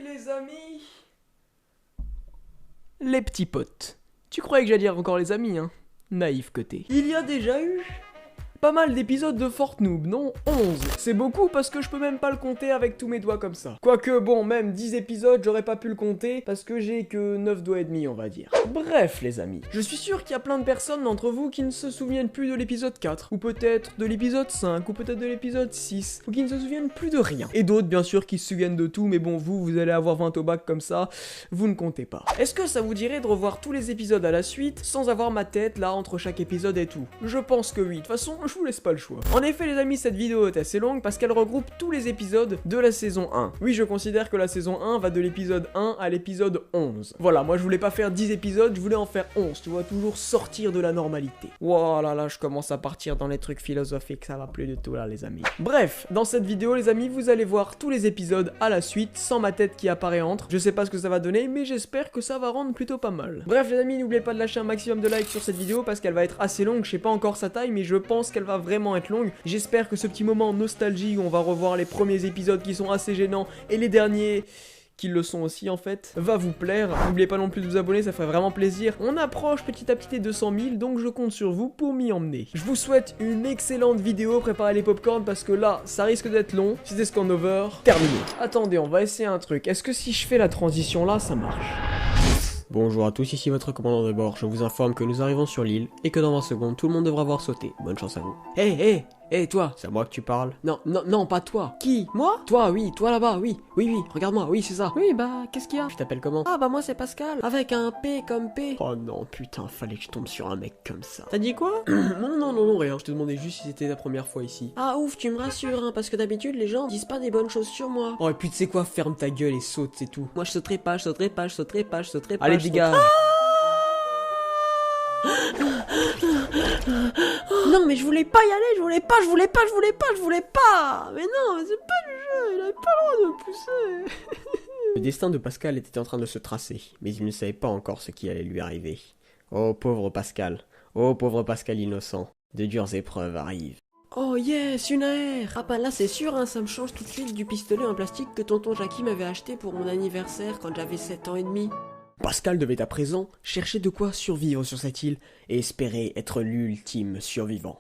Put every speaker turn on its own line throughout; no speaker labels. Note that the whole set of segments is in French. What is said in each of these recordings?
les amis. Les petits potes. Tu croyais que j'allais dire encore les amis, hein? Naïf que t'es. Il y a déjà eu pas mal d'épisodes de Fortnoob, non? 11. C'est beaucoup parce que je peux même pas le compter avec tous mes doigts comme ça. Quoique, bon, même 10 épisodes, j'aurais pas pu le compter parce que j'ai que 9 doigts et demi, on va dire. Bref, les amis. Je suis sûr qu'il y a plein de personnes d'entre vous qui ne se souviennent plus de l'épisode 4, ou peut-être de l'épisode 5, ou peut-être de l'épisode 6, ou qui ne se souviennent plus de rien. Et d'autres, bien sûr, qui se souviennent de tout, mais bon, vous allez avoir 20 au bac comme ça, vous ne comptez pas. Est-ce que ça vous dirait de revoir tous les épisodes à la suite, sans avoir ma tête là entre chaque épisode et tout? Je pense que oui. De toute façon, je vous laisse pas le choix. En effet, les amis, cette vidéo est assez longue parce qu'elle regroupe tous les épisodes de la saison 1. Oui, je considère que la saison 1 va de l'épisode 1 à l'épisode 11. Voilà, moi je voulais pas faire 10 épisodes, je voulais en faire 11, tu vois, toujours sortir de la normalité. Voilà, là, je commence à partir dans les trucs philosophiques, ça va plus du tout là, les amis. Bref, dans cette vidéo, les amis, vous allez voir tous les épisodes à la suite, sans ma tête qui apparaît entre. Je sais pas ce que ça va donner, mais j'espère que ça va rendre plutôt pas mal. Bref, les amis, n'oubliez pas de lâcher un maximum de likes sur cette vidéo parce qu'elle va être assez longue, je sais pas encore sa taille, mais je pense qu'elle va vraiment être longue. J'espère que ce petit moment nostalgie où on va revoir les premiers épisodes qui sont assez gênants et les derniers qui le sont aussi en fait, va vous plaire. N'oubliez pas non plus de vous abonner, ça ferait vraiment plaisir. On approche petit à petit des 200 000, donc je compte sur vous pour m'y emmener. Je vous souhaite une excellente vidéo, préparez les popcorns parce que là, ça risque d'être long. C'était Scandover, terminé. Attendez, on va essayer un truc. Est-ce que si je fais la transition là, ça marche? Bonjour à tous, ici votre commandant de bord. Je vous informe que nous arrivons sur l'île et que dans 20 secondes, tout le monde devra avoir sauté. Bonne chance à vous. Hé, toi. C'est à moi que tu parles? Non, pas toi. Qui? Moi? Toi, oui, toi là-bas, oui, regarde-moi, oui, c'est ça. Oui, bah, qu'est-ce qu'il y a? Tu t'appelles comment? Ah, bah, moi, c'est Pascal. Avec un P comme P. Oh non, putain, fallait que je tombe sur un mec comme ça. T'as dit quoi? Non, rien. Je te demandais juste si c'était la première fois ici. Ah, ouf, tu me rassures, hein, parce que d'habitude, les gens disent pas des bonnes choses sur moi. Oh, et puis, tu sais quoi? Ferme ta gueule et saute, c'est tout. Moi, je sauterai pas. Allez, dégage. Non mais je voulais pas y aller, je voulais pas. Mais non, mais c'est pas du jeu, il avait pas le droit de me pousser. Le destin de Pascal était en train de se tracer, mais il ne savait pas encore ce qui allait lui arriver. Oh pauvre Pascal innocent, de dures épreuves arrivent. Oh yes, une AR. Ah bah là c'est sûr, hein, ça me change tout de suite du pistolet en plastique que tonton Jackie m'avait acheté pour mon anniversaire quand j'avais 7 ans et demi. Pascal devait à présent chercher de quoi survivre sur cette île et espérer être l'ultime survivant.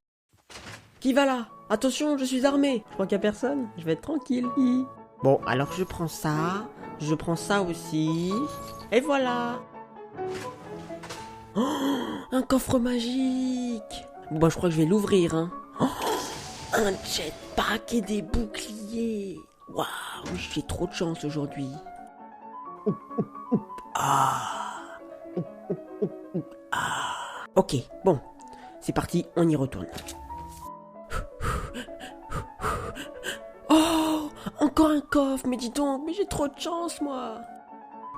Qui va là? Attention, je suis armé. Je crois qu'il y a personne, je vais être tranquille. Bon, alors je prends ça aussi. Et voilà. Oh, un coffre magique. Bon, bah, je crois que je vais l'ouvrir, hein. Oh, un jetpack et des boucliers. Waouh, j'ai trop de chance aujourd'hui. Ok, bon, c'est parti, on y retourne. Oh, encore un coffre, mais dis donc, mais j'ai trop de chance, moi.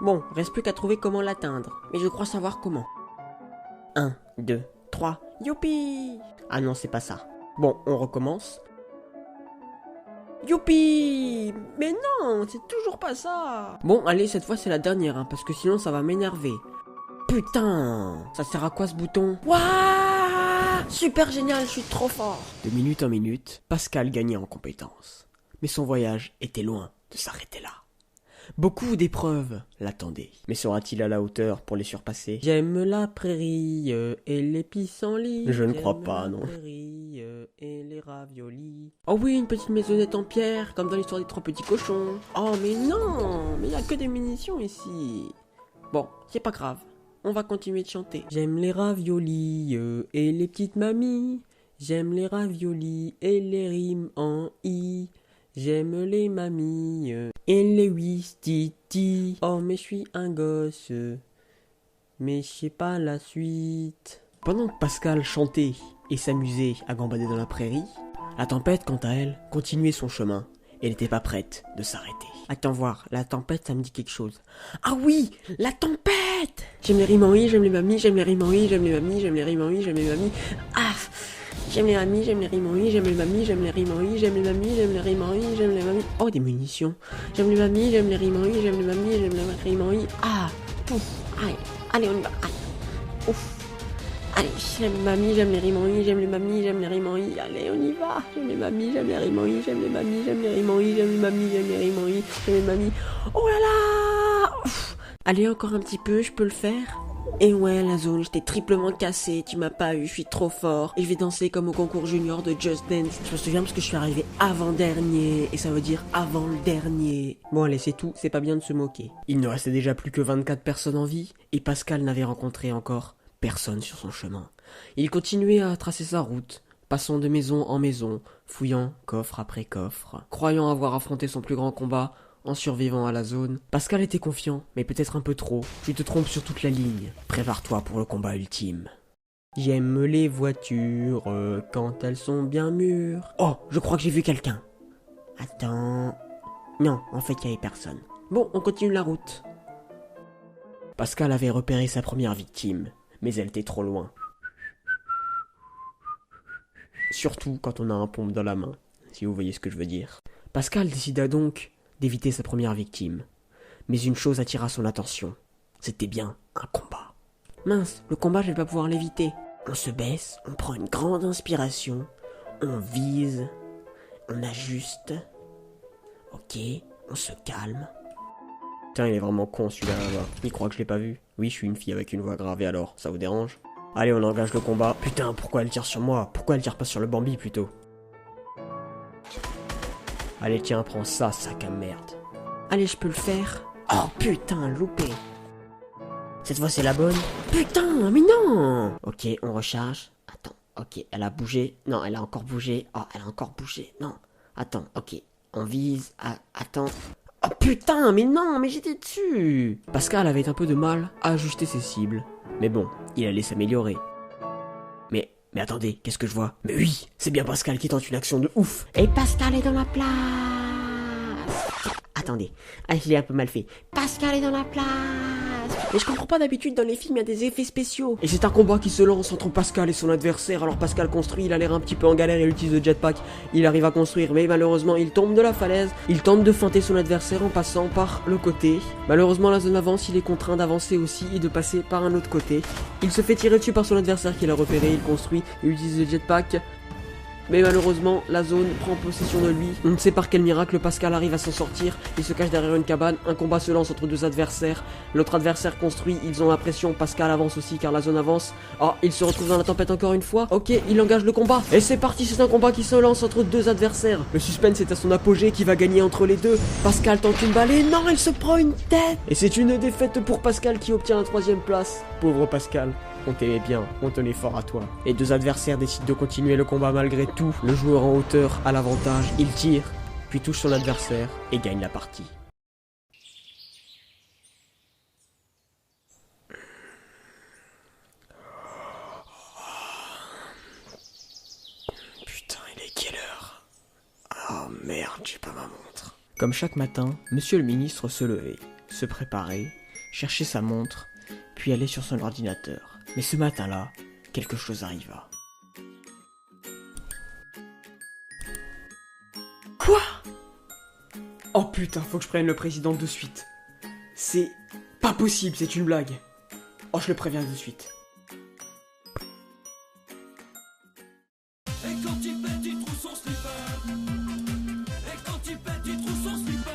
Bon, reste plus qu'à trouver comment l'atteindre, mais je crois savoir comment. 1, 2, 3, youpi! Ah non, c'est pas ça. Bon, on recommence. Youpi! Mais non, c'est toujours pas ça! Bon, allez, cette fois c'est la dernière, hein, parce que sinon ça va m'énerver. Putain! Ça sert à quoi ce bouton? Waouh! Super génial, je suis trop fort! De minute en minute, Pascal gagnait en compétences. Mais son voyage était loin de s'arrêter là. Beaucoup d'épreuves l'attendaient. Mais sera-t-il à la hauteur pour les surpasser? J'aime la prairie et les pissenlits. Je ne crois pas, non. Prairie et les raviolis. Oh oui, une petite maisonnette en pierre, comme dans l'histoire des 3 petits cochons. Oh mais non, mais il n'y a que des munitions ici. Bon, c'est pas grave, on va continuer de chanter. J'aime les raviolis et les petites mamies. J'aime les raviolis et les rimes en i. J'aime les mamies et les ouistiti. Oh mais je suis un gosse, mais je sais pas la suite. Pendant que Pascal chantait et s'amusait à gambader dans la prairie, la tempête quant à elle continuait son chemin et elle n'était pas prête de s'arrêter. Attends voir, la tempête ça me dit quelque chose. Ah oui, la tempête! J'aime les rimes en i, j'aime les mamies, j'aime les rimes en i, j'aime les mamies, j'aime les rimes en i, j'aime les mamies. Ah! J'aime les mamies, j'aime les rimes en i, j'aime les mamies, j'aime les rimes en i, j'aime les mamies, j'aime les rimes en i, j'aime les mamies. Oh, des munitions. J'aime les mamies, j'aime les rimes en i, j'aime les mamies, j'aime les rimes en i. Ah, pouf, allez, on y va, allez. Ouf.
Allez, j'aime les mamies, j'aime les rimonis, j'aime les mamies, j'aime les rimonis. Allez, on y va. J'aime les mamies, j'aime les rimonis, j'aime les mamies, j'aime les rimonis, j'aime les mamies, j'aime les rimonis, j'aime les mamies. Oh là là. Ouf. Allez, encore un petit peu, je peux le faire. Et ouais, la zone, je t'ai triplement cassé, tu m'as pas eu, je suis trop fort. Et je vais danser comme au concours junior de Just Dance. Je me souviens parce que je suis arrivé avant-dernier, et ça veut dire avant le dernier. Bon allez, c'est tout, c'est pas bien de se moquer. Il ne restait déjà plus que 24 personnes en vie, et Pascal n'avait rencontré encore personne sur son chemin. Il continuait à tracer sa route, passant de maison en maison, fouillant coffre après coffre, croyant avoir affronté son plus grand combat en survivant à la zone. Pascal était confiant, mais peut-être un peu trop. Tu te trompes sur toute la ligne. Prépare-toi pour le combat ultime. J'aime les voitures quand elles sont bien mûres. Oh, je crois que j'ai vu quelqu'un. Attends... Non, en fait, il n'y avait personne. Bon, on continue la route. Pascal avait repéré sa première victime, mais elle était trop loin. Surtout quand on a un pompe dans la main, si vous voyez ce que je veux dire. Pascal décida donc d'éviter sa première victime. Mais une chose attira son attention. C'était bien un combat. Mince, le combat, je vais pas pouvoir l'éviter. On se baisse, on prend une grande inspiration, on vise, on ajuste. Ok, on se calme. Putain, il est vraiment con celui-là là-bas. Il croit que je l'ai pas vu. Oui, je suis une fille avec une voix gravée alors, ça vous dérange? Allez, on engage le combat. Putain, pourquoi elle tire sur moi? Pourquoi elle tire pas sur le Bambi plutôt? Allez, tiens, prends ça, sac à merde. Allez, je peux le faire. Oh putain, loupé. Cette fois, c'est la bonne. Putain, mais non. Ok, on recharge. Attends, ok, elle a bougé. Non, elle a encore bougé. Oh, elle a encore bougé. Non, attends, ok. On vise. Attends. Oh putain, mais non, mais j'étais dessus. Pascal avait un peu de mal à ajuster ses cibles. Mais bon, il allait s'améliorer. Mais attendez, qu'est-ce que je vois? Mais oui, c'est bien Pascal qui tente une action de ouf. Et Pascal est dans la place. Attendez, je l'ai un peu mal fait. Pascal est dans la place. Mais je comprends pas, d'habitude dans les films il y a des effets spéciaux. Et c'est un combat qui se lance entre Pascal et son adversaire. Alors Pascal construit, il a l'air un petit peu en galère, il utilise le jetpack. Il arrive à construire, mais malheureusement il tombe de la falaise. Il tente de feinter son adversaire en passant par le côté. Malheureusement la zone avance, il est contraint d'avancer aussi et de passer par un autre côté. Il se fait tirer dessus par son adversaire qu'il a repéré, il construit, il utilise le jetpack. Mais malheureusement, la zone prend possession de lui. On ne sait par quel miracle Pascal arrive à s'en sortir. Il se cache derrière une cabane. Un combat se lance entre deux adversaires. L'autre adversaire construit. Ils ont la pression. Pascal avance aussi car la zone avance. Oh, il se retrouve dans la tempête encore une fois. Ok, il engage le combat. Et c'est parti, c'est un combat qui se lance entre deux adversaires. Le suspense est à son apogée. Qui va gagner entre les deux? Pascal tente une balle et non, il se prend une tête. Et c'est une défaite pour Pascal qui obtient la 3e place. Pauvre Pascal. On t'aimait bien, on tenait fort à toi. Les deux adversaires décident de continuer le combat malgré tout. Le joueur en hauteur a l'avantage, il tire, puis touche son adversaire et gagne la partie. Putain, il est quelle heure? Oh merde, j'ai pas ma montre. Comme chaque matin, monsieur le ministre se levait, se préparait, cherchait sa montre, puis allait sur son ordinateur. Mais ce matin-là, quelque chose arriva. Quoi? Oh putain, faut que je prévienne le président de suite. C'est pas possible, c'est une blague. Oh, je le préviens de suite.
Et quand il pète, il trouve son slipper. Et quand il pète, il trouve son slipper.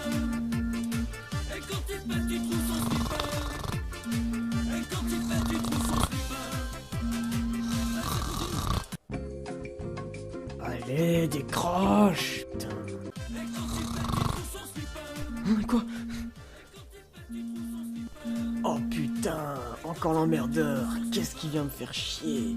Et quand il pète, il trouve son slipper. Et quand il pète, il trouve son slipper.
Allez, décroche. Putain.
Et quand il pète, il trouve son slipper.
Quoi?
Et quand il pète, il trouve son slipper.
Oh putain, encore l'emmerdeur. Qu'est-ce qui vient me faire chier?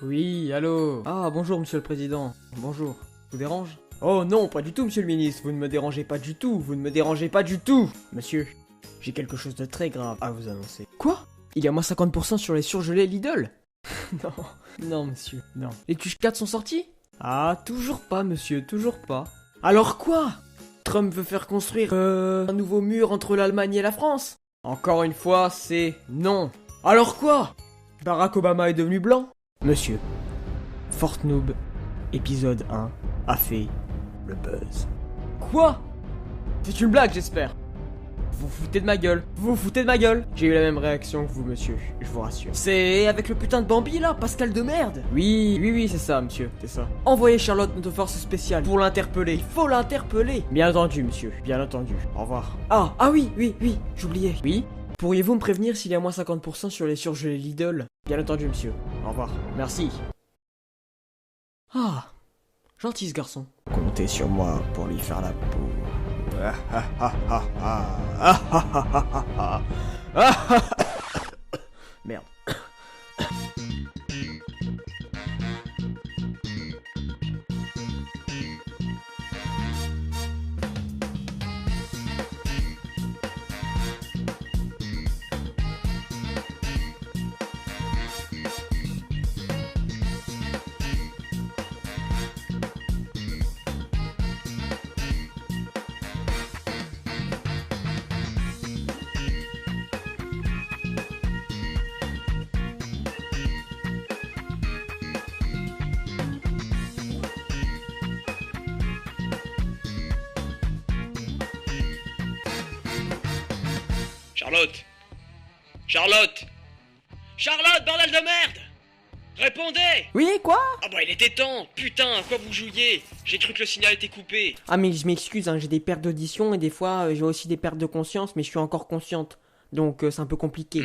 Oui, allô. Ah, bonjour, monsieur le président. Bonjour. Je vous dérange? Oh non, pas du tout, monsieur le ministre. Vous ne me dérangez pas du tout. Vous ne me dérangez pas du tout. Monsieur, j'ai quelque chose de très grave à vous annoncer. Quoi? Il y a moins 50% sur les surgelés Lidl? Non, non, monsieur, non. Les tuches 4 sont sorties? Ah, toujours pas, monsieur, toujours pas. Alors quoi? Trump veut faire construire un nouveau mur entre l'Allemagne et la France? Encore une fois, c'est non. Alors quoi? Barack Obama est devenu blanc? Monsieur, Fortnoob, épisode 1, a fait le buzz. Quoi? C'est une blague, j'espère. Vous vous foutez de ma gueule. Vous vous foutez de ma gueule. J'ai eu la même réaction que vous, monsieur. Je vous rassure. C'est avec le putain de Bambi, là, Pascal de merde. Oui, c'est ça, monsieur. C'est ça. Envoyez Charlotte, notre force spéciale, pour l'interpeller. Il faut l'interpeller. Bien entendu, monsieur. Bien entendu. Au revoir. Ah oui, j'oubliais. Oui? Pourriez-vous me prévenir s'il y a moins 50% sur les surgelés Lidl? Bien entendu, monsieur. Au revoir. Merci. Ah, gentil ce garçon. Comptez sur moi pour lui faire la peau. Merde.
Charlotte! Charlotte! Charlotte, bordel de merde! Répondez!
Oui, quoi?
Ah bah il était temps! Putain, à quoi vous jouiez? J'ai cru que le signal était coupé!
Ah mais je m'excuse, hein, j'ai des pertes d'audition et des fois j'ai aussi des pertes de conscience, mais je suis encore consciente. Donc c'est un peu compliqué.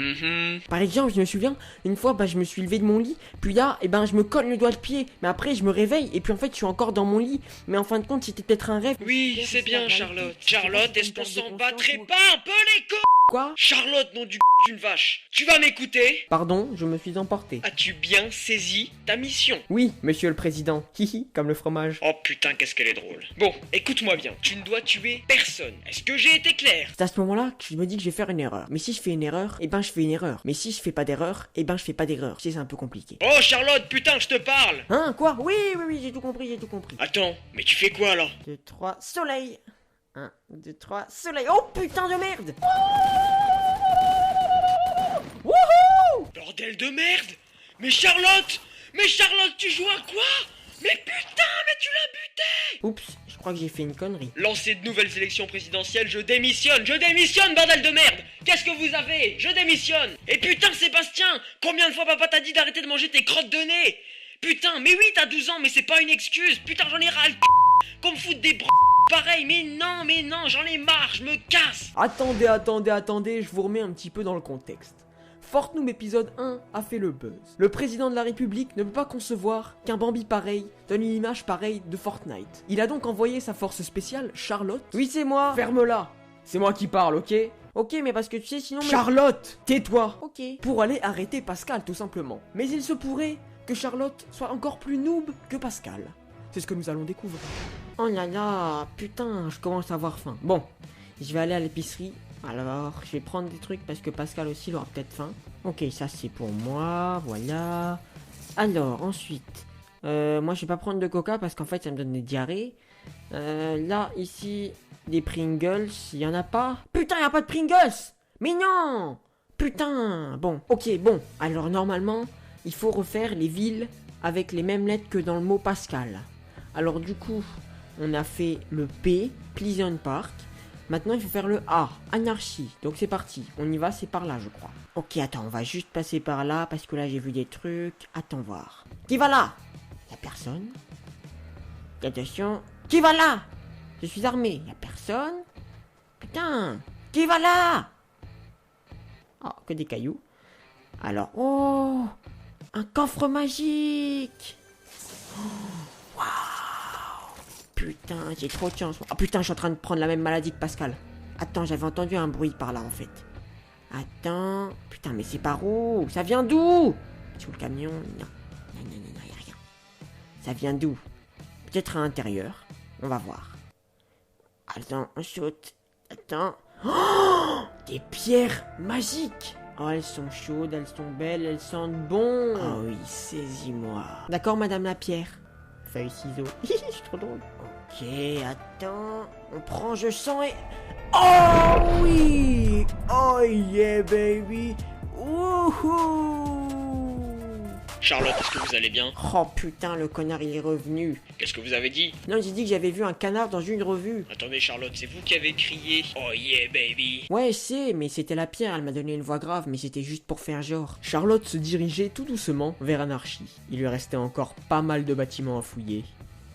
Par exemple, je me souviens, une fois, je me suis levé de mon lit, puis là, je me cogne le doigt de pied, mais après je me réveille, et puis en fait je suis encore dans mon lit, mais en fin de compte c'était peut-être un rêve.
Oui, c'est bien Charlotte. Charlotte, est-ce qu'on s'en battrait pas un peu les co...
Quoi?
Charlotte, nom du d'une vache! Tu vas m'écouter?
Pardon, je me suis emporté.
As-tu bien saisi ta mission?
Oui, monsieur le président, hihi, comme le fromage.
Oh putain, qu'est-ce qu'elle est drôle. Bon, écoute-moi bien, tu ne dois tuer personne. Est-ce que j'ai été clair?
C'est à ce moment-là que je me dis que je vais faire une erreur. Mais si je fais une erreur, je fais une erreur. Mais si je fais pas d'erreur, je fais pas d'erreur. C'est un peu compliqué.
Oh Charlotte, putain, je te parle!
Hein, quoi? Oui, j'ai tout compris.
Attends, mais tu fais quoi là?
2, 3, soleil. 1, 2, 3, soleil. Oh putain de merde!
Wouhou!
Bordel de merde! Mais Charlotte! Tu joues à quoi? Mais putain, mais tu l'as buté!
Oups, je crois que j'ai fait une connerie.
Lancez de nouvelles élections présidentielles, je démissionne, bordel de merde! Qu'est-ce que vous avez? Je démissionne! Et putain, Sébastien, combien de fois papa t'a dit d'arrêter de manger tes crottes de nez? Putain, mais oui, t'as 12 ans, mais c'est pas une excuse! Putain, j'en ai ras le qu'on me foute des pareil, mais non, j'en ai marre, je me casse!
Attendez, je vous remets un petit peu dans le contexte. Fortnite épisode 1 a fait le buzz. Le président de la République ne peut pas concevoir qu'un Bambi pareil donne une image pareille de Fortnite. Il a donc envoyé sa force spéciale, Charlotte. Oui, c'est moi. Ferme-la. C'est moi qui parle, ok?
Ok, mais parce que tu sais, sinon...
Charlotte, tais-toi.
Ok.
Pour aller arrêter Pascal, tout simplement. Mais il se pourrait que Charlotte soit encore plus noob que Pascal. C'est ce que nous allons découvrir.
Oh là là, putain, je commence à avoir faim. Bon, je vais aller à l'épicerie. Alors, je vais prendre des trucs parce que Pascal aussi il aura peut-être faim. Ok, ça c'est pour moi, voilà. Alors, ensuite, moi je vais pas prendre de coca parce qu'en fait ça me donne des diarrhées. Là, ici, des Pringles, il y en a pas. Putain, il y a pas de Pringles! Mais non! Putain! Bon, ok, bon. Alors normalement, il faut refaire les villes avec les mêmes lettres que dans le mot Pascal. Alors du coup, on a fait le P, Pleasant Park. Maintenant, il faut faire le A, Anarchie. Donc c'est parti, on y va, c'est par là, je crois. Ok, attends, on va juste passer par là, parce que là, j'ai vu des trucs. Attends voir. Qui va là? Y'a personne. Attention. Qui va là? Je suis armé. Y'a personne. Putain. Qui va là? Oh, que des cailloux. Alors, oh, un coffre magique. Waouh. Putain, j'ai trop de chance. Ah putain, je suis en train de prendre la même maladie que Pascal. Attends, j'avais entendu un bruit par là en fait. Attends. Putain, mais c'est par où? Ça vient d'où? Sous le camion? Non, y'a rien. Ça vient d'où? Peut-être à l'intérieur. On va voir. Attends, on saute. Attends. Oh, des pierres magiques. Oh, elles sont chaudes, elles sont belles, elles sentent bon. Oh oui, saisis-moi. D'accord, madame la pierre. Feuille, ciseaux. Je suis trop drôle. Ok, attends. On prend, je sens et... Oh oui! Oh yeah, baby! Wouhou!
Charlotte, est-ce que vous allez bien?
Oh putain, le connard il est revenu.
Qu'est-ce que vous avez dit?
Non, j'ai dit que j'avais vu un canard dans une revue.
Attendez Charlotte, c'est vous qui avez crié. Oh yeah baby.
Ouais, je sais, mais c'était la pierre, elle m'a donné une voix grave, mais c'était juste pour faire genre.
Charlotte se dirigeait tout doucement vers Anarchy. Il lui restait encore pas mal de bâtiments à fouiller,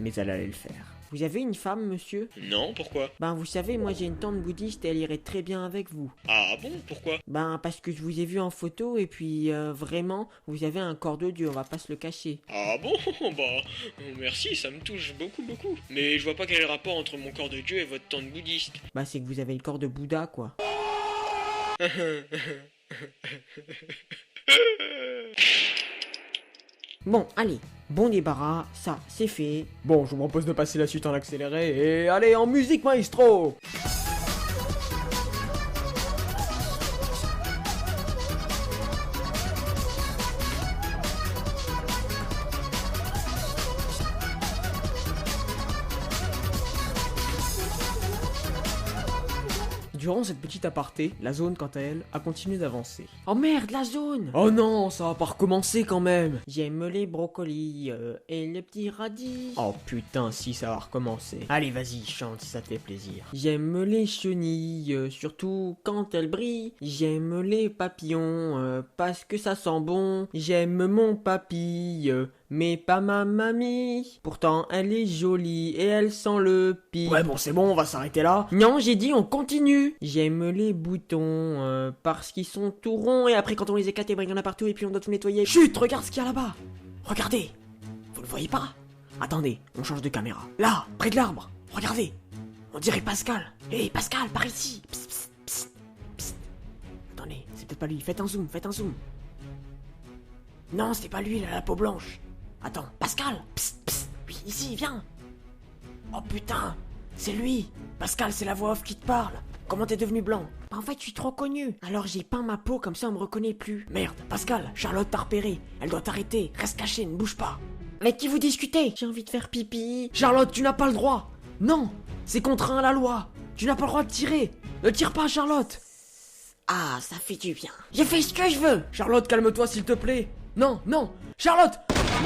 mais elle allait le faire.
Vous avez une femme, monsieur?
Non, pourquoi?
Ben, vous savez, moi j'ai une tante bouddhiste et elle irait très bien avec vous.
Ah bon, pourquoi?
Ben, parce que je vous ai vu en photo et puis vraiment, vous avez un corps de Dieu, on va pas se le cacher.
Ah bon? Bah, merci, ça me touche beaucoup, beaucoup. Mais je vois pas quel est le rapport entre mon corps de Dieu et votre tante bouddhiste.
Bah, c'est que vous avez le corps de Bouddha, quoi. Bon, allez, bon débarras, ça, c'est fait.
Bon, je vous propose de passer la suite en accéléré et allez en musique maestro. Durant cette petite aparté, la zone quant à elle a continué d'avancer.
Oh merde, la zone!
Oh non, ça va pas recommencer quand même.
J'aime les brocolis et les petits radis.
Oh putain, si ça va recommencer. Allez, vas-y, chante si ça te fait plaisir.
J'aime les chenilles, surtout quand elles brillent. J'aime les papillons, parce que ça sent bon. J'aime mon papy, mais pas ma mamie. Pourtant, elle est jolie et elle sent le pire.
Ouais, bon, c'est bon, on va s'arrêter là.
Non, j'ai dit on continue. J'aime les boutons, parce qu'ils sont tout ronds. Et après, quand on les éclate, il y en a partout et puis on doit tout nettoyer.
Chut, regarde ce qu'il y a là-bas. Regardez. Vous le voyez pas? Attendez, on change de caméra. Là, près de l'arbre. Regardez. On dirait Pascal. Hé, Pascal, par ici. Psst, psst, psst, psst. Attendez, c'est peut-être pas lui. Faites un zoom, faites un zoom. Non, c'est pas lui, il a la peau blanche. Attends, Pascal. Psst, psst. Oui, ici, viens. Oh putain, c'est lui. Pascal, c'est la voix off qui te parle. Comment t'es devenu blanc?
En fait, je suis trop connu. Alors j'ai peint ma peau, comme ça on me reconnaît plus.
Merde, Pascal, Charlotte t'a repéré. Elle doit t'arrêter. Reste caché, ne bouge pas.
Avec qui vous discutez? J'ai envie de faire pipi.
Charlotte, tu n'as pas le droit. Non, c'est contraint à la loi. Tu n'as pas le droit de tirer. Ne tire pas, Charlotte.
Ah, ça fait du bien. J'ai fait ce que je veux.
Charlotte, calme-toi s'il te plaît. Non, non. Charlotte.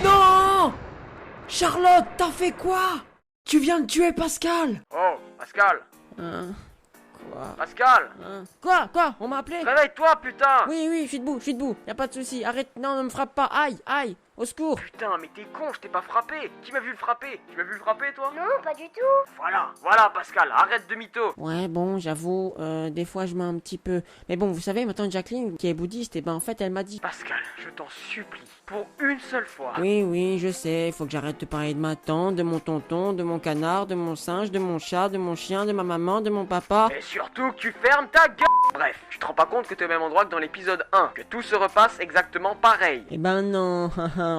Non. Charlotte, t'as fait quoi? Tu viens de tuer Pascal.
Oh, Pascal.
Quoi?
Pascal.
Quoi? On m'a appelé?
Réveille-toi, putain.
Oui, je suis debout. Y a pas de souci. Arrête, non, ne me frappe pas. Aïe, au secours.
Putain, mais t'es con, je t'ai pas frappé. Qui m'a vu le frapper? Tu m'as vu le frapper, toi?
Non, pas du tout.
Voilà, Pascal, arrête de mytho.
Ouais, bon, j'avoue, des fois je mens un petit peu. Mais bon, vous savez, maintenant Jacqueline, qui est bouddhiste, et ben en fait, elle m'a dit...
Pascal, je t'en supplie, pour une seule fois.
Oui, je sais, faut que j'arrête de parler de ma tante, de mon tonton, de mon canard, de mon singe, de mon chat, de mon chien, de ma maman, de mon papa.
Et surtout que tu fermes ta gueule. Bref, tu te rends pas compte que t'es au même endroit que dans l'épisode 1, que tout se repasse exactement pareil.
Eh ben non,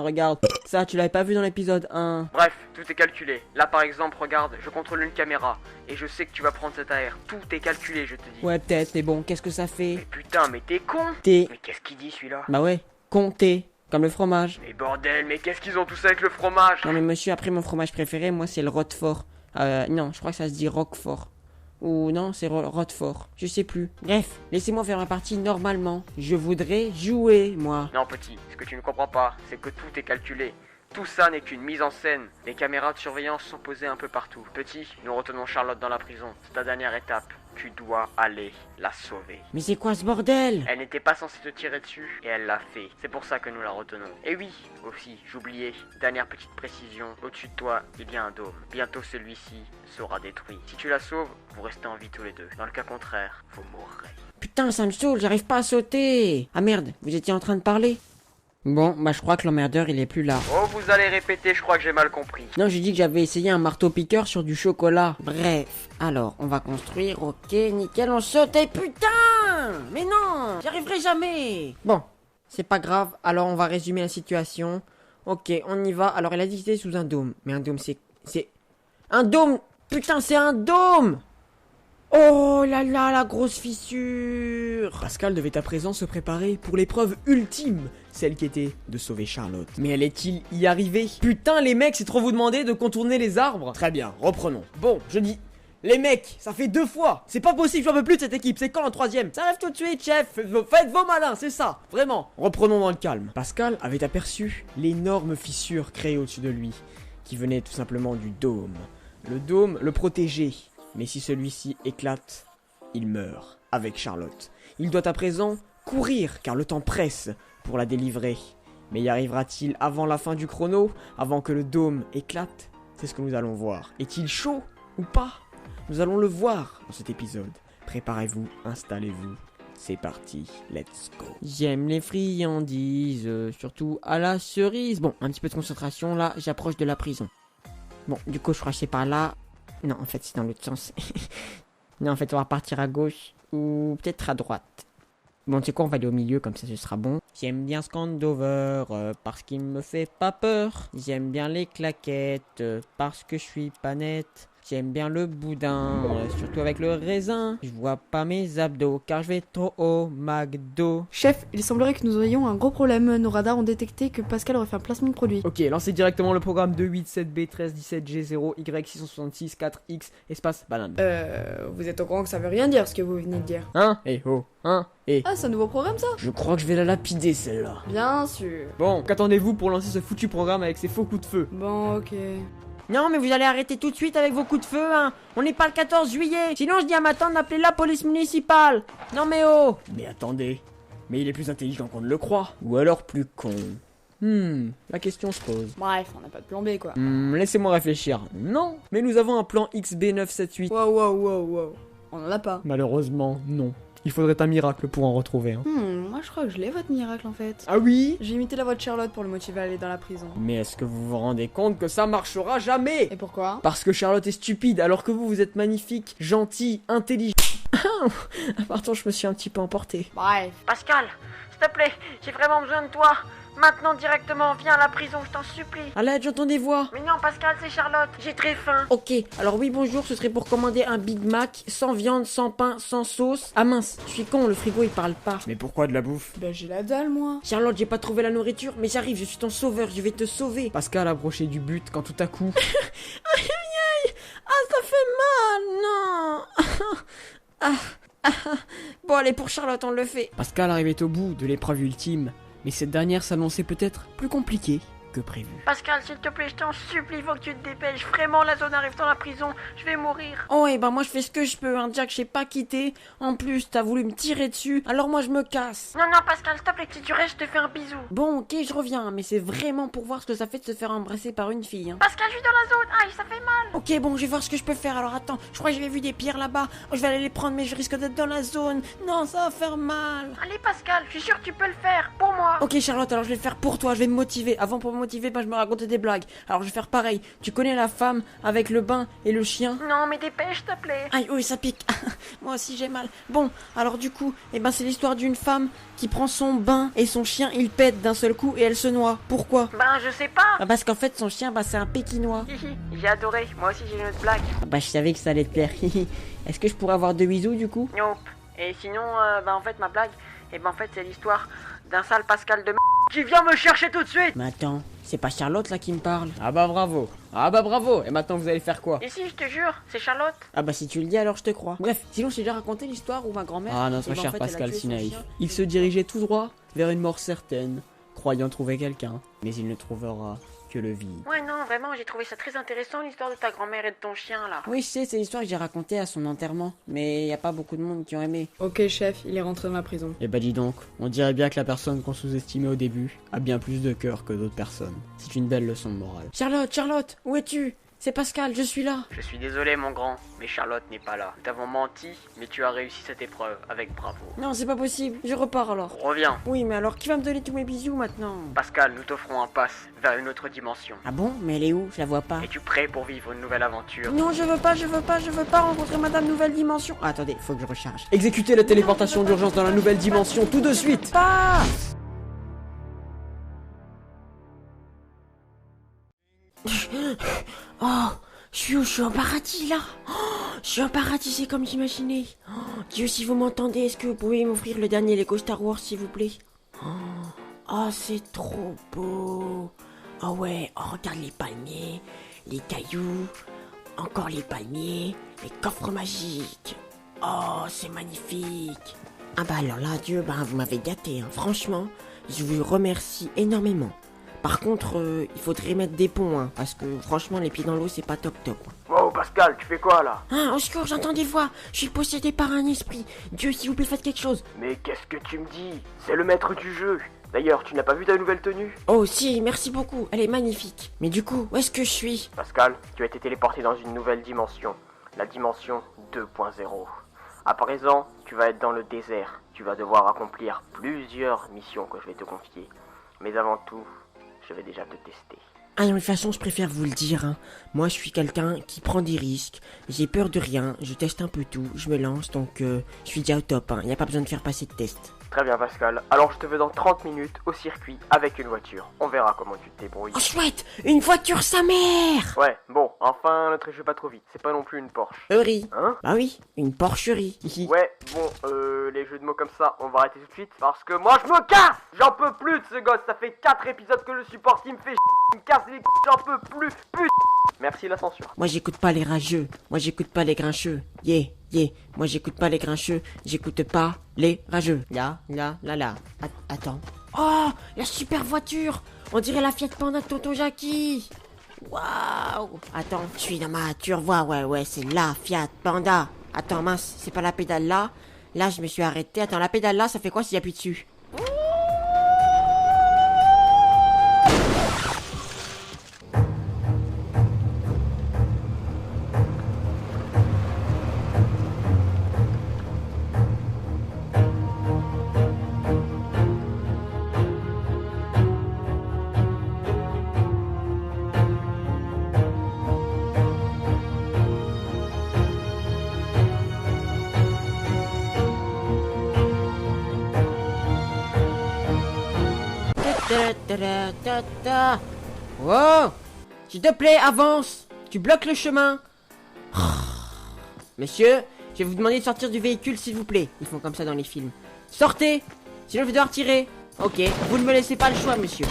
regarde, ça tu l'avais pas vu dans l'épisode 1.
Bref, tout est calculé. Là par exemple, regarde, je contrôle une caméra, et je sais que tu vas prendre cet AR. Tout est calculé, je te dis.
Ouais, peut-être, mais bon, qu'est-ce que ça fait?
Mais putain, mais t'es con.
T'es...
Mais qu'est-ce qu'il dit celui-là?
Bah ouais, compter, comme le fromage.
Mais bordel, mais qu'est-ce qu'ils ont tous avec le fromage?
Non mais monsieur, après mon fromage préféré, moi c'est le Roquefort. Non, je crois que ça se dit Roquefort. Ou non, c'est Roquefort. Je sais plus. Bref, laissez-moi faire ma partie normalement. Je voudrais jouer, moi.
Non petit, ce que tu ne comprends pas, c'est que tout est calculé. Tout ça n'est qu'une mise en scène. Les caméras de surveillance sont posées un peu partout. Petit, nous retenons Charlotte dans la prison. C'est ta dernière étape. Tu dois aller la sauver.
Mais c'est quoi ce bordel?
Elle n'était pas censée te tirer dessus, et elle l'a fait. C'est pour ça que nous la retenons. Et oui, aussi, j'oubliais, dernière petite précision, au-dessus de toi, il y a un dôme. Bientôt celui-ci sera détruit. Si tu la sauves, vous restez en vie tous les deux. Dans le cas contraire, vous mourrez.
Putain, ça me saoule, j'arrive pas à sauter. Ah merde, vous étiez en train de parler? Bon, bah je crois que l'emmerdeur il est plus là.
Oh, vous allez répéter, je crois que j'ai mal compris.
Non, j'ai dit que j'avais essayé un marteau-piqueur sur du chocolat. Bref, alors, on va construire, ok, nickel, on saute, et putain! Mais non, j'y arriverai jamais! Bon, c'est pas grave, alors on va résumer la situation. Ok, on y va, alors elle a dit que c'était sous un dôme. Mais un dôme, c'est... Un dôme! Putain, c'est un dôme! Oh là là, la grosse fissure!
Pascal devait à présent se préparer pour l'épreuve ultime, celle qui était de sauver Charlotte. Mais allait-il y arriver? Putain les mecs, c'est trop vous demander de contourner les arbres? Très bien, reprenons. Bon, je dis,
Les mecs, ça fait 2 fois. C'est pas possible, j'en veux plus de cette équipe. C'est quand le 3ème? Ça arrive tout de suite, chef. Faites vos malins, c'est ça. Vraiment. Reprenons dans le calme. Pascal avait aperçu l'énorme fissure créée au-dessus de lui, qui venait tout simplement du dôme. Le dôme le protégeait. Mais si celui-ci éclate, il meurt avec Charlotte. Il doit à présent courir, car le temps presse pour la délivrer. Mais y arrivera-t-il avant la fin du chrono, avant que le dôme éclate? C'est ce que nous allons voir. Est-il chaud ou pas? Nous allons le voir dans cet épisode. Préparez-vous, installez-vous. C'est parti, let's go. J'aime les friandises, surtout à la cerise. Bon, un petit peu de concentration là, j'approche de la prison. Bon, du coup, je crois que c'est par là. Non, en fait, c'est dans l'autre sens. Non, en fait, on va partir à gauche ou peut-être à droite. Bon, tu sais quoi, on va aller au milieu, comme ça ce sera bon. J'aime bien Scandover, parce qu'il me fait pas peur. J'aime bien les claquettes, parce que je suis pas nette. J'aime bien le boudin, surtout avec le raisin. Je vois pas mes abdos, car je vais trop au McDo.
Chef, il semblerait que nous ayons un gros problème. Nos radars ont détecté que Pascal aurait fait un placement de produit.
Ok, lancez directement le programme 287B1317G0Y666 espace banane.
Vous êtes au courant que ça veut rien dire ce que vous venez de dire.
Hein? Eh oh, hein? Eh.
Ah, c'est un nouveau programme ça?
Je crois que je vais la lapider celle-là.
Bien sûr.
Bon, qu'attendez-vous pour lancer ce foutu programme avec ces faux coups de feu?
Bon, ok.
Non, mais vous allez arrêter tout de suite avec vos coups de feu, hein. On n'est pas le 14 juillet. Sinon, je dis à ma tante d'appeler la police municipale. Non, mais oh.
Mais attendez, mais il est plus intelligent qu'on ne le croit. Ou alors plus con. La question se pose.
Bref, on n'a pas de plan B quoi.
Laissez-moi réfléchir. Non, mais nous avons un plan XB978.
Wow. On en a pas.
Malheureusement, non. Il faudrait un miracle pour en retrouver un.
Moi je crois que je l'ai votre miracle en fait.
Ah oui?
J'ai imité la voix de Charlotte pour le motiver à aller dans la prison.
Mais est-ce que vous vous rendez compte que ça marchera jamais?
Et pourquoi?
Parce que Charlotte est stupide, alors que vous êtes magnifique, gentil, intelligent. Pardon, je me suis un petit peu emporté.
Bref.
Pascal, s'il te plaît, j'ai vraiment besoin de toi. Maintenant, directement, viens à la prison, je t'en supplie.
À l'aide, j'entends des voix.
Mais non, Pascal, c'est Charlotte, j'ai très faim.
Ok, alors oui, bonjour, ce serait pour commander un Big Mac, sans viande, sans pain, sans sauce. Ah mince, je suis con, le frigo il parle pas.
Mais pourquoi de la bouffe?
Bah j'ai la dalle moi.
Charlotte, j'ai pas trouvé la nourriture, mais j'arrive, je suis ton sauveur, je vais te sauver.
Pascal approchait du but quand tout à coup...
Ah, ça fait mal, non. Bon, allez, pour Charlotte, on le fait.
Pascal arrivait au bout de l'épreuve ultime, mais cette dernière s'annonçait peut-être plus compliquée que prévu.
Pascal, s'il te plaît, je t'en supplie, faut que tu te dépêches. Vraiment, la zone arrive dans la prison, je vais mourir.
Oh, et ben moi je fais ce que je peux, hein, Jack, je sais pas quitter. En plus, t'as voulu me tirer dessus, alors moi je me casse.
Non, Pascal, s'il te plaît, si tu restes, je te fais un bisou.
Bon, ok, je reviens, mais c'est vraiment pour voir ce que ça fait de se faire embrasser par une fille. Hein.
Pascal, je suis dans la zone, aïe, ça fait mal.
Ok, bon, je vais voir ce que je peux faire. Alors attends, je crois que j'avais vu des pierres là-bas. Oh, je vais aller les prendre, mais je risque d'être dans la zone. Non, ça va faire mal.
Allez, Pascal, je suis sûr que tu peux le faire, pour moi.
Ok, Charlotte, alors je vais le faire pour toi, je vais me motiver. Avant, pour me motiver, ben, je me racontais des blagues. Alors je vais faire pareil. Tu connais la femme avec le bain et le chien?
Non, mais dépêche, s'il te plaît.
Aïe, oui, ça pique. Moi aussi j'ai mal. Bon, alors du coup, c'est l'histoire d'une femme qui prend son bain et son chien il pète d'un seul coup et elle se noie. Pourquoi?
Ben, je sais pas.
Parce qu'en fait son chien c'est un pékinois.
J'ai adoré, moi aussi j'ai une autre blague.
Je savais que ça allait te plaire. Est-ce que je pourrais avoir 2 bisous du coup?
Nope. Et sinon, en fait ma blague, en fait c'est l'histoire d'un sale Pascal de qui vient me chercher tout de suite.
Mais attends, c'est pas Charlotte là qui me parle?
Ah bah bravo. Et maintenant vous allez faire quoi?
Et si, je te jure, c'est Charlotte.
Ah bah si tu le dis alors je te crois. Bref, sinon j'ai déjà raconté l'histoire où ma grand-mère...
Ah notre cher Pascal si naïf. Il se dirigeait tout droit vers une mort certaine, croyant trouver quelqu'un, mais il ne trouvera que le vide.
Ouais non, vraiment, j'ai trouvé ça très intéressant l'histoire de ta grand-mère et de ton chien là.
Oui, je sais, c'est l'histoire que j'ai racontée à son enterrement, mais y a pas beaucoup de monde qui ont aimé.
Ok chef, il est rentré dans la prison.
Eh bah dis donc, on dirait bien que la personne qu'on sous-estimait au début a bien plus de cœur que d'autres personnes. C'est une belle leçon de morale.
Charlotte, où es-tu? C'est Pascal, je suis là.
Je suis désolé mon grand, mais Charlotte n'est pas là. Nous t'avons menti, mais tu as réussi cette épreuve avec bravo.
Non, c'est pas possible, je repars alors.
Reviens.
Oui, mais alors qui va me donner tous mes bisous maintenant?
Pascal, nous t'offrons un pass vers une autre dimension.
Ah bon? Mais elle est où? Je la vois pas.
Es-tu prêt pour vivre une nouvelle aventure?
Non, je veux pas rencontrer Madame Nouvelle Dimension. Ah, attendez, faut que je recharge.
Exécutez la téléportation d'urgence dans la nouvelle dimension tout de suite.
Passe! Oh, je suis en paradis là. Oh, je suis en paradis, c'est comme j'imaginais. Oh, Dieu, si vous m'entendez, est-ce que vous pouvez m'offrir le dernier Lego Star Wars, s'il vous plaît? Oh, c'est trop beau. Oh ouais, oh regarde les palmiers, les cailloux. encore les palmiers, les coffres magiques. Oh, c'est magnifique. Ah bah alors là, Dieu, bah vous m'avez gâté, hein. Franchement, je vous remercie énormément. Par contre, il faudrait mettre des ponts, hein, parce que franchement, les pieds dans l'eau, c'est pas top top.
Wow, Pascal, tu fais quoi là?
Ah, au secours, j'entends des voix. Je suis possédé par un esprit. Dieu, s'il vous plaît, faites quelque chose.
Mais qu'est-ce que tu me dis? C'est le maître du jeu. D'ailleurs, tu n'as pas vu ta nouvelle tenue?
Oh si, merci beaucoup, elle est magnifique. Mais du coup, où est-ce que je suis?
Pascal, tu as été téléporté dans une nouvelle dimension. La dimension 2.0. À présent, tu vas être dans le désert. Tu vas devoir accomplir plusieurs missions que je vais te confier. Mais avant tout, je vais déjà te tester.
Ah non, de toute façon, je préfère vous le dire, hein. Moi, je suis quelqu'un qui prend des risques. J'ai peur de rien, je teste un peu tout, je me lance, donc je suis déjà au top, hein. Y a pas besoin de faire passer de test.
Très bien Pascal, alors je te veux dans 30 minutes au circuit avec une voiture. On verra comment tu te débrouilles.
Oh chouette, une voiture sa mère.
Ouais, bon, enfin, ne triche pas trop vite. C'est pas non plus une Porsche.
Eury.
Hein?
Bah oui, une Porcherie.
Ouais, bon, les jeux de mots comme ça, on va arrêter tout de suite. Parce que moi, je me casse! J'en peux plus de ce gosse, ça fait 4 épisodes que je le supporte, il me fait il me casse les j'en peux plus, putain! Merci la censure.
Moi j'écoute pas les rageux, moi j'écoute pas les grincheux. Moi j'écoute pas les grincheux, j'écoute pas les rageux. Là. Attends. Oh, la super voiture. On dirait la Fiat Panda de Tonton Jackie. Waouh. Attends, je suis dans ma voiture, ouais, c'est la Fiat Panda. Attends, mince, c'est pas la pédale là. Là, je me suis arrêté. Attends, la pédale là, ça fait quoi si j'appuie dessus? Wow! S'il te plaît, avance! Tu bloques le chemin! Monsieur, je vais vous demander de sortir du véhicule, s'il vous plaît. Ils font comme ça dans les films. Sortez! Sinon, je vais devoir tirer. Ok, vous ne me laissez pas le choix, monsieur.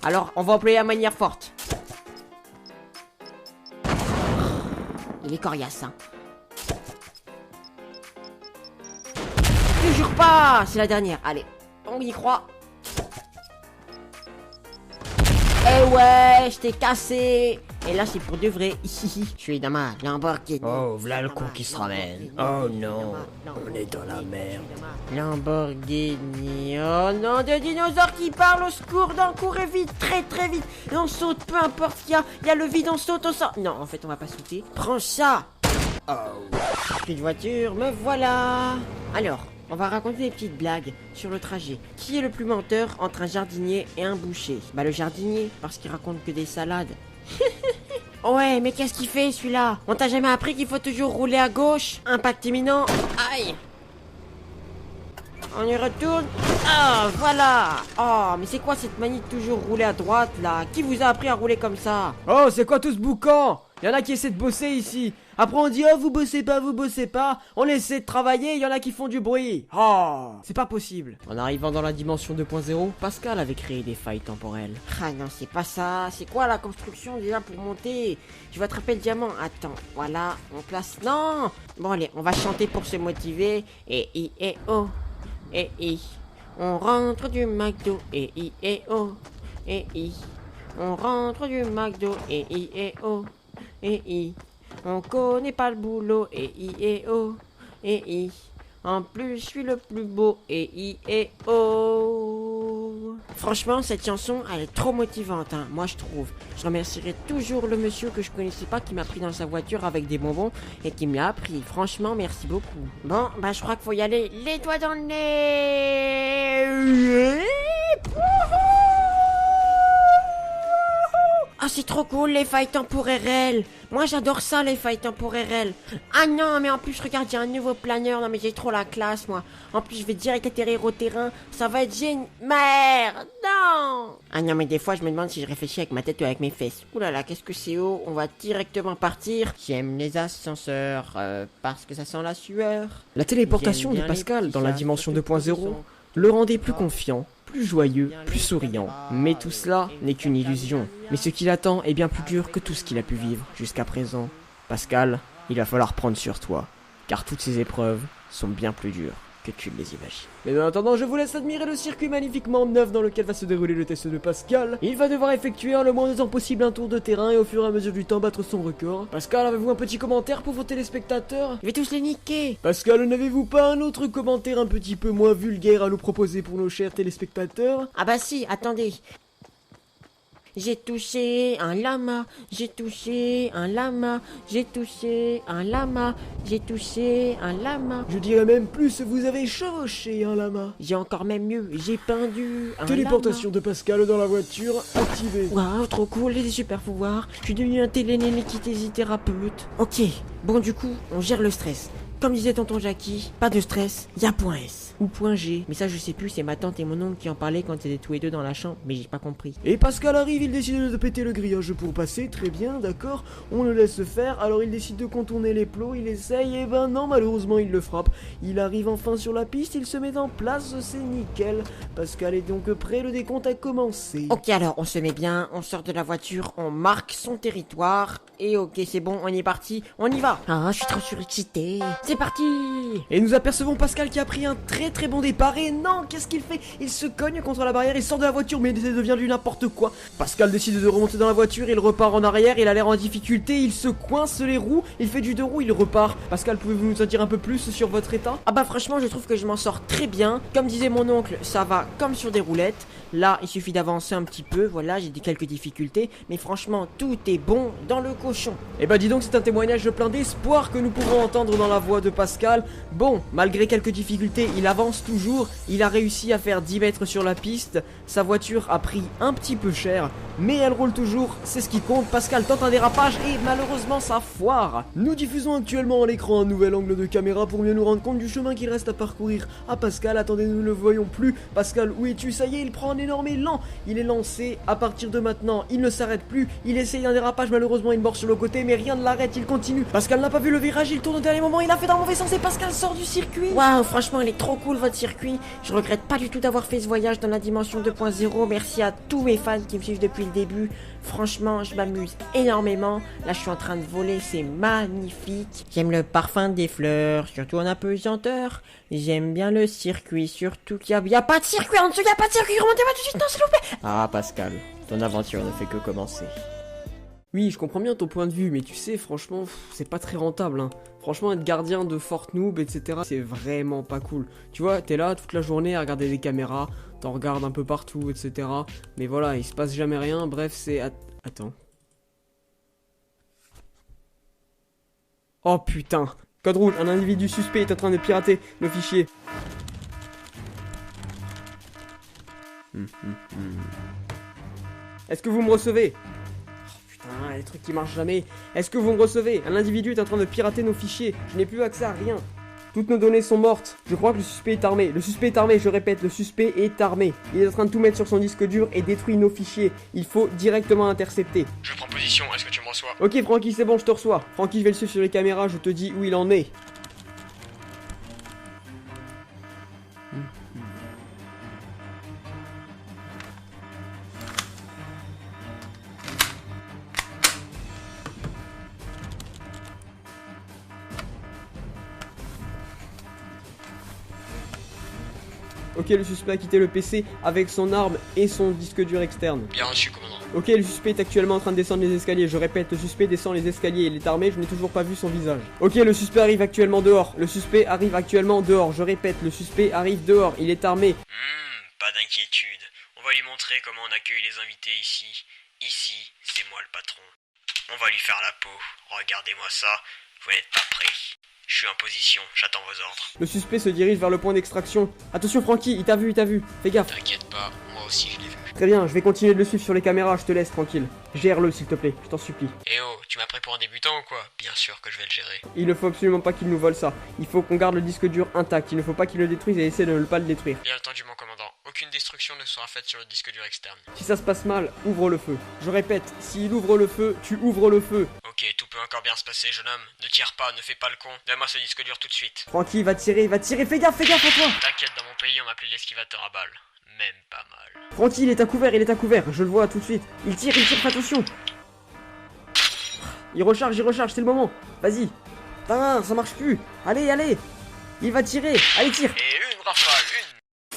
Alors, on va employer la manière forte. Il est coriace, hein. Toujours pas! C'est la dernière. Allez, on y croit. Eh ouais, je t'ai cassé. Et là, c'est pour de vrai. Je suis dans ma Lamborghini.
Oh, voilà le con qui se ramène. Oh non, on est dans la merde.
Lamborghini. Oh non, des dinosaures qui parlent, au secours, non, courez vite, très très vite. Et on saute, peu importe qu'il y a. Il y a le vide, on saute, on sort. Non, en fait, on va pas sauter. Prends ça.
Oh,
Plus de voiture, me voilà. Alors, on va raconter des petites blagues sur le trajet. Qui est le plus menteur entre un jardinier et un boucher? Bah le jardinier, parce qu'il raconte que des salades. Ouais, mais qu'est-ce qu'il fait celui-là? On t'a jamais appris qu'il faut toujours rouler à gauche? Impact imminent. Aïe. On y retourne. Ah, voilà. Oh, mais c'est quoi cette manie de toujours rouler à droite là? Qui vous a appris à rouler comme ça?
Oh, c'est quoi tout ce boucan? Y'en a qui essaient de bosser ici. Après on dit oh vous bossez pas. On essaie de travailler, y'en a qui font du bruit. Oh, c'est pas possible. En arrivant dans la dimension 2.0, Pascal avait créé des failles temporelles.
Ah non, c'est pas ça. C'est quoi la construction déjà pour monter? Je vais attraper le diamant. Attends, voilà, on place. Non. Bon allez, on va chanter pour se motiver. Et oh. Et on rentre du McDo. Et oh. Et on rentre du McDo. Et oh. Et on connaît pas le boulot. Et oh. Et en plus je suis le plus beau. Et oh. Franchement cette chanson elle est trop motivante hein, moi je trouve. Je remercierai toujours le monsieur que je connaissais pas qui m'a pris dans sa voiture avec des bonbons et qui me l'a appris. Franchement merci beaucoup. Bon bah je crois qu'il faut y aller les doigts dans le nez. Ah c'est trop cool les failles temporelles. Moi j'adore ça les failles temporelles. Ah non mais en plus regarde j'ai un nouveau planeur. Non mais j'ai trop la classe moi. En plus je vais direct atterrir au terrain. Ça va être génial. Merde non. Ah non mais des fois je me demande si je réfléchis avec ma tête ou avec mes fesses. Ouh là là qu'est-ce que c'est haut. On va directement partir. J'aime les ascenseurs parce que ça sent la sueur.
La téléportation
J'aime
de
bien
Pascal
les
dans la
petits
dimension
chats,
2.0
le rendait plus confiant, plus joyeux, plus souriant. Mais tout cela n'est qu'une illusion. Mais ce qui l'attend est bien plus dur que tout ce qu'il a pu vivre jusqu'à présent. Pascal, il va falloir prendre sur toi, car toutes ces épreuves sont bien plus dures que tu ne les imagines.
Mais en attendant, je vous laisse admirer le circuit magnifiquement neuf dans lequel va se dérouler le test de Pascal. Il va devoir effectuer en le moins de temps possible un tour de terrain et au fur et à mesure du temps battre son record. Pascal, avez-vous un petit commentaire pour vos téléspectateurs?
Je vais tous les niquer.
Pascal, n'avez-vous pas un autre commentaire un petit peu moins vulgaire à nous proposer pour nos chers téléspectateurs?
Ah bah si, attendez. J'ai touché un lama, j'ai touché un lama, j'ai touché un lama, j'ai touché un lama.
Je dirais même plus, vous avez chevauché un lama.
J'ai encore même mieux, j'ai pendu un
Téléportation de Pascal dans la voiture, activée.
Waouh, trop cool, les super pouvoirs. Je suis devenu un télénénékithésithérapeute. Ok, bon du coup, on gère le stress. Comme disait tonton Jackie, pas de stress, y'a point S ou point G. Mais ça je sais plus, c'est ma tante et mon oncle qui en parlaient quand ils étaient tous les deux dans la chambre, mais j'ai pas compris.
Et Pascal arrive, il décide de péter le grillage pour passer, très bien, d'accord. On le laisse faire, alors il décide de contourner les plots, il essaye, et ben non, malheureusement il le frappe. Il arrive enfin sur la piste, il se met en place, c'est nickel. Pascal est donc prêt, le décompte a commencé.
Ok alors, on se met bien, on sort de la voiture, on marque son territoire, et ok c'est bon, on est parti, on y va. Ah, je suis trop surexcité. C'est parti.
Et nous apercevons Pascal qui a pris un très bon départ, et non, qu'est-ce qu'il fait? Il se cogne contre la barrière, il sort de la voiture, mais ça devient du n'importe quoi. Pascal décide de remonter dans la voiture, il repart en arrière, il a l'air en difficulté, il se coince les roues, il fait du deux roues, il repart. Pascal, pouvez-vous nous en dire un peu plus sur votre état?
Ah bah franchement je trouve que je m'en sors très bien. Comme disait mon oncle, ça va comme sur des roulettes. Là il suffit d'avancer un petit peu, voilà, j'ai quelques difficultés, mais franchement tout est bon dans le cochon.
Eh bah dis donc, c'est un témoignage plein d'espoir que nous pouvons entendre dans la voix de Pascal. Bon, malgré quelques difficultés, il avance toujours, il a réussi à faire 10 mètres sur la piste, sa voiture a pris un petit peu cher, mais elle roule toujours, c'est ce qui compte. Pascal tente un dérapage et malheureusement ça foire. Nous diffusons actuellement à l'écran un nouvel angle de caméra pour mieux nous rendre compte du chemin qu'il reste à parcourir. Ah Pascal, attendez, nous ne le voyons plus. Pascal, où es-tu? Ça y est, il prend un énorme élan, il est lancé, à partir de maintenant, il ne s'arrête plus, il essaye un dérapage, malheureusement il mord sur le côté, mais rien ne l'arrête, il continue. Pascal n'a pas vu le virage, il tourne au dernier moment, il a fait dans le mauvais sens et Pascal sort du circuit.
Waouh, franchement il est trop cool votre circuit. Je regrette pas du tout d'avoir fait ce voyage dans la dimension 2.0. Merci à tous mes fans qui me suivent depuis le début. Franchement, je m'amuse énormément. Là, je suis en train de voler, c'est magnifique. J'aime le parfum des fleurs, surtout en apesanteur. J'aime bien le circuit, surtout qu'il y a pas de circuit en dessous, il y a pas de circuit. Remontez-moi tout de suite, non, s'il vous plaît.
Ah, Pascal, ton aventure ne fait que commencer.
Oui, je comprends bien ton point de vue, mais tu sais, franchement, c'est pas très rentable, hein. Franchement, être gardien de Fort Noob, etc., c'est vraiment pas cool. Tu vois, t'es là toute la journée à regarder les caméras, t'en regardes un peu partout, etc. Mais voilà, il se passe jamais rien, bref, c'est... Attends. Oh putain. Code rouge, un individu suspect est en train de pirater nos fichiers. Est-ce que vous me recevez? Putain, les trucs qui marchent jamais. Est-ce que vous me recevez? Un individu est en train de pirater nos fichiers. Je n'ai plus accès à rien. Toutes nos données sont mortes. Je crois que le suspect est armé. Le suspect est armé, je répète, le suspect est armé. Il est en train de tout mettre sur son disque dur et détruit nos fichiers. Il faut directement intercepter.
Je prends position, est-ce que tu me reçois?
Ok Francky, c'est bon, je te reçois. Francky, je vais le suivre sur les caméras, je te dis où il en est. Ok, le suspect a quitté le PC avec son arme et son disque dur externe.
Bien reçu, commandant.
Ok, le suspect est actuellement en train de descendre les escaliers. Je répète, le suspect descend les escaliers. Il est armé, je n'ai toujours pas vu son visage. Ok, le suspect arrive actuellement dehors. Le suspect arrive actuellement dehors. Je répète, le suspect arrive dehors. Il est armé.
Pas d'inquiétude. On va lui montrer comment on accueille les invités ici. Ici, c'est moi le patron. On va lui faire la peau. Regardez-moi ça. Vous n'êtes pas prêts. Je suis en position, j'attends vos ordres.
Le suspect se dirige vers le point d'extraction. Attention Francky, il t'a vu, Fais gaffe.
T'inquiète pas, moi aussi je l'ai vu.
Très bien, je vais continuer de le suivre sur les caméras, je te laisse tranquille. Gère-le s'il te plaît, je t'en supplie.
Eh oh, tu m'as pris pour un débutant ou quoi? Bien sûr que je vais le gérer.
Il ne faut absolument pas qu'il nous vole ça. Il faut qu'on garde le disque dur intact. Il ne faut pas qu'il le détruise et essaie de ne pas le détruire.
Bien entendu mon commandant. Ok, aucune destruction ne sera faite sur le disque dur externe.
Si ça se passe mal, ouvre le feu. Je répète, s'il ouvre le feu, tu ouvres le feu.
Ok, tout peut encore bien se passer, jeune homme. Ne tire pas, ne fais pas le con. Donne-moi ce disque dur tout de suite.
Francky, il va tirer, fais gaffe à toi.
T'inquiète, dans mon pays, on m'appelait l'esquivateur à balles. Même pas mal.
Francky, il est à couvert, je le vois tout de suite. Il tire, fais attention. Il recharge, c'est le moment. Vas-y. Putain, ça marche plus. Allez. Il va tirer. Allez, tire.
Et une rafale, une.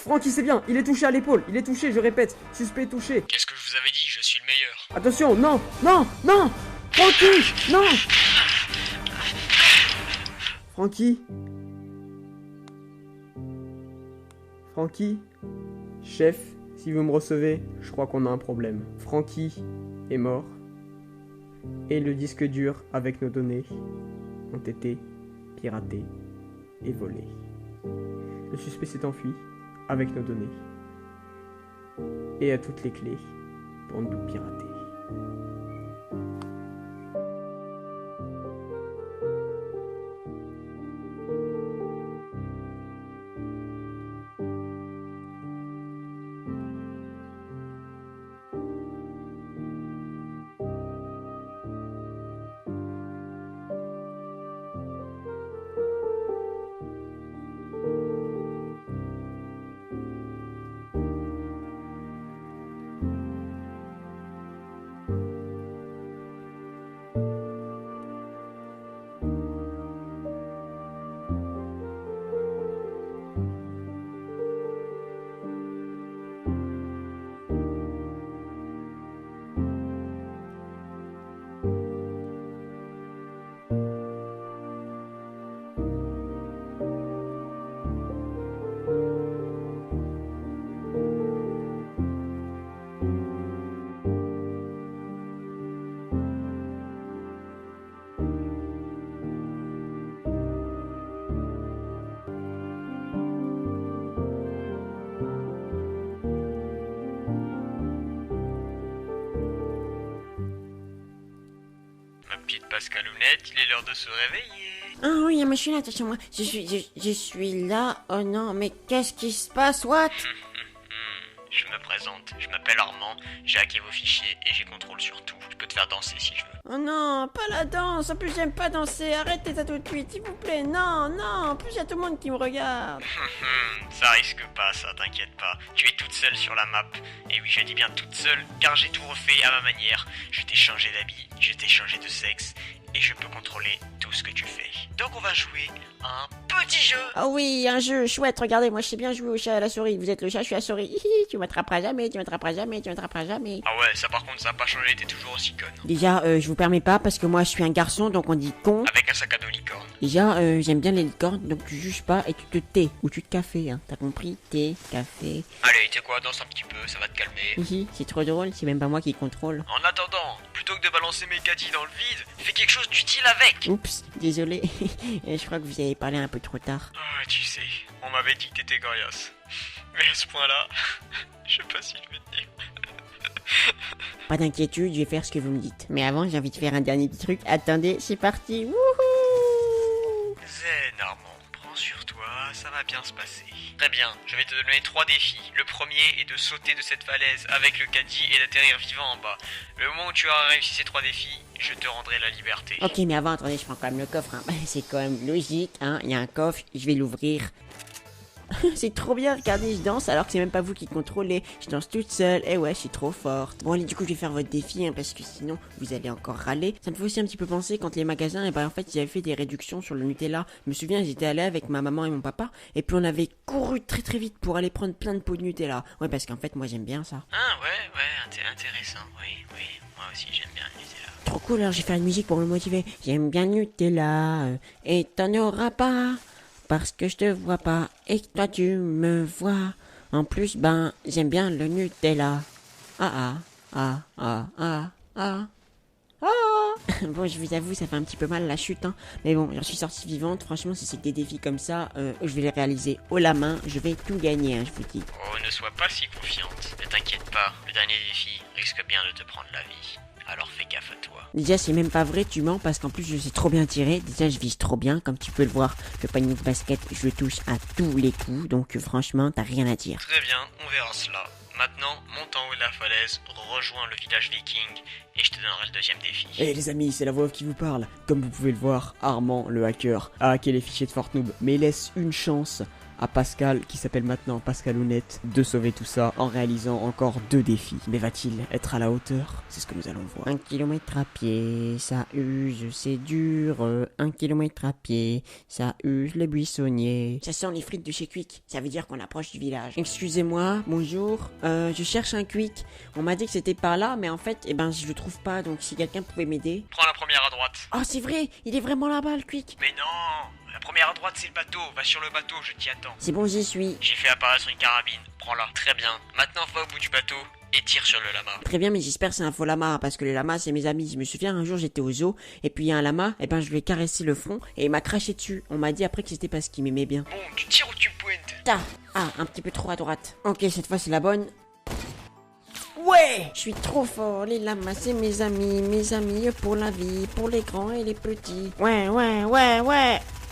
Francky, c'est bien. Il est touché à l'épaule. Il est touché, je répète. Suspect touché.
Qu'est-ce que je vous avais dit? Je suis le meilleur.
Attention, non. Francky, non. Francky, chef, si vous me recevez, je crois qu'on a un problème. Francky est mort. Et le disque dur avec nos données ont été piratés et volés. Le suspect s'est enfui avec nos données et a toutes les clés pour nous pirater.
Petite Pascalounette, il est l'heure de se réveiller.
Ah oui, mais je suis là, attention moi. Je suis là. Oh non, mais qu'est-ce qui se passe, what?
Je me présente, je m'appelle Armand, j'ai hacké vos fichiers et j'ai contrôle sur tout. Je peux te faire danser si je veux.
Oh non, pas la danse. En plus, j'aime pas danser. Arrêtez ça tout de suite, s'il vous plaît. Non. En plus, y a tout le monde qui me regarde.
Ça risque pas, ça, t'inquiète pas. Tu es toute seule sur la map. Et oui, je dis bien toute seule, car j'ai tout refait à ma manière. Je t'ai changé d'habit, je t'ai changé de sexe, et je peux contrôler tout ce que tu fais. Donc on va jouer à un petit jeu.
Ah oui, un jeu chouette. Regardez, moi je sais bien jouer au chat et à la souris. Vous êtes le chat, je suis la souris. Hihi, tu m'attraperas jamais.
Ah ouais, ça par contre, ça a pas changé, t'es toujours aussi conne.
Déjà, je vous permets pas parce que moi je suis un garçon, donc on dit con.
Avec un sac à dos licorne.
Déjà, j'aime bien les licornes, donc tu juges pas et tu te tais. Ou tu te cafés, hein. T'as compris? Thé, café.
Allez, t'es quoi, danse un petit peu, ça va te calmer.
Hihi, c'est trop drôle, c'est même pas moi qui contrôle.
En attendant, plutôt que de balancer mes caddies dans le vide, fais quelque chose d'utile avec.
Oups, désolé. Je crois que vous avez parlé un peu trop tard.
Ah, tu sais, on m'avait dit que t'étais coriace. Mais à ce point-là, je sais pas si je vais te dire.
Pas d'inquiétude, je vais faire ce que vous me dites. Mais avant, j'ai envie de faire un dernier petit truc. Attendez, c'est parti. Wouhou!
Zen, Armand, prends sur toi, ça va bien se passer. Très bien, je vais te donner 3 défis. Le premier est de sauter de cette falaise avec le caddie et d'atterrir vivant en bas. Le moment où tu auras réussi ces 3 défis, je te rendrai la liberté.
Ok, mais avant, attendez, je prends quand même le coffre. Hein. C'est quand même logique, hein. Il y a un coffre, je vais l'ouvrir. C'est trop bien, regardez, je danse alors que c'est même pas vous qui contrôlez. Je danse toute seule, et ouais, je suis trop forte. Bon allez, du coup je vais faire votre défi, hein, parce que sinon vous allez encore râler. Ça me fait aussi un petit peu penser quand les magasins, et ben en fait ils avaient fait des réductions sur le Nutella. Je me souviens, j'étais allé avec ma maman et mon papa, et puis on avait couru très très vite pour aller prendre plein de pots de Nutella. Ouais, parce qu'en fait moi j'aime bien ça.
Ah ouais, intéressant, oui, moi aussi j'aime bien le Nutella.
Trop cool, alors je vais faire une musique pour me motiver. J'aime bien le Nutella, et t'en auras pas. Parce que je te vois pas et que toi tu me vois. En plus, ben, j'aime bien le Nutella. Bon, je vous avoue, ça fait un petit peu mal la chute, hein. Mais bon, j'en suis sortie vivante. Franchement, si c'est des défis comme ça, je vais les réaliser haut la main. Je vais tout gagner, hein, je vous dis.
Oh, ne sois pas si confiante. Ne t'inquiète pas, le dernier défi risque bien de te prendre la vie. alors fais gaffe à toi.
Déjà, c'est même pas vrai, tu mens, parce qu'en plus, je sais trop bien tirer. Déjà, je vise trop bien, comme tu peux le voir. Le panier de basket, je le touche à tous les coups, donc franchement, t'as rien à dire.
Très bien, on verra cela. Maintenant, monte en haut de la falaise, rejoins le village viking, et je te donnerai le deuxième défi.
Eh les amis, c'est la voix off qui vous parle. Comme vous pouvez le voir, Armand, le hacker, a hacké les fichiers de Fortnoob, mais il laisse une chance à Pascal, qui s'appelle maintenant Pascal Honnête, de sauver tout ça en réalisant encore 2 défis. Mais va-t-il être à la hauteur? C'est ce que nous allons voir.
1 kilomètre à pied, ça use, c'est dur. 1 kilomètre à pied, ça use les buissonniers. Ça sent les frites de chez Quick, ça veut dire qu'on approche du village. Excusez-moi, bonjour, je cherche un Quick. On m'a dit que c'était par là, mais en fait, je le trouve pas, donc si quelqu'un pouvait m'aider.
Prends la première à droite.
Oh, c'est vrai, il est vraiment là-bas, le Quick.
Mais non, la première à droite c'est le bateau, va sur le bateau, je t'y attends.
C'est bon, j'y suis.
J'ai fait apparaître une carabine, prends-la. Très bien, maintenant va au bout du bateau et tire sur le lama.
Très bien, mais j'espère que c'est un faux lama, parce que les lamas, c'est mes amis. Je me souviens, un jour, j'étais au zoo, et puis il y a un lama, je lui ai caressé le front, et il m'a craché dessus. On m'a dit après que c'était parce qu'il m'aimait bien.
Bon, tu tires ou tu pointes?
Ta. Ah, un petit peu trop à droite. Ok, cette fois, c'est la bonne. Ouais! Je suis trop fort, les lamas, c'est mes amis pour la vie, pour les grands et les petits. Ouais.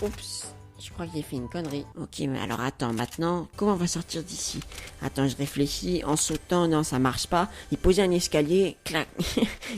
Oups. Je crois que j'ai fait une connerie. Ok, mais alors attends, maintenant, comment on va sortir d'ici? Attends, je réfléchis. En sautant, non, ça marche pas. Il posait un escalier, clac.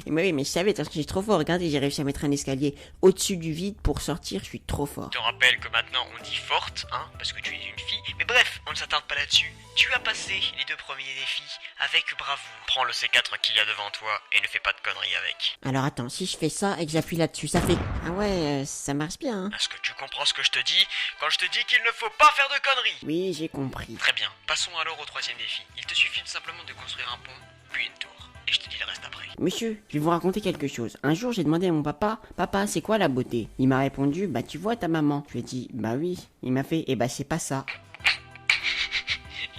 Et oui, mais je savais, parce que je suis trop fort. Regardez, j'ai réussi à mettre un escalier au-dessus du vide pour sortir. Je suis trop fort.
Je te rappelle que maintenant on dit forte, hein, parce que tu es une fille. Mais bref, on ne s'attarde pas là-dessus. Tu as passé les 2 premiers défis avec bravoure. Prends le C4 qu'il y a devant toi et ne fais pas de conneries avec.
Alors attends, si je fais ça et que j'appuie là-dessus, ça fait... Ah ouais, ça marche bien, hein.
Est-ce que tu comprends ce que je te dis quand je te dis qu'il ne faut pas faire de conneries?
Oui, j'ai compris.
Très bien, passons alors au 3e défi. Il te suffit tout simplement de construire un pont, puis une tour. Et je te dis le reste après.
Monsieur, je vais vous raconter quelque chose. Un jour, j'ai demandé à mon papa, c'est quoi la beauté? Il m'a répondu, tu vois ta maman. Je lui ai dit, oui. Il m'a fait, c'est pas ça.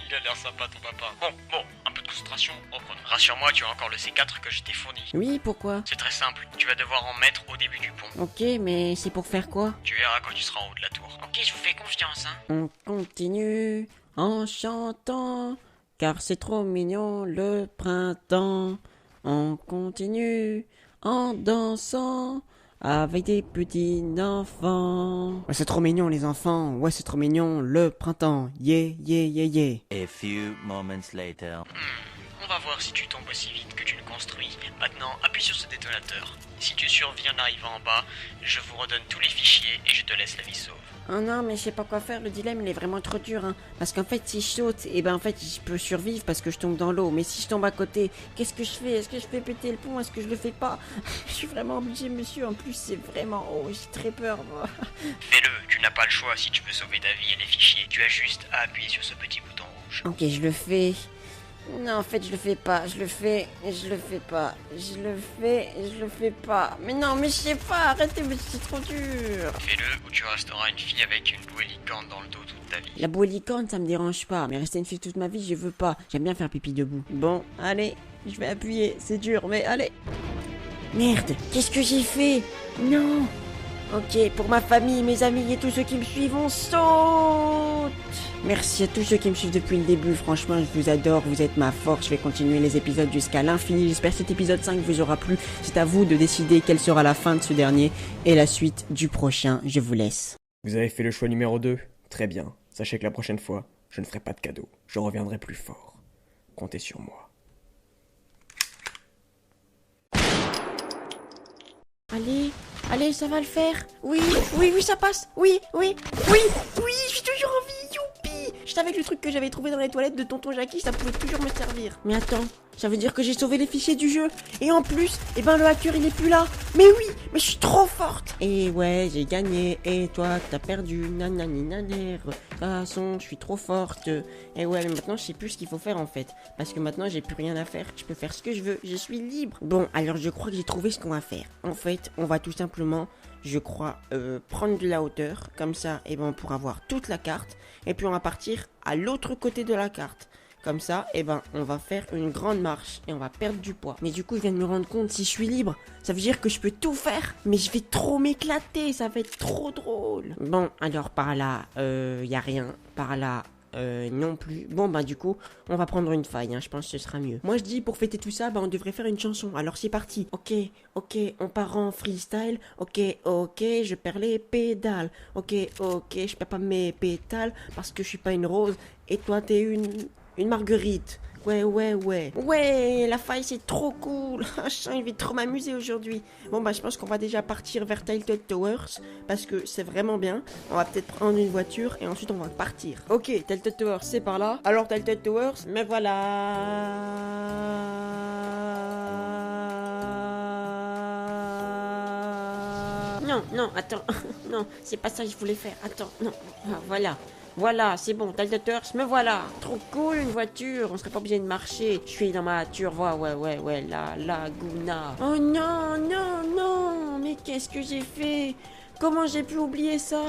Il a l'air sympa ton papa. Bon, un peu de concentration, reprenons. Rassure-moi, tu as encore le C4 que je t'ai fourni.
Oui, pourquoi?
C'est très simple, tu vas devoir en mettre au début du pont.
Ok, mais c'est pour faire quoi?
Tu verras quand tu seras en haut de la tour. Ok, je vous fais confiance, hein.
On continue en chantant, car c'est trop mignon le printemps. On continue en dansant avec des petits enfants. Ouais, c'est trop mignon les enfants. Ouais, c'est trop mignon le printemps. Yeah.
A few moments later.
On va voir si tu tombes aussi vite que tu ne construis. Maintenant, appuie sur ce détonateur. Si tu survis en arrivant en bas, je vous redonne tous les fichiers et je te laisse la vie sauve.
Oh non, mais je sais pas quoi faire, le dilemme il est vraiment trop dur, hein. Parce qu'en fait, si je saute, je peux survivre parce que je tombe dans l'eau. Mais si je tombe à côté, qu'est-ce que je fais? Est-ce que je fais péter le pont? Est-ce que je le fais pas? Je suis vraiment obligé, monsieur. En plus, c'est vraiment... Oh, j'ai très peur, moi.
Fais-le, tu n'as pas le choix si tu veux sauver ta vie et les fichiers. Tu as juste à appuyer sur ce petit bouton rouge.
Ok, je le fais. Non, en fait, je le fais pas. Je le fais pas. Mais non, mais je sais pas. Arrêtez, mais c'est trop dur.
Fais-le ou tu resteras une fille avec une bouée licorne dans le dos toute ta vie.
La bouée licorne, ça me dérange pas. Mais rester une fille toute ma vie, je veux pas. J'aime bien faire pipi debout. Bon, allez. Je vais appuyer. C'est dur, mais allez. Merde, qu'est-ce que j'ai fait? Non. Ok, pour ma famille, mes amis et tous ceux qui me suivent, on saute. Merci à tous ceux qui me suivent depuis le début, franchement je vous adore, vous êtes ma force, je vais continuer les épisodes jusqu'à l'infini, j'espère que cet épisode 5 vous aura plu, c'est à vous de décider quelle sera la fin de ce dernier et la suite du prochain, je vous laisse.
Vous avez fait le choix numéro 2? Très bien, sachez que la prochaine fois, je ne ferai pas de cadeau, je reviendrai plus fort. Comptez sur moi.
Allez, ça va le faire. Oui, ça passe. Oui, je suis toujours en vie, youpi. Je savais que le truc que j'avais trouvé dans les toilettes de tonton Jackie, ça pouvait toujours me servir. Mais attends, ça veut dire que j'ai sauvé les fichiers du jeu. Et en plus, le hacker, il est plus là. Mais oui, mais je suis trop forte. Et ouais, j'ai gagné. Et toi, t'as perdu. Nanani naner. De toute façon, je suis trop forte. Et ouais, mais maintenant, je sais plus ce qu'il faut faire en fait. Parce que maintenant, j'ai plus rien à faire. Je peux faire ce que je veux. Je suis libre. Bon, alors je crois que j'ai trouvé ce qu'on va faire. En fait, on va tout simplement... je crois, prendre de la hauteur, comme ça, on pourra voir toute la carte, et puis on va partir à l'autre côté de la carte. Comme ça, on va faire une grande marche, et on va perdre du poids. Mais du coup, je viens de me rendre compte, si je suis libre, ça veut dire que je peux tout faire, mais je vais trop m'éclater, ça va être trop drôle. Bon, alors par là, y a rien, par là, Non plus. Bon, bah du coup, on va prendre une faille, hein, je pense que ce sera mieux. Moi je dis, pour fêter tout ça, bah on devrait faire une chanson. Alors c'est parti. Ok, on part en freestyle. Ok, je perds les pédales. Ok, je perds pas mes pétales parce que je suis pas une rose et toi t'es une marguerite. Ouais, la faille c'est trop cool. J'ai envie de trop m'amuser aujourd'hui. Bon bah je pense qu'on va déjà partir vers Tilted Towers parce que c'est vraiment bien. On va peut-être prendre une voiture et ensuite on va partir. Ok, Tilted Towers c'est par là. Alors Tilted Towers, mais voilà. Non, attends. Non, c'est pas ça que je voulais faire. Attends, non. Ah, voilà, c'est bon, Tilted Towers, me voilà. Trop cool une voiture, on serait pas obligé de marcher. Je suis dans ma voiture, ouais, la Laguna. Oh non, mais qu'est-ce que j'ai fait? Comment j'ai pu oublier ça?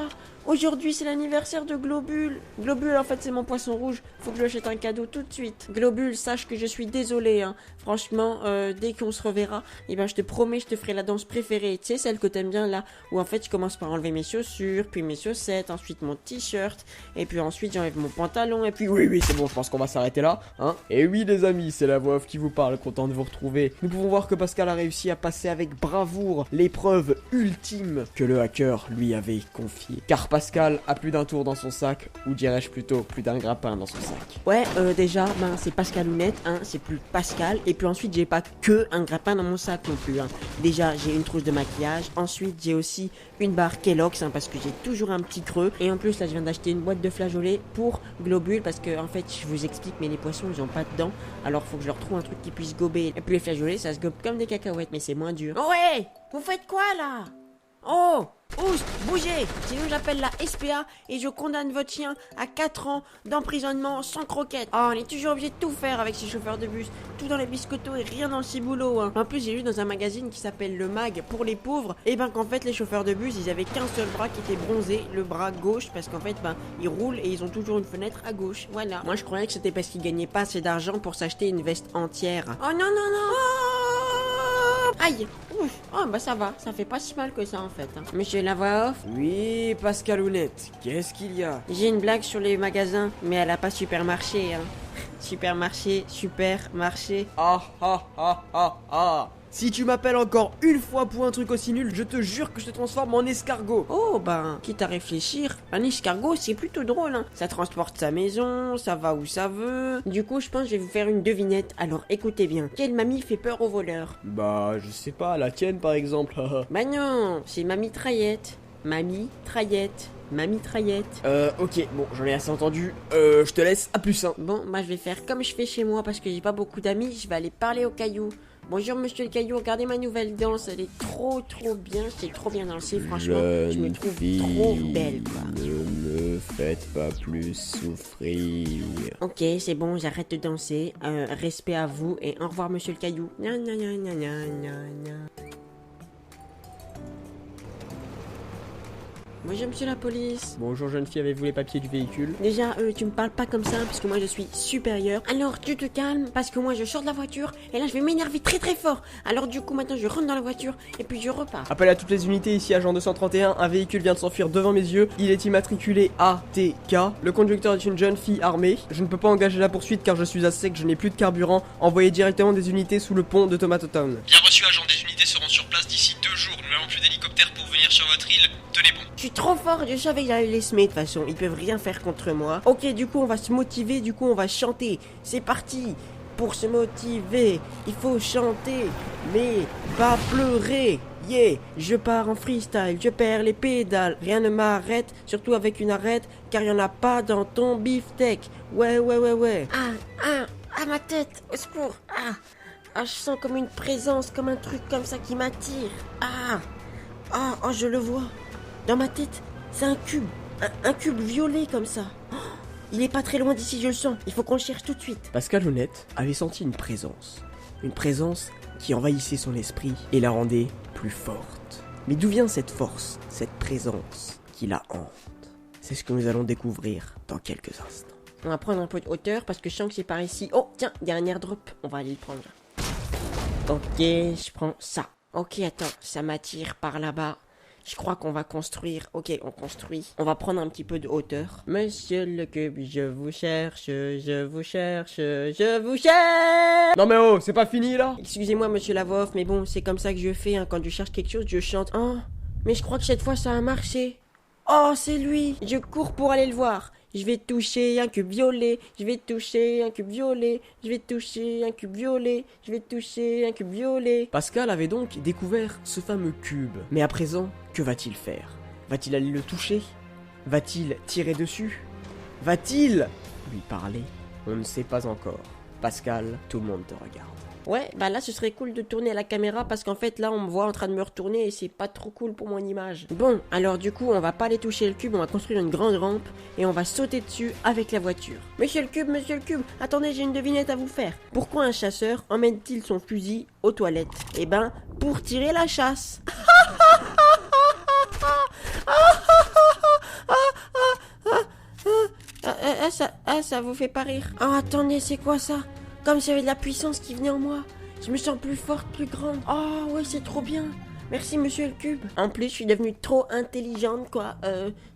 Aujourd'hui c'est l'anniversaire de Globule. Globule en fait c'est mon poisson rouge. Faut que je lui achète un cadeau tout de suite. Globule, sache que je suis désolé hein. Franchement, dès qu'on se reverra, eh ben je te promets, je te ferai la danse préférée. Tu sais, celle que t'aimes bien là, où en fait je commence par enlever mes chaussures, puis mes chaussettes, ensuite mon t-shirt, et puis ensuite j'enlève mon pantalon, et puis
Oui, c'est bon, je pense qu'on va s'arrêter là, hein. Et oui les amis, c'est la voix off qui vous parle, content de vous retrouver. Nous pouvons voir que Pascal a réussi à passer avec bravoure l'épreuve ultime que le hacker lui avait confiée. Car Pascal a plus d'un tour dans son sac, ou dirais-je plutôt plus d'un grappin dans son sac.
Ouais, déjà, c'est Pascalounette, hein, c'est plus Pascal. Et puis ensuite, j'ai pas que un grappin dans mon sac non plus, hein. Déjà, j'ai une trousse de maquillage. Ensuite, j'ai aussi une barre Kellogg's, hein, parce que j'ai toujours un petit creux. Et en plus, là, je viens d'acheter une boîte de flageolets pour Globule, parce que, en fait, je vous explique, mais les poissons, ils ont pas de dents. Alors, faut que je leur trouve un truc qui puisse gober. Et puis, les flageolets, ça se gobe comme des cacahuètes, mais c'est moins dur. Oh ouais, vous faites quoi, là? Oh, oust, bougez, sinon j'appelle la SPA et je condamne votre chien à 4 ans d'emprisonnement sans croquette. Oh, on est toujours obligé de tout faire avec ces chauffeurs de bus, tout dans les biscottos et rien dans le ciboulot, hein. En plus, j'ai lu dans un magazine qui s'appelle Le Mag pour les pauvres, et ben qu'en fait les chauffeurs de bus, ils avaient qu'un seul bras qui était bronzé, le bras gauche, parce qu'en fait, ils roulent et ils ont toujours une fenêtre à gauche, voilà. Moi je croyais que c'était parce qu'ils gagnaient pas assez d'argent pour s'acheter une veste entière. Oh non, aïe. Ouf. Oh bah ça va, ça fait pas si mal que ça en fait, hein. Monsieur la voix off.
Oui, Pascalounette, qu'est-ce qu'il y a?
J'ai une blague sur les magasins, mais elle a pas supermarché, hein. Supermarché.
Ah. Si tu m'appelles encore une fois pour un truc aussi nul, je te jure que je te transforme en escargot.
Oh quitte à réfléchir, un escargot c'est plutôt drôle, hein. Ça transporte sa maison, ça va où ça veut. Du coup je pense que je vais vous faire une devinette, alors écoutez bien. Quelle mamie fait peur aux voleurs?
Bah je sais pas, la tienne par exemple.
Bah non, c'est Mamie Traillette.
Ok, bon, j'en ai assez entendu. Je te laisse, à plus, hein.
Bon, bah je vais faire comme je fais chez moi parce que j'ai pas beaucoup d'amis, je vais aller parler au caillou. Bonjour monsieur le caillou, regardez ma nouvelle danse, elle est trop bien, c'est trop bien dansé, franchement, je me trouve trop belle, quoi.
Ne me faites pas plus souffrir.
Ok, c'est bon, j'arrête de danser, respect à vous et au revoir monsieur le caillou. Bonjour monsieur la police.
Bonjour jeune fille, avez-vous les papiers du véhicule?
Déjà, tu me parles pas comme ça, parce que moi je suis supérieur. Alors tu te calmes, parce que moi je sors de la voiture, et là je vais m'énerver très fort. Alors du coup maintenant je rentre dans la voiture, et puis je repars.
Appel à toutes les unités, ici agent 231, un véhicule vient de s'enfuir devant mes yeux. Il est immatriculé ATK. Le conducteur est une jeune fille armée. Je ne peux pas engager la poursuite car je suis à sec, je n'ai plus de carburant. Envoyez directement des unités sous le pont de Tomatown.
Bien reçu, agent, des unités seront sur place d'ici 2 jours. Nous n'avons plus d'hélicoptère pour venir sur votre île. Tenez bon.
Je suis trop fort, je savais que j'allais les semer de toute façon, ils peuvent rien faire contre moi. Ok, du coup on va se motiver, du coup on va chanter. C'est parti. Pour se motiver, il faut chanter, mais pas pleurer. Yeah, je pars en freestyle, je perds les pédales, rien ne m'arrête, surtout avec une arête, car y en a pas dans ton beefsteak. Ouais. Ah, ma tête, au secours. Ah, je sens comme une présence, comme un truc comme ça qui m'attire. Oh, je le vois. Dans ma tête, c'est un cube. Un cube violet comme ça. Oh, il est pas très loin d'ici, je le sens. Il faut qu'on le cherche tout de suite.
Pascalounette avait senti une présence. Une présence qui envahissait son esprit et la rendait plus forte. Mais d'où vient cette force, cette présence qui la hante? C'est ce que nous allons découvrir dans quelques instants.
On va prendre un peu de hauteur parce que je sens que c'est par ici. Oh, tiens, il y a un airdrop. On va aller le prendre. Ok, je prends ça. Ok, attends, ça m'attire par là-bas. Je crois qu'on va construire. Ok, on construit. On va prendre un petit peu de hauteur. Monsieur le cube, je vous cherche, je vous cherche, je vous cherche.
Non mais oh, c'est pas fini là?
Excusez-moi, monsieur la voix off, mais bon, c'est comme ça que je fais, hein. Quand je cherche quelque chose, je chante. Oh, mais je crois que cette fois, ça a marché. Oh, c'est lui. Je cours pour aller le voir. Je vais toucher un cube violet, je vais toucher un cube violet, je vais toucher un cube violet, je vais toucher un cube violet.
Pascal avait donc découvert ce fameux cube. Mais à présent, que va-t-il faire? Va-t-il aller le toucher? Va-t-il tirer dessus? Va-t-il lui parler? On ne sait pas encore. Pascal, tout le monde te regarde.
Ouais, bah là ce serait cool de tourner à la caméra parce qu'en fait là on me voit en train de me retourner et c'est pas trop cool pour mon image. Bon, alors du coup on va pas aller toucher le cube, on va construire une grande rampe et on va sauter dessus avec la voiture. Monsieur le cube, attendez, j'ai une devinette à vous faire. Pourquoi un chasseur emmène-t-il son fusil aux toilettes? Eh ben, pour tirer la chasse. Ça vous fait pas rire? Oh attendez, c'est quoi ça? Comme s'il y avait de la puissance qui venait en moi. Je me sens plus forte, plus grande. Oh ouais, c'est trop bien. Merci monsieur le cube. En plus, je suis devenue trop intelligente quoi.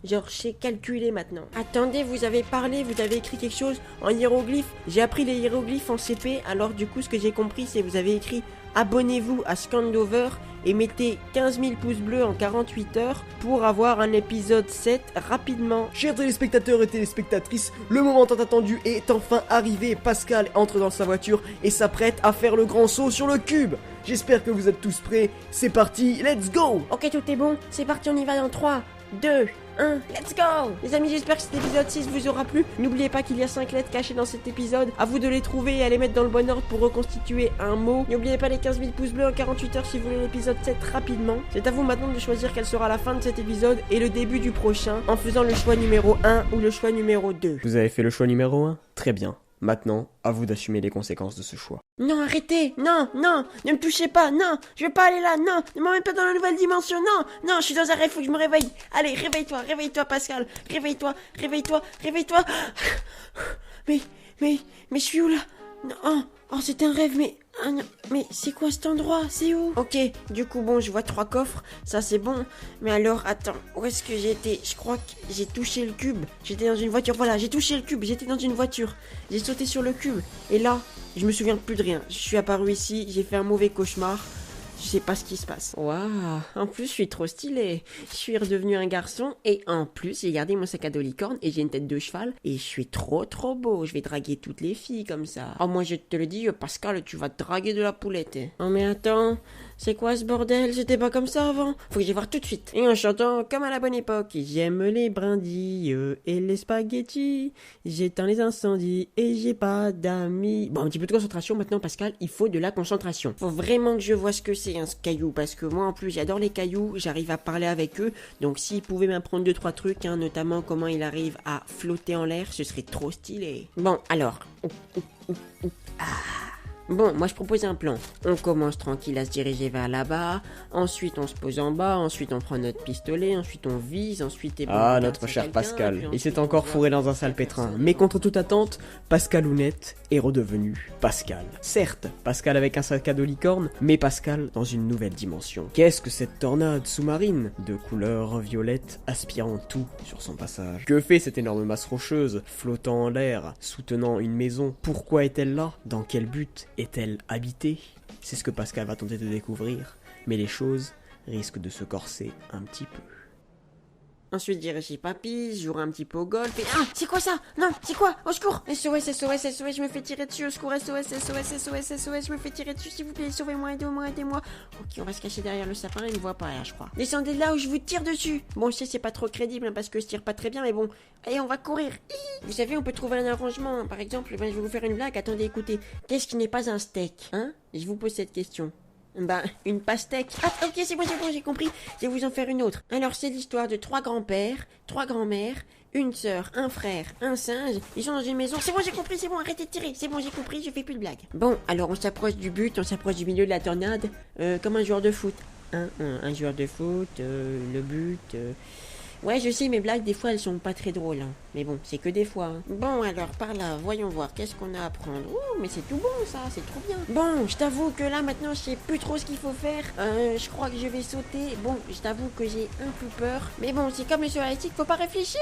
Genre, je sais calculer maintenant. Attendez, vous avez parlé, vous avez écrit quelque chose en hiéroglyphe. J'ai appris les hiéroglyphes en CP. Alors du coup, ce que j'ai compris, c'est que vous avez écrit abonnez-vous à Scandover et mettez 15 000 pouces bleus en 48 heures pour avoir un épisode 7 rapidement.
Chers téléspectateurs et téléspectatrices, le moment tant attendu est enfin arrivé. Pascal entre dans sa voiture et s'apprête à faire le grand saut sur le cube. J'espère que vous êtes tous prêts. C'est parti, let's go!
Ok, tout est bon. C'est parti, on y va dans 3, 2, 1, let's go! Les amis, j'espère que cet épisode 6 vous aura plu. N'oubliez pas qu'il y a 5 lettres cachées dans cet épisode. À vous de les trouver et à les mettre dans le bon ordre pour reconstituer un mot. N'oubliez pas les 15 000 pouces bleus en 48 heures si vous voulez l'épisode 7 rapidement. C'est à vous maintenant de choisir quelle sera la fin de cet épisode et le début du prochain en faisant le choix numéro 1 ou le choix numéro 2.
Vous avez fait le choix numéro 1? Très bien. Maintenant, à vous d'assumer les conséquences de ce choix.
Non, arrêtez! Non, non! Ne me touchez pas! Non! Je veux pas aller là! Non! Ne m'emmène pas dans la nouvelle dimension! Non! Non, je suis dans un rêve, faut que je me réveille! Allez, réveille-toi, Pascal! Réveille-toi! Mais je suis où là? Non, oh, c'est un rêve, mais... Ah non, mais c'est quoi cet endroit? C'est où? Ok, du coup, bon, je vois 3 coffres, ça c'est bon. Mais alors, attends, où est-ce que j'étais? Je crois que j'ai touché le cube. J'étais dans une voiture, voilà, j'ai touché le cube, j'étais dans une voiture. J'ai sauté sur le cube, et là, je me souviens plus de rien. Je suis apparu ici, j'ai fait un mauvais cauchemar. Je sais pas ce qui se passe. Waouh, en plus je suis trop stylé. Je suis redevenu un garçon et en plus j'ai gardé mon sac à dos licorne et j'ai une tête de cheval et je suis trop beau. Je vais draguer toutes les filles comme ça. Oh moi je te le dis Pascal, tu vas draguer de la poulette. Oh mais attends, c'est quoi ce bordel? C'était pas comme ça avant. Faut que j'y voir tout de suite. Et en chantant comme à la bonne époque. J'aime les brindilles et les spaghettis. J'éteins les incendies et j'ai pas d'amis. Bon, un petit peu de concentration maintenant Pascal, il faut de la concentration. Faut vraiment que je vois ce que c'est ce caillou parce que moi en plus j'adore les cailloux, j'arrive à parler avec eux, donc s'ils pouvaient m'apprendre 2-3 trucs, hein, notamment comment il arrive à flotter en l'air, ce serait trop stylé. Bon alors, bon, moi je propose un plan. On commence tranquille à se diriger vers là-bas, ensuite on se pose en bas, ensuite on prend notre pistolet, ensuite on vise, ensuite...
Ah, notre cher Pascal, il s'est encore fourré dans un sale pétrin. Mais contre toute attente, Pascal Ounette est redevenu Pascal. Certes, Pascal avec un sac à dos licorne, mais Pascal dans une nouvelle dimension. Qu'est-ce que cette tornade sous-marine de couleur violette aspirant tout sur son passage? Que fait cette énorme masse rocheuse, flottant en l'air, soutenant une maison? Pourquoi est-elle là? Dans quel but est-elle habitée? C'est ce que Pascal va tenter de découvrir, mais les choses risquent de se corser un petit peu.
Ensuite, j'irai chez papy, je jouerai un petit peu au golf et... Ah, c'est quoi ça? Non, c'est quoi? Au secours! SOS, je me fais tirer dessus, au secours, SOS, je me fais tirer dessus, s'il vous plaît, sauvez-moi, aidez-moi. Ok, on va se cacher derrière le sapin, il me voit pas, là, je crois. Descendez de là où je vous tire dessus! Bon, je sais, c'est pas trop crédible, hein, parce que je tire pas très bien, mais bon. Allez, on va courir! Vous savez, on peut trouver un arrangement, hein. Par exemple, je vais vous faire une blague, attendez, écoutez. Qu'est-ce qui n'est pas un steak? Hein? Je vous pose cette question. Ben, une pastèque. Ah, ok, c'est bon, j'ai compris. Je vais vous en faire une autre. Alors, c'est l'histoire de 3 grands-pères, 3 grands-mères, une sœur, un frère, un singe. Ils sont dans une maison. C'est bon, j'ai compris, c'est bon, arrêtez de tirer. C'est bon, j'ai compris, je fais plus de blagues. Bon, alors on s'approche du but, on s'approche du milieu de la tornade, comme un joueur de foot. Un joueur de foot, le but... Ouais, je sais, mes blagues, des fois, elles sont pas très drôles. Hein. Mais bon, c'est que des fois. Hein. Bon, alors, par là, voyons voir, qu'est-ce qu'on a à prendre. Oh, mais c'est tout bon, ça, c'est trop bien. Bon, je t'avoue que là, maintenant, je sais plus trop ce qu'il faut faire. Je crois que je vais sauter. Bon, je t'avoue que j'ai un peu peur. Mais bon, c'est comme le sur la faut pas réfléchir.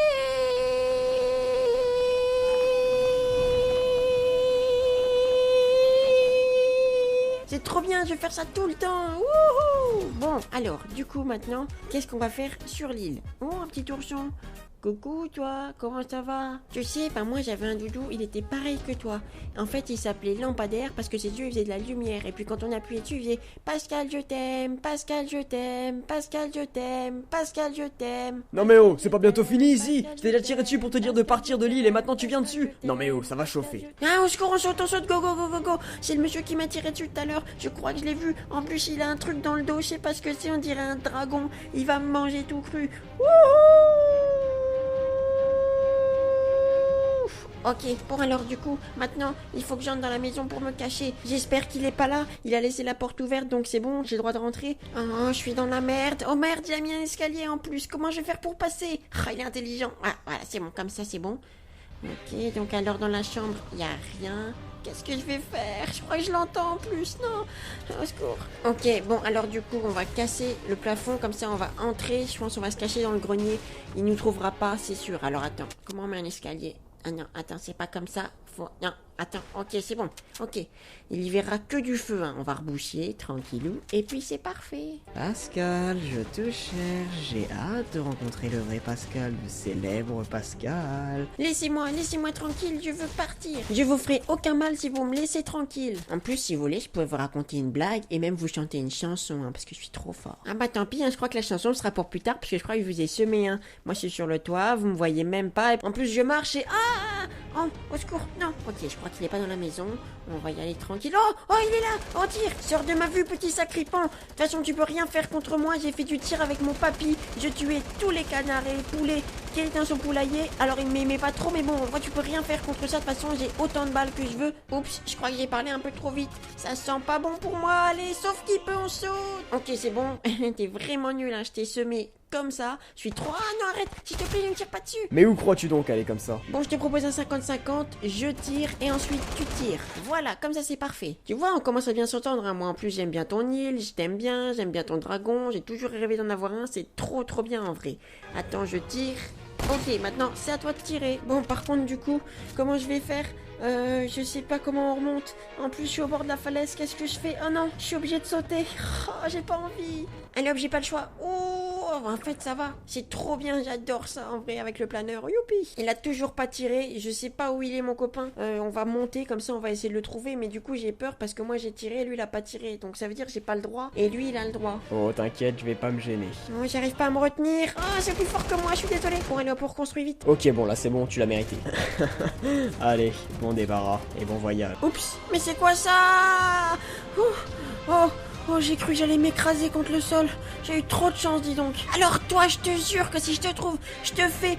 C'est trop bien, je vais faire ça tout le temps. Wouhou! Bon, alors, du coup, maintenant, qu'est-ce qu'on va faire sur l'île? Oh, un petit ourson. Coucou toi, comment ça va? Tu sais, moi j'avais un doudou, il était pareil que toi. En fait, il s'appelait Lampadaire parce que ses yeux faisaient de la lumière. Et puis quand on appuyait dessus, il faisait Pascal je t'aime, Pascal je t'aime, Pascal je t'aime, Pascal je t'aime.
Non mais oh, c'est pas bientôt fini ici. Je t'ai déjà tiré dessus pour te dire de partir de l'île et maintenant tu viens dessus. Non mais oh, ça va chauffer.
Ah, au secours, on saute, go, go, go, go, go. C'est le monsieur qui m'a tiré dessus tout à l'heure. Je crois que je l'ai vu. En plus, il a un truc dans le dos, je sais pas ce que c'est, on dirait un dragon. Il va me manger tout cru. Wouhou! Ok, bon alors du coup, maintenant, il faut que j'entre dans la maison pour me cacher. J'espère qu'il est pas là. Il a laissé la porte ouverte, donc c'est bon, j'ai le droit de rentrer. Oh, je suis dans la merde. Oh merde, il a mis un escalier en plus. Comment je vais faire pour passer? Ah, il est intelligent. Ah, voilà, c'est bon, comme ça, c'est bon. Ok, donc alors dans la chambre, il y a rien. Qu'est-ce que je vais faire? Je crois que je l'entends en plus, non? Au secours. Ok, bon, alors du coup, on va casser le plafond, comme ça on va entrer. Je pense qu'on va se cacher dans le grenier. Il nous trouvera pas, c'est sûr. Alors attends, comment on met un escalier? Ah non, attends, c'est pas comme ça. Non, attends, ok, c'est bon. Ok, il y verra que du feu, hein. On va reboucher, tranquillou. Et puis c'est parfait.
Pascal, je te cherche. J'ai hâte de rencontrer le vrai Pascal, le célèbre Pascal.
Laissez-moi tranquille, je veux partir. Je vous ferai aucun mal si vous me laissez tranquille. En plus, si vous voulez, je pourrais vous raconter une blague et même vous chanter une chanson, hein, parce que je suis trop fort. Ah bah tant pis, hein, je crois que la chanson sera pour plus tard, parce que je crois que je vous ai semé, hein. Moi, je suis sur le toit, vous me voyez même pas. Et en plus, je marche et... Ah! Oh, au secours, non. Ok, je crois qu'il est pas dans la maison. On va y aller tranquille. Oh, il est là. Oh, tire. Sors de ma vue, petit sacripant. De toute façon, tu peux rien faire contre moi. J'ai fait du tir avec mon papy. Je tuais tous les canards et les poulets qui étaient dans son poulailler. Alors, il m'aimait pas trop, mais bon, moi, tu peux rien faire contre ça. De toute façon, j'ai autant de balles que je veux. Oups, je crois que j'ai parlé un peu trop vite. Ça sent pas bon pour moi. Allez, sauf qui peut, on saute. Ok, c'est bon. T'es vraiment nul, hein. Je t'ai semé comme ça. Je suis trop... Ah non, arrête. S'il te plaît, ne me tire pas dessus.
Mais où crois-tu donc aller comme ça?
Bon, je te propose un 50-50, je tire et ensuite tu tires. Voilà, comme ça c'est parfait. Tu vois, on commence à bien s'entendre, hein. Moi en plus j'aime bien ton île, je t'aime bien, j'aime bien ton dragon, j'ai toujours rêvé d'en avoir un, c'est trop bien en vrai. Attends, je tire. Ok, maintenant c'est à toi de tirer. Bon, par contre du coup, comment je vais faire? Je sais pas comment on remonte. En plus, je suis au bord de la falaise. Qu'est-ce que je fais? Oh non, je suis obligée de sauter. Oh, j'ai pas envie. Allez hop, j'ai pas le choix. Oh, en fait, ça va. C'est trop bien, j'adore ça en vrai avec le planeur. Youpi. Il a toujours pas tiré. Je sais pas où il est, mon copain. On va monter comme ça, on va essayer de le trouver. Mais du coup, j'ai peur parce que moi j'ai tiré, lui il a pas tiré. Donc ça veut dire que j'ai pas le droit. Et lui, il a le droit.
Oh, t'inquiète, je vais pas me gêner.
Oh, j'arrive pas à me retenir. Oh, c'est plus fort que moi, je suis désolée. Bon, allez hop, on reconstruit vite.
Ok, bon, là c'est bon, tu l'as mérité. Allez, bon débarras et bon voyage.
Oups, mais c'est quoi ça? Oh, j'ai cru que j'allais m'écraser contre le sol. J'ai eu trop de chance, dis donc. Alors toi, je te jure que si je te trouve, je te fais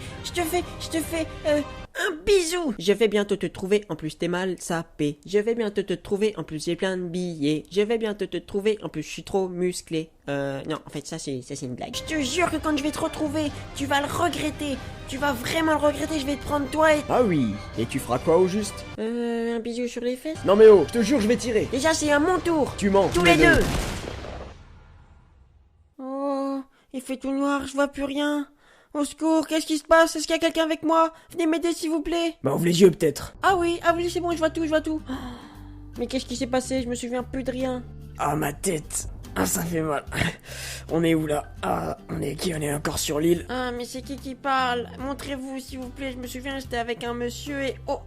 un bisou. Je vais bientôt te trouver, en plus t'es mal sapé. Je vais bientôt te trouver, en plus j'ai plein de billets. Je vais bientôt te trouver, en plus je suis trop musclé. Non, en fait ça c'est une blague. Je te jure que quand je vais te retrouver, tu vas le regretter. Tu vas vraiment le regretter, je vais te prendre toi et...
Ah oui, et tu feras quoi au juste?
Un bisou sur les fesses?
Non mais oh, je te jure, je vais tirer.
Déjà c'est à mon tour.
Tu mens.
Tous les deux. Oh, il fait tout noir, je vois plus rien. Au secours, qu'est-ce qui se passe? Est-ce qu'il y a quelqu'un avec moi? Venez m'aider s'il vous plaît.
Bah ouvre les yeux peut-être.
Ah oui, c'est bon, je vois tout. Oh, mais qu'est-ce qui s'est passé? Je me souviens plus de rien.
Ah ma tête. Ah ça fait mal. On est où là? Ah, on est qui? On est encore sur l'île.
Ah mais c'est qui parle? Montrez-vous s'il vous plaît, je me souviens j'étais avec un monsieur et... Oh,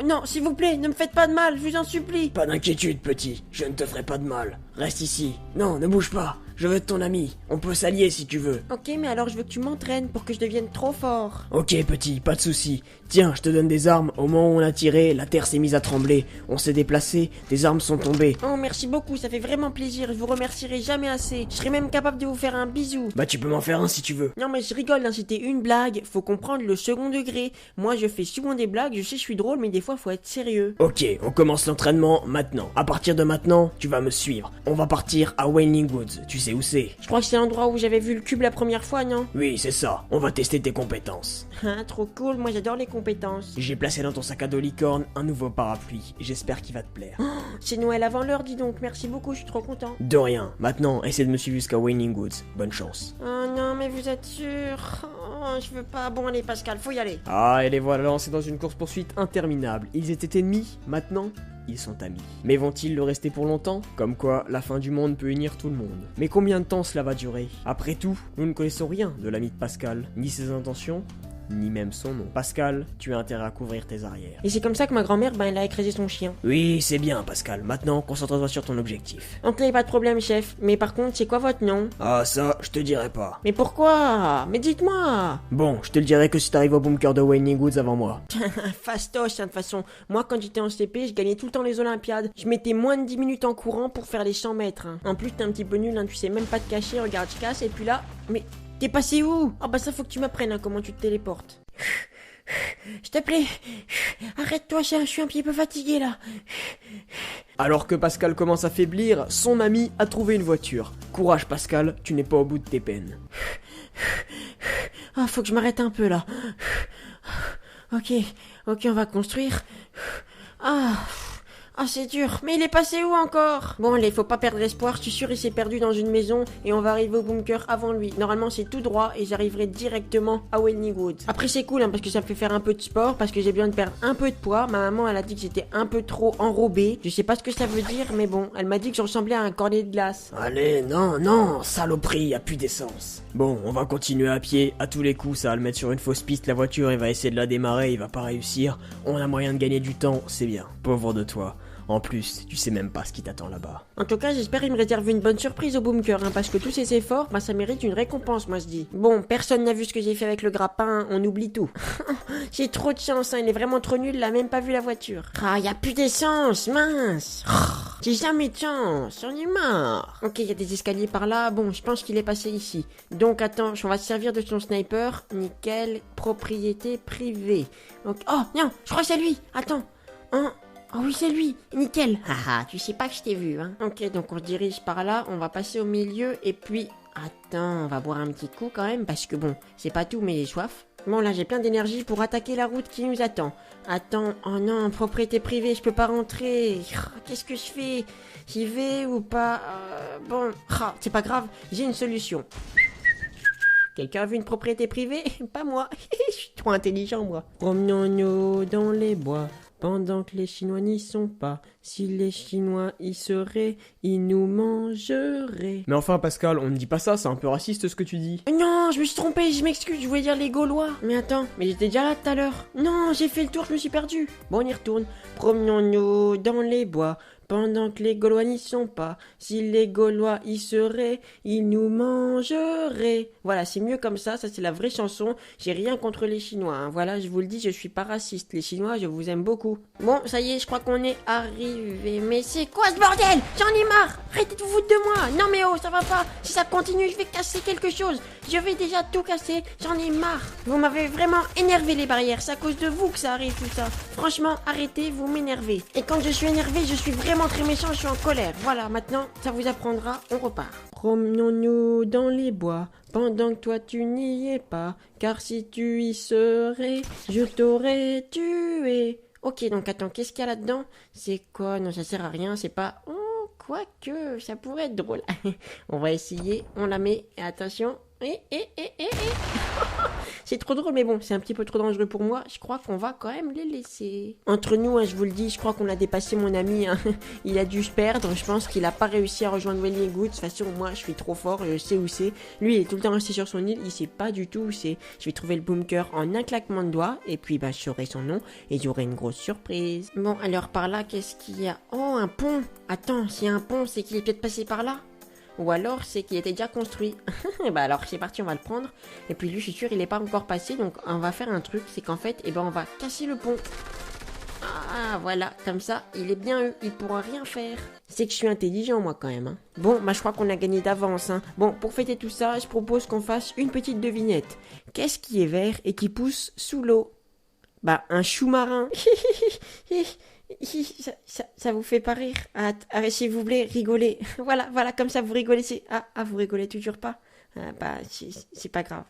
non, s'il vous plaît, ne me faites pas de mal, je vous en supplie.
Pas d'inquiétude petit, je ne te ferai pas de mal. Reste ici. Non, ne bouge pas. Je veux être ton ami. On peut s'allier si tu veux.
Ok, mais alors je veux que tu m'entraînes pour que je devienne trop fort.
Ok petit, pas de souci. Tiens, je te donne des armes. Au moment où on a tiré, la terre s'est mise à trembler. On s'est déplacé, des armes sont tombées.
Oh merci beaucoup, ça fait vraiment plaisir. Je vous remercierai jamais assez. Je serais même capable de vous faire un bisou.
Bah tu peux m'en faire un si tu veux.
Non mais je rigole, hein, c'était une blague. Faut comprendre le second degré. Moi je fais souvent des blagues, je sais je suis drôle, mais des fois faut être sérieux.
Ok, on commence l'entraînement maintenant. À partir de maintenant, tu vas me suivre. On va partir à Wailing Woods. Tu sais sais où c'est.
Je crois que c'est l'endroit où j'avais vu le cube la première fois, non?
Oui, c'est ça. On va tester tes compétences.
Ah, trop cool, moi j'adore les compétences.
J'ai placé dans ton sac à dos licorne un nouveau parapluie. J'espère qu'il va te plaire.
C'est Noël avant l'heure, dis donc, merci beaucoup, je suis trop content.
De rien. Maintenant, essaie de me suivre jusqu'à Wailing Woods. Bonne chance.
Oh non, mais vous êtes sûr? Oh, je veux pas. Bon, allez, Pascal, faut y aller.
Ah, et les voilà lancés dans une course-poursuite interminable. Ils étaient ennemis, maintenant, ils sont amis. Mais vont-ils le rester pour longtemps? Comme quoi, la fin du monde peut unir tout le monde. Mais combien de temps cela va durer? Après tout, nous ne connaissons rien de l'ami de Pascal, ni ses intentions, ni même son nom. Pascal, tu as intérêt à couvrir tes arrières.
Et c'est comme ça que ma grand-mère, elle a écrasé son chien.
Oui, c'est bien, Pascal. Maintenant, concentre-toi sur ton objectif.
Donc là, pas de problème, chef. Mais par contre, c'est quoi votre nom?
Ah, ça, je te dirai pas.
Mais pourquoi? Mais dites-moi.
Bon, je te le dirai que si t'arrives au bunker de Wailing Woods avant moi.
Fastoche, hein, de toute façon. Moi, quand j'étais en CP, je gagnais tout le temps les Olympiades. Je mettais moins de 10 minutes en courant pour faire les 100 mètres. Hein. En plus, t'es un petit peu nul, hein, tu sais même pas te cacher. Regarde, je casse, et puis là... Mais t'es passé où? Ah bah ça, faut que tu m'apprennes, hein, comment tu te téléportes. S'il te plaît, arrête-toi, je suis un petit peu fatigué là.
Alors que Pascal commence à faiblir, son ami a trouvé une voiture. Courage Pascal, tu n'es pas au bout de tes peines.
Ah, faut que je m'arrête un peu là. Ok, on va construire. Ah, c'est dur. Mais il est passé où encore? Bon, allez, faut pas perdre espoir. Je suis sûr il s'est perdu dans une maison et on va arriver au bunker avant lui. Normalement, c'est tout droit et j'arriverai directement à Wailing Woods. Après, c'est cool, hein, parce que ça me fait faire un peu de sport, parce que j'ai besoin de perdre un peu de poids. Ma maman, elle a dit que j'étais un peu trop enrobé. Je sais pas ce que ça veut dire, mais bon, elle m'a dit que je ressemblais à un cornet de glace.
Allez, non, saloperie, y a plus d'essence. Bon, on va continuer à pied. À tous les coups, ça va le mettre sur une fausse piste. La voiture, il va essayer de la démarrer, il va pas réussir. On a moyen de gagner du temps, c'est bien. Pauvre de toi. En plus, tu sais même pas ce qui t'attend là-bas.
En tout cas, j'espère qu'il me réserve une bonne surprise au bunker, hein, parce que tous ces efforts, bah ça mérite une récompense, moi je dis. Bon, personne n'a vu ce que j'ai fait avec le grappin, hein, on oublie tout. J'ai trop de chance, hein, il est vraiment trop nul, il a même pas vu la voiture. Ah, y a plus d'essence, mince. J'ai jamais de chance, j'en ai marre. Ok, il y a des escaliers par là, bon, je pense qu'il est passé ici. Donc attends, on va se servir de son sniper. Nickel, propriété privée. Donc, oh, non, je crois que c'est lui. Attends, Oh oui, c'est lui, nickel. Haha, tu sais pas que je t'ai vu, hein. Ok, donc on se dirige par là, on va passer au milieu, et puis... Attends, on va boire un petit coup quand même, parce que bon, c'est pas tout, mais j'ai soif. Bon, là, j'ai plein d'énergie pour attaquer la route qui nous attend. Attends, oh non, propriété privée, je peux pas rentrer. Qu'est-ce que je fais? J'y vais ou pas? Bon, c'est pas grave, j'ai une solution. Quelqu'un a vu une propriété privée? Pas moi. Je suis trop intelligent, moi. Promenons-nous dans les bois. Pendant que les Chinois n'y sont pas, si les Chinois y seraient, ils nous mangeraient.
Mais enfin Pascal, on ne dit pas ça, c'est un peu raciste ce que tu dis.
Non, je me suis trompé, je m'excuse, je voulais dire les Gaulois. Mais attends, mais j'étais déjà là tout à l'heure. Non, j'ai fait le tour, je me suis perdu. Bon, on y retourne. Promenons-nous dans les bois. Pendant que les Gaulois n'y sont pas, si les Gaulois y seraient, ils nous mangeraient. Voilà, c'est mieux comme ça c'est la vraie chanson. J'ai rien contre les Chinois, hein. Voilà, je vous le dis, je suis pas raciste. Les Chinois, je vous aime beaucoup. Bon, ça y est, je crois qu'on est arrivé. Mais c'est quoi ce bordel? J'en ai marre. Arrêtez de vous foutre de moi. Non mais oh, ça va pas. Si ça continue, je vais casser quelque chose. Je vais déjà tout casser. J'en ai marre. Vous m'avez vraiment énervé les barrières. C'est à cause de vous que ça arrive tout ça. Franchement, arrêtez, vous m'énervez. Et quand je suis énervé, je suis vraiment très méchant, je suis en colère. Voilà, maintenant, ça vous apprendra, on repart. Promenons-nous dans les bois, pendant que toi tu n'y es pas, car si tu y serais, je t'aurais tué. Ok, donc attends, qu'est-ce qu'il y a là-dedans? C'est quoi? Non, ça sert à rien, c'est pas... Oh, quoique, ça pourrait être drôle. On va essayer, on la met, et attention... C'est trop drôle, mais bon, c'est un petit peu trop dangereux pour moi. Je crois qu'on va quand même les laisser. Entre nous, hein, je vous le dis, je crois qu'on a dépassé mon ami. Hein. Il a dû se perdre. Je pense qu'il a pas réussi à rejoindre Wailing Woods. De toute façon, moi, je suis trop fort. Je sais où c'est. Lui, il est tout le temps resté sur son île. Il sait pas du tout où c'est. Je vais trouver le bunker en un claquement de doigts. Et puis, je saurai son nom. Et j'aurai une grosse surprise. Bon, alors par là, qu'est-ce qu'il y a? Oh, un pont. Attends, s'il y a un pont, c'est qu'il est peut-être passé par là. Ou alors c'est qu'il était déjà construit. Alors c'est parti, on va le prendre. Et puis lui, je suis sûr, il est pas encore passé. Donc on va faire un truc, c'est qu'en fait, on va casser le pont. Ah voilà, comme ça, il est bien il pourra rien faire. C'est que je suis intelligent moi quand même. Hein. Bon, je crois qu'on a gagné d'avance. Hein. Bon, pour fêter tout ça, je propose qu'on fasse une petite devinette. Qu'est-ce qui est vert et qui pousse sous l'eau? Un chou marin. Ça vous fait pas rire. S'il vous plaît, rigolez. Voilà, comme ça vous rigolez. Vous rigolez toujours pas. C'est pas grave.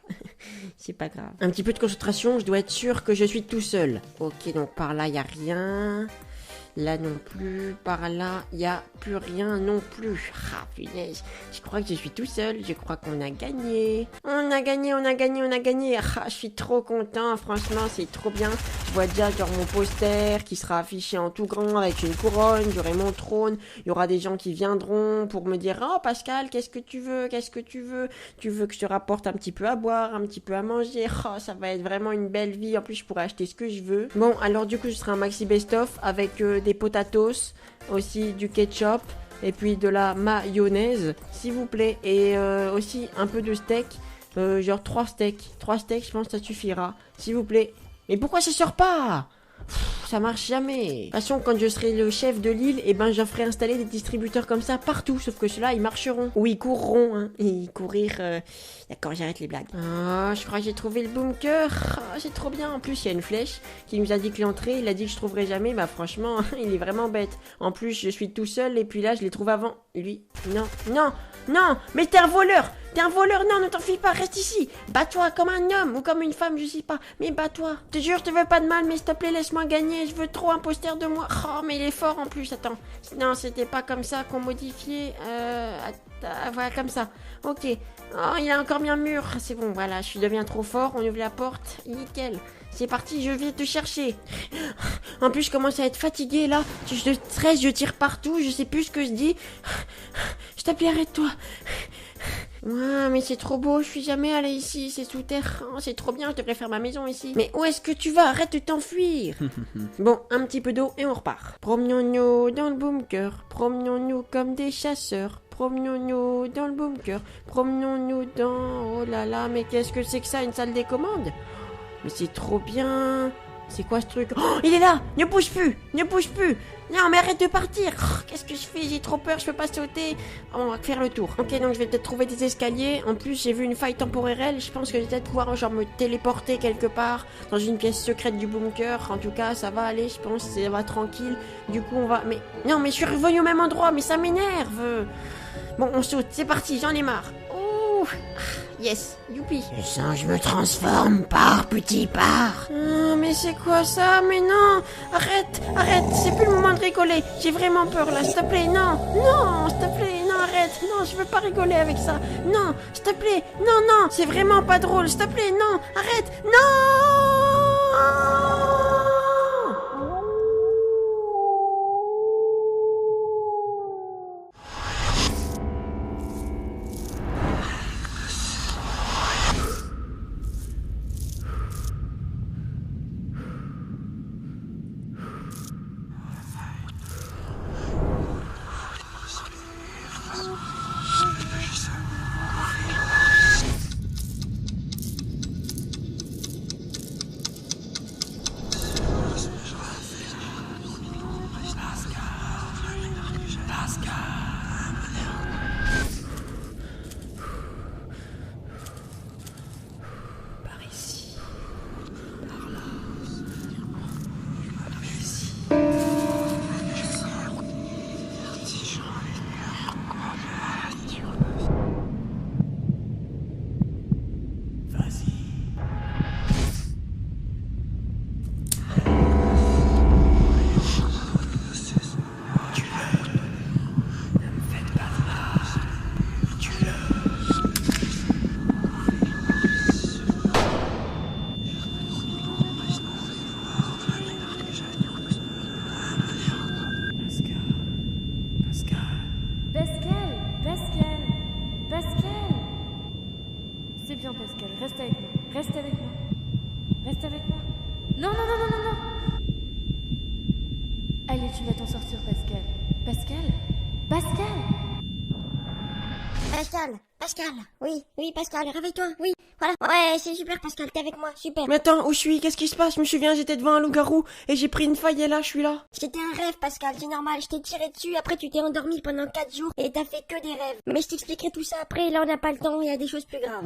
C'est pas grave. Un petit peu de concentration, je dois être sûr que je suis tout seul. Ok, donc par là, y a rien. Là non plus, par là, il n'y a plus rien non plus. Ah, punaise, je crois que je suis tout seul, je crois qu'on a gagné. On a gagné. Ah, je suis trop content, franchement, c'est trop bien. Je vois déjà genre mon poster qui sera affiché en tout grand avec une couronne, j'aurai mon trône, il y aura des gens qui viendront pour me dire « Oh Pascal, qu'est-ce que tu veux ? Tu veux que je te rapporte un petit peu à boire, un petit peu à manger ? Oh, ça va être vraiment une belle vie, en plus je pourrai acheter ce que je veux. » Bon, alors du coup, ce sera un maxi best-of avec des potatoes, aussi du ketchup et puis de la mayonnaise s'il vous plaît, et aussi un peu de steak, genre 3 steaks, je pense que ça suffira s'il vous plaît. Mais pourquoi ça sort pas? Ça marche jamais. De toute façon, quand je serai le chef de l'île, je ferai installer des distributeurs comme ça partout. Sauf que ceux-là, ils marcheront. Ou ils courront, hein. Et courir... D'accord, j'arrête les blagues. Ah, je crois que j'ai trouvé le bunker. Ah, c'est trop bien. En plus, il y a une flèche qui nous a dit que l'entrée, il a dit que je trouverais jamais. Bah franchement, il est vraiment bête. En plus, je suis tout seul et puis là, je l'ai trouvé avant. Lui, non, mais t'es un voleur, non, ne t'en fie pas, reste ici. Bats-toi comme un homme ou comme une femme, je sais pas. Mais bats-toi. Je te jure, je te veux pas de mal, mais s'il te plaît, laisse-moi gagner. Je veux trop un poster de moi. Oh, mais il est fort en plus, attends. Non, c'était pas comme ça qu'on modifiait. Voilà, comme ça. Ok. Oh, il a encore mis un mur. C'est bon, voilà, je deviens trop fort. On ouvre la porte. Nickel. C'est parti, je vais te chercher. En plus, je commence à être fatiguée là. Je stresse, je tire partout, je sais plus ce que je dis. Je t'appelle, arrête-toi. Ouais, mais c'est trop beau, je suis jamais allée ici, c'est sous terre. Oh, c'est trop bien, je devrais faire ma maison ici. Mais où est-ce que tu vas? Arrête de t'enfuir. Bon, un petit peu d'eau et on repart. Promenons-nous dans le bunker, promenons-nous comme des chasseurs. Promenons-nous dans le bunker, promenons-nous dans... Oh là là, mais qu'est-ce que c'est que ça, une salle des commandes? Mais c'est trop bien. C'est quoi ce truc? Oh, il est là! Ne bouge plus! Non, mais arrête de partir! Oh, qu'est-ce que je fais? J'ai trop peur, je peux pas sauter. Oh, on va faire le tour. Ok, donc je vais peut-être trouver des escaliers. En plus, j'ai vu une faille temporelle. Je pense que je vais peut-être pouvoir genre me téléporter quelque part dans une pièce secrète du bunker. En tout cas, ça va aller, je pense. Ça va tranquille. Du coup, on va... Mais non, mais je suis revenu au même endroit. Mais ça m'énerve. Bon, on saute. C'est parti, j'en ai marre. Ouh. Yes, youpi. Je sens, je me transforme part, petit part. Mais c'est quoi ça? Mais non. Arrête. C'est plus le moment de rigoler. J'ai vraiment peur là, s'il te plaît, non, s'il te plaît, non, arrête. Non, je veux pas rigoler avec ça. Non, s'il te plaît, non, c'est vraiment pas drôle, s'il te plaît, non, arrête, non.
C'est bien, Pascal, reste avec moi. Non. Allez, tu vas t'en sortir, Pascal.
Pascal, oui, Pascal, réveille-toi, oui, voilà, ouais, c'est super, Pascal, t'es avec moi, super.
Mais attends, où je suis? Qu'est-ce qui se passe? Je me souviens, j'étais devant un loup-garou et j'ai pris une faille et là, je suis là.
C'était un rêve, Pascal, c'est normal, je t'ai tiré dessus, après tu t'es endormi pendant 4 jours et t'as fait que des rêves. Mais je t'expliquerai tout ça après, là on n'a pas le temps, il y a des choses plus graves.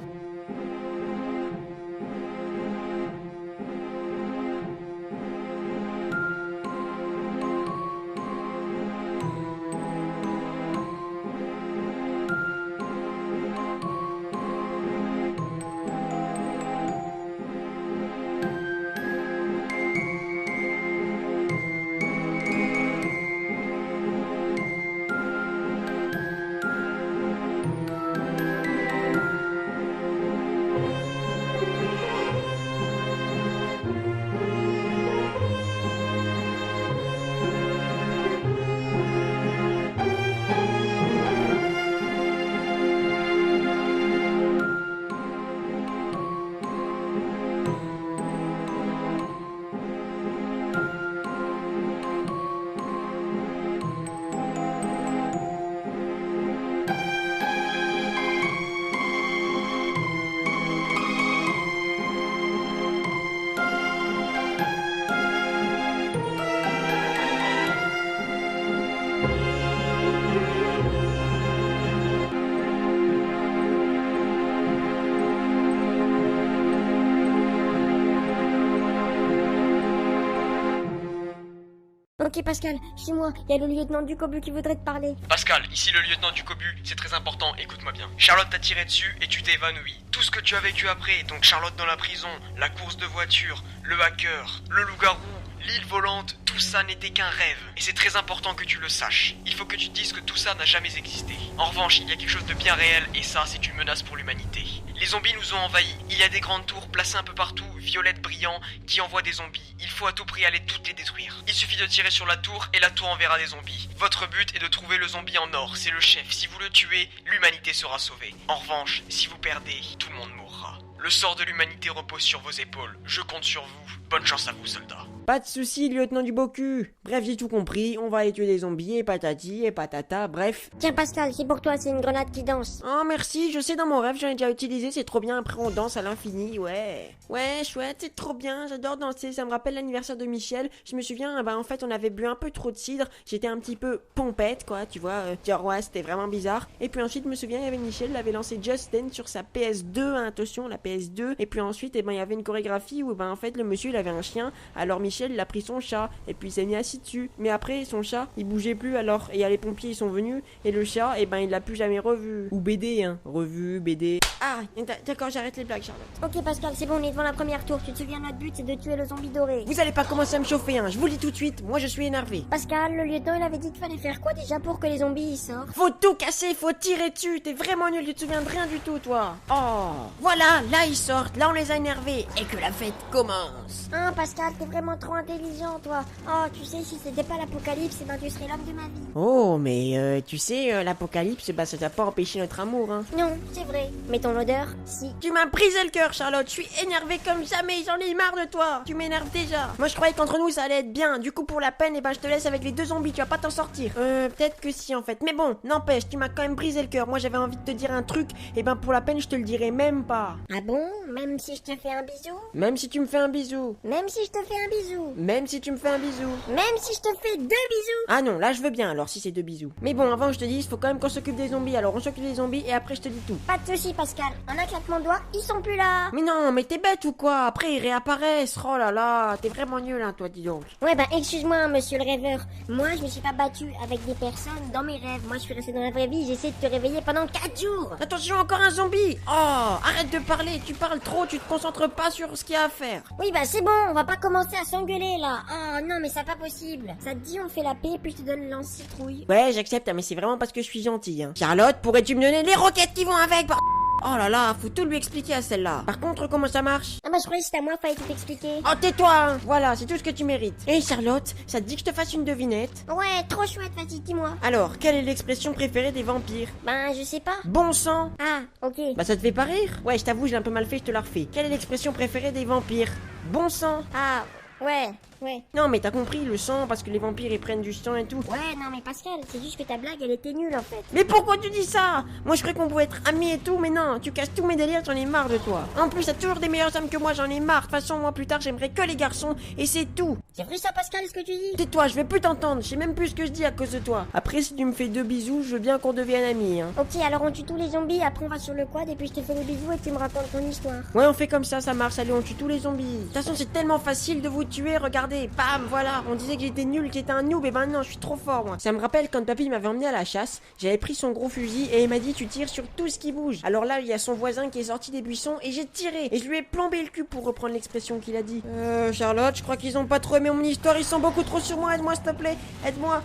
Ok Pascal, chez moi, il y a le lieutenant du Cobu qui voudrait te parler.
Pascal, ici le lieutenant du Cobu, c'est très important, écoute-moi bien. Charlotte t'a tiré dessus et tu t'es évanoui. Tout ce que tu as vécu après, donc Charlotte dans la prison, la course de voiture, le hacker, le loup-garou, l'île volante, tout ça n'était qu'un rêve. Et c'est très important que tu le saches. Il faut que tu te dises que tout ça n'a jamais existé. En revanche, il y a quelque chose de bien réel et ça, c'est une menace pour l'humanité. Les zombies nous ont envahis. Il y a des grandes tours placées un peu partout, violettes brillants, qui envoient des zombies. Il faut à tout prix aller toutes les détruire. Il suffit de tirer sur la tour et la tour enverra des zombies. Votre but est de trouver le zombie en or, c'est le chef. Si vous le tuez, l'humanité sera sauvée. En revanche, si vous perdez, tout le monde mourra. Le sort de l'humanité repose sur vos épaules. Je compte sur vous. Bonne chance à vous, soldats.
Pas de soucis, lieutenant du beau cul. Bref, j'ai tout compris, on va aller tuer des zombies et patati et patata, bref.
Tiens Pascal, c'est pour toi, c'est une grenade qui danse.
Oh merci, je sais, dans mon rêve, j'en ai déjà utilisé, c'est trop bien, après on danse à l'infini, ouais. Ouais, chouette, c'est trop bien, j'adore danser, ça me rappelle l'anniversaire de Michel. Je me souviens, en fait, on avait bu un peu trop de cidre, j'étais un petit peu pompette, quoi, tu vois, genre ouais, c'était vraiment bizarre. Et puis ensuite, je me souviens, il y avait Michel, il avait lancé Just Dance sur sa PS2, hein, attention, la PS2. Et puis ensuite, il y avait une chorégraphie où, en fait, le monsieur, il avait un chien, alors Michel, il a pris son chat, et puis il s'est mis assis dessus. Mais après, son chat, il bougeait plus alors, et les pompiers, ils sont venus, et le chat, il l'a plus jamais revu. Ou BD, hein, revu, BD. Ah, d'accord, j'arrête les blagues, Charlotte.
Ok Pascal, c'est bon, on est devant la première tour. Tu te souviens, notre but, c'est de tuer le zombie doré.
Vous allez pas commencer à me chauffer, hein, je vous le dis tout de suite, moi je suis énervé.
Pascal, le lieutenant, il avait dit qu'il fallait faire quoi déjà pour que les zombies y sortent?
Faut tout casser, faut tirer dessus, t'es vraiment nul, tu te souviens de rien du tout, toi. Oh, voilà, là ils sortent, là on les a énervés, et que la fête commence.
Ah Pascal, t'es vraiment trop intelligent, toi. Oh, tu sais, si c'était pas l'apocalypse, tu serais l'homme de ma vie.
Oh, mais tu sais, l'apocalypse, ça t'a pas empêché notre amour, hein.
Non, c'est vrai. Mais ton odeur, si.
Tu m'as brisé le cœur, Charlotte, je suis énervée comme jamais, j'en ai marre de toi. Tu m'énerves déjà. Moi je croyais qu'entre nous ça allait être bien, du coup pour la peine, je te laisse avec les deux zombies, tu vas pas t'en sortir. Peut-être que si en fait, mais bon, n'empêche, tu m'as quand même brisé le cœur. Moi j'avais envie de te dire un truc, pour la peine je te le dirai même pas.
Ah bon? Même si je te fais un bisou?
Même si tu me fais un bisou.
Même si je te fais un bisou.
Même si tu me fais un bisou.
Même si je te fais 2 bisous.
Ah non, là je veux bien alors si c'est 2 bisous. Mais bon, avant je te dis, il faut quand même qu'on s'occupe des zombies. Alors on s'occupe des zombies et après je te dis tout.
Pas de soucis Pascal, en un claquement de doigts, ils sont plus là.
Mais non, mais t'es bête ou quoi? Après ils réapparaissent. Oh là là, t'es vraiment nul hein toi, dis donc.
Ouais excuse-moi monsieur le rêveur. Moi je me suis pas battu avec des personnes dans mes rêves. Moi je suis resté dans la vraie vie, j'ai essayé de te réveiller pendant 4 jours.
Attention, encore un zombie. Oh, arrête de parler, tu parles trop, tu te concentres pas sur ce qu'il y a à faire.
Oui c'est bon, on va pas commencer à s'engueuler là. Oh non mais c'est pas possible. Ça te dit on fait la paix puis je te donne le lance-citrouille.
Ouais j'accepte, mais c'est vraiment parce que je suis gentil hein. Charlotte, pourrais-tu me donner les roquettes qui vont avec? Oh là là, faut tout lui expliquer à celle-là. Par contre, comment ça marche?
Ah je croyais que c'était à moi, fallait tout t'expliquer.
Oh tais-toi hein. Voilà, c'est tout ce que tu mérites. Et Charlotte, ça te dit que je te fasse une devinette?
Ouais, trop chouette, vas-y, dis-moi.
Alors, quelle est l'expression préférée des vampires?
Je sais pas.
Bon sang.
Ah, ok.
Ça te fait pas rire? Ouais, je t'avoue, j'ai un peu mal fait, je te la refais. Quelle est l'expression préférée des vampires? Bon sang.
Ah, ouais.
Non mais t'as compris, le sang, parce que les vampires ils prennent du sang et tout.
Ouais, non mais Pascal, c'est juste que ta blague elle était nulle en fait.
Mais pourquoi tu dis ça? Moi je croyais qu'on pouvait être amis et tout, mais non, tu casses tous mes délires, j'en ai marre de toi. En plus t'as toujours des meilleures âmes que moi, j'en ai marre. De toute façon moi plus tard j'aimerais que les garçons et c'est tout.
C'est vrai ça Pascal ce que tu dis?
Tais-toi, je vais plus t'entendre, je sais même plus ce que je dis à cause de toi. Après si tu me fais 2 bisous, je veux bien qu'on devienne amis hein.
Ok, alors on tue tous les zombies, après on va sur le quad et puis je te fais des bisous et tu me racontes ton histoire.
Ouais on fait comme ça marche, allez on tue tous les zombies. De toute façon c'est tellement facile de vous tuer, regardez, bam, voilà. On disait que j'étais nul, que j'étais un noob, et non, je suis trop fort moi. Ça me rappelle quand papy m'avait emmené à la chasse, j'avais pris son gros fusil et il m'a dit tu tires sur tout ce qui bouge. Alors là il y a son voisin qui est sorti des buissons et j'ai tiré et je lui ai plombé le cul pour reprendre l'expression qu'il a dit. Charlotte, je crois qu'ils ont pas trop aimé mon histoire, ils sont beaucoup trop sur moi, aide-moi s'il te plaît, aide-moi,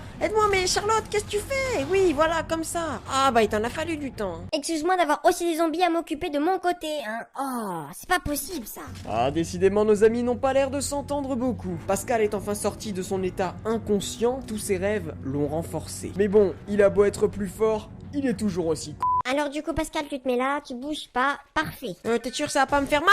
mais Charlotte, qu'est-ce que tu fais? Oui, voilà, comme ça. Ah il t'en a fallu du temps.
Excuse-moi d'avoir aussi des zombies à m'occuper de mon côté, hein. Oh, c'est pas possible ça.
Ah, décidément nos amis n'ont pas l'air de s'entendre beaucoup. Pascal est enfin sorti de son état inconscient, tous ses rêves l'ont renforcé. Mais bon, il a beau être plus fort, il est toujours aussi
Alors du coup Pascal, tu te mets là, tu bouges pas, parfait.
T'es sûr que ça va pas me faire mal?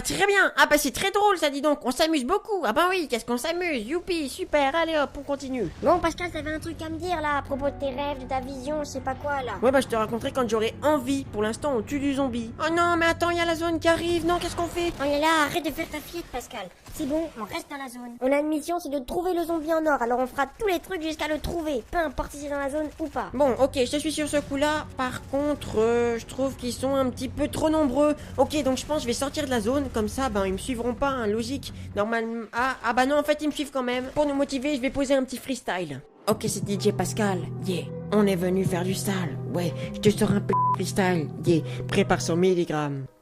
Très bien. C'est très drôle ça, dis donc, on s'amuse beaucoup. Oui, qu'est-ce qu'on s'amuse, youpi, super, allez hop, on continue.
Bon Pascal, t'avais un truc à me dire là, à propos de tes rêves, de ta vision, je sais pas quoi là.
Ouais je te raconterai quand j'aurai envie, pour l'instant on tue du zombie. Oh non mais attends, il y a la zone qui arrive, non qu'est-ce qu'on fait?
Oh là là, arrête de faire ta fillette Pascal. C'est bon, on reste dans la zone. On a une mission, c'est de trouver le zombie en or, alors on fera tous les trucs jusqu'à le trouver, peu importe si c'est dans la zone ou pas.
Bon ok, je te suis sur ce coup là, par contre je trouve qu'ils sont un petit peu trop nombreux. Ok, donc je pense que je vais sortir de la zone. zone, comme ça, ben ils me suivront pas, hein, logique. Normalement... Ah bah non, en fait ils me suivent quand même. Pour nous motiver, je vais poser un petit freestyle. Ok, c'est DJ Pascal, yeah. On est venu faire du sale, ouais. Je te sors un peu de freestyle, yeah. Prépare 100 mg.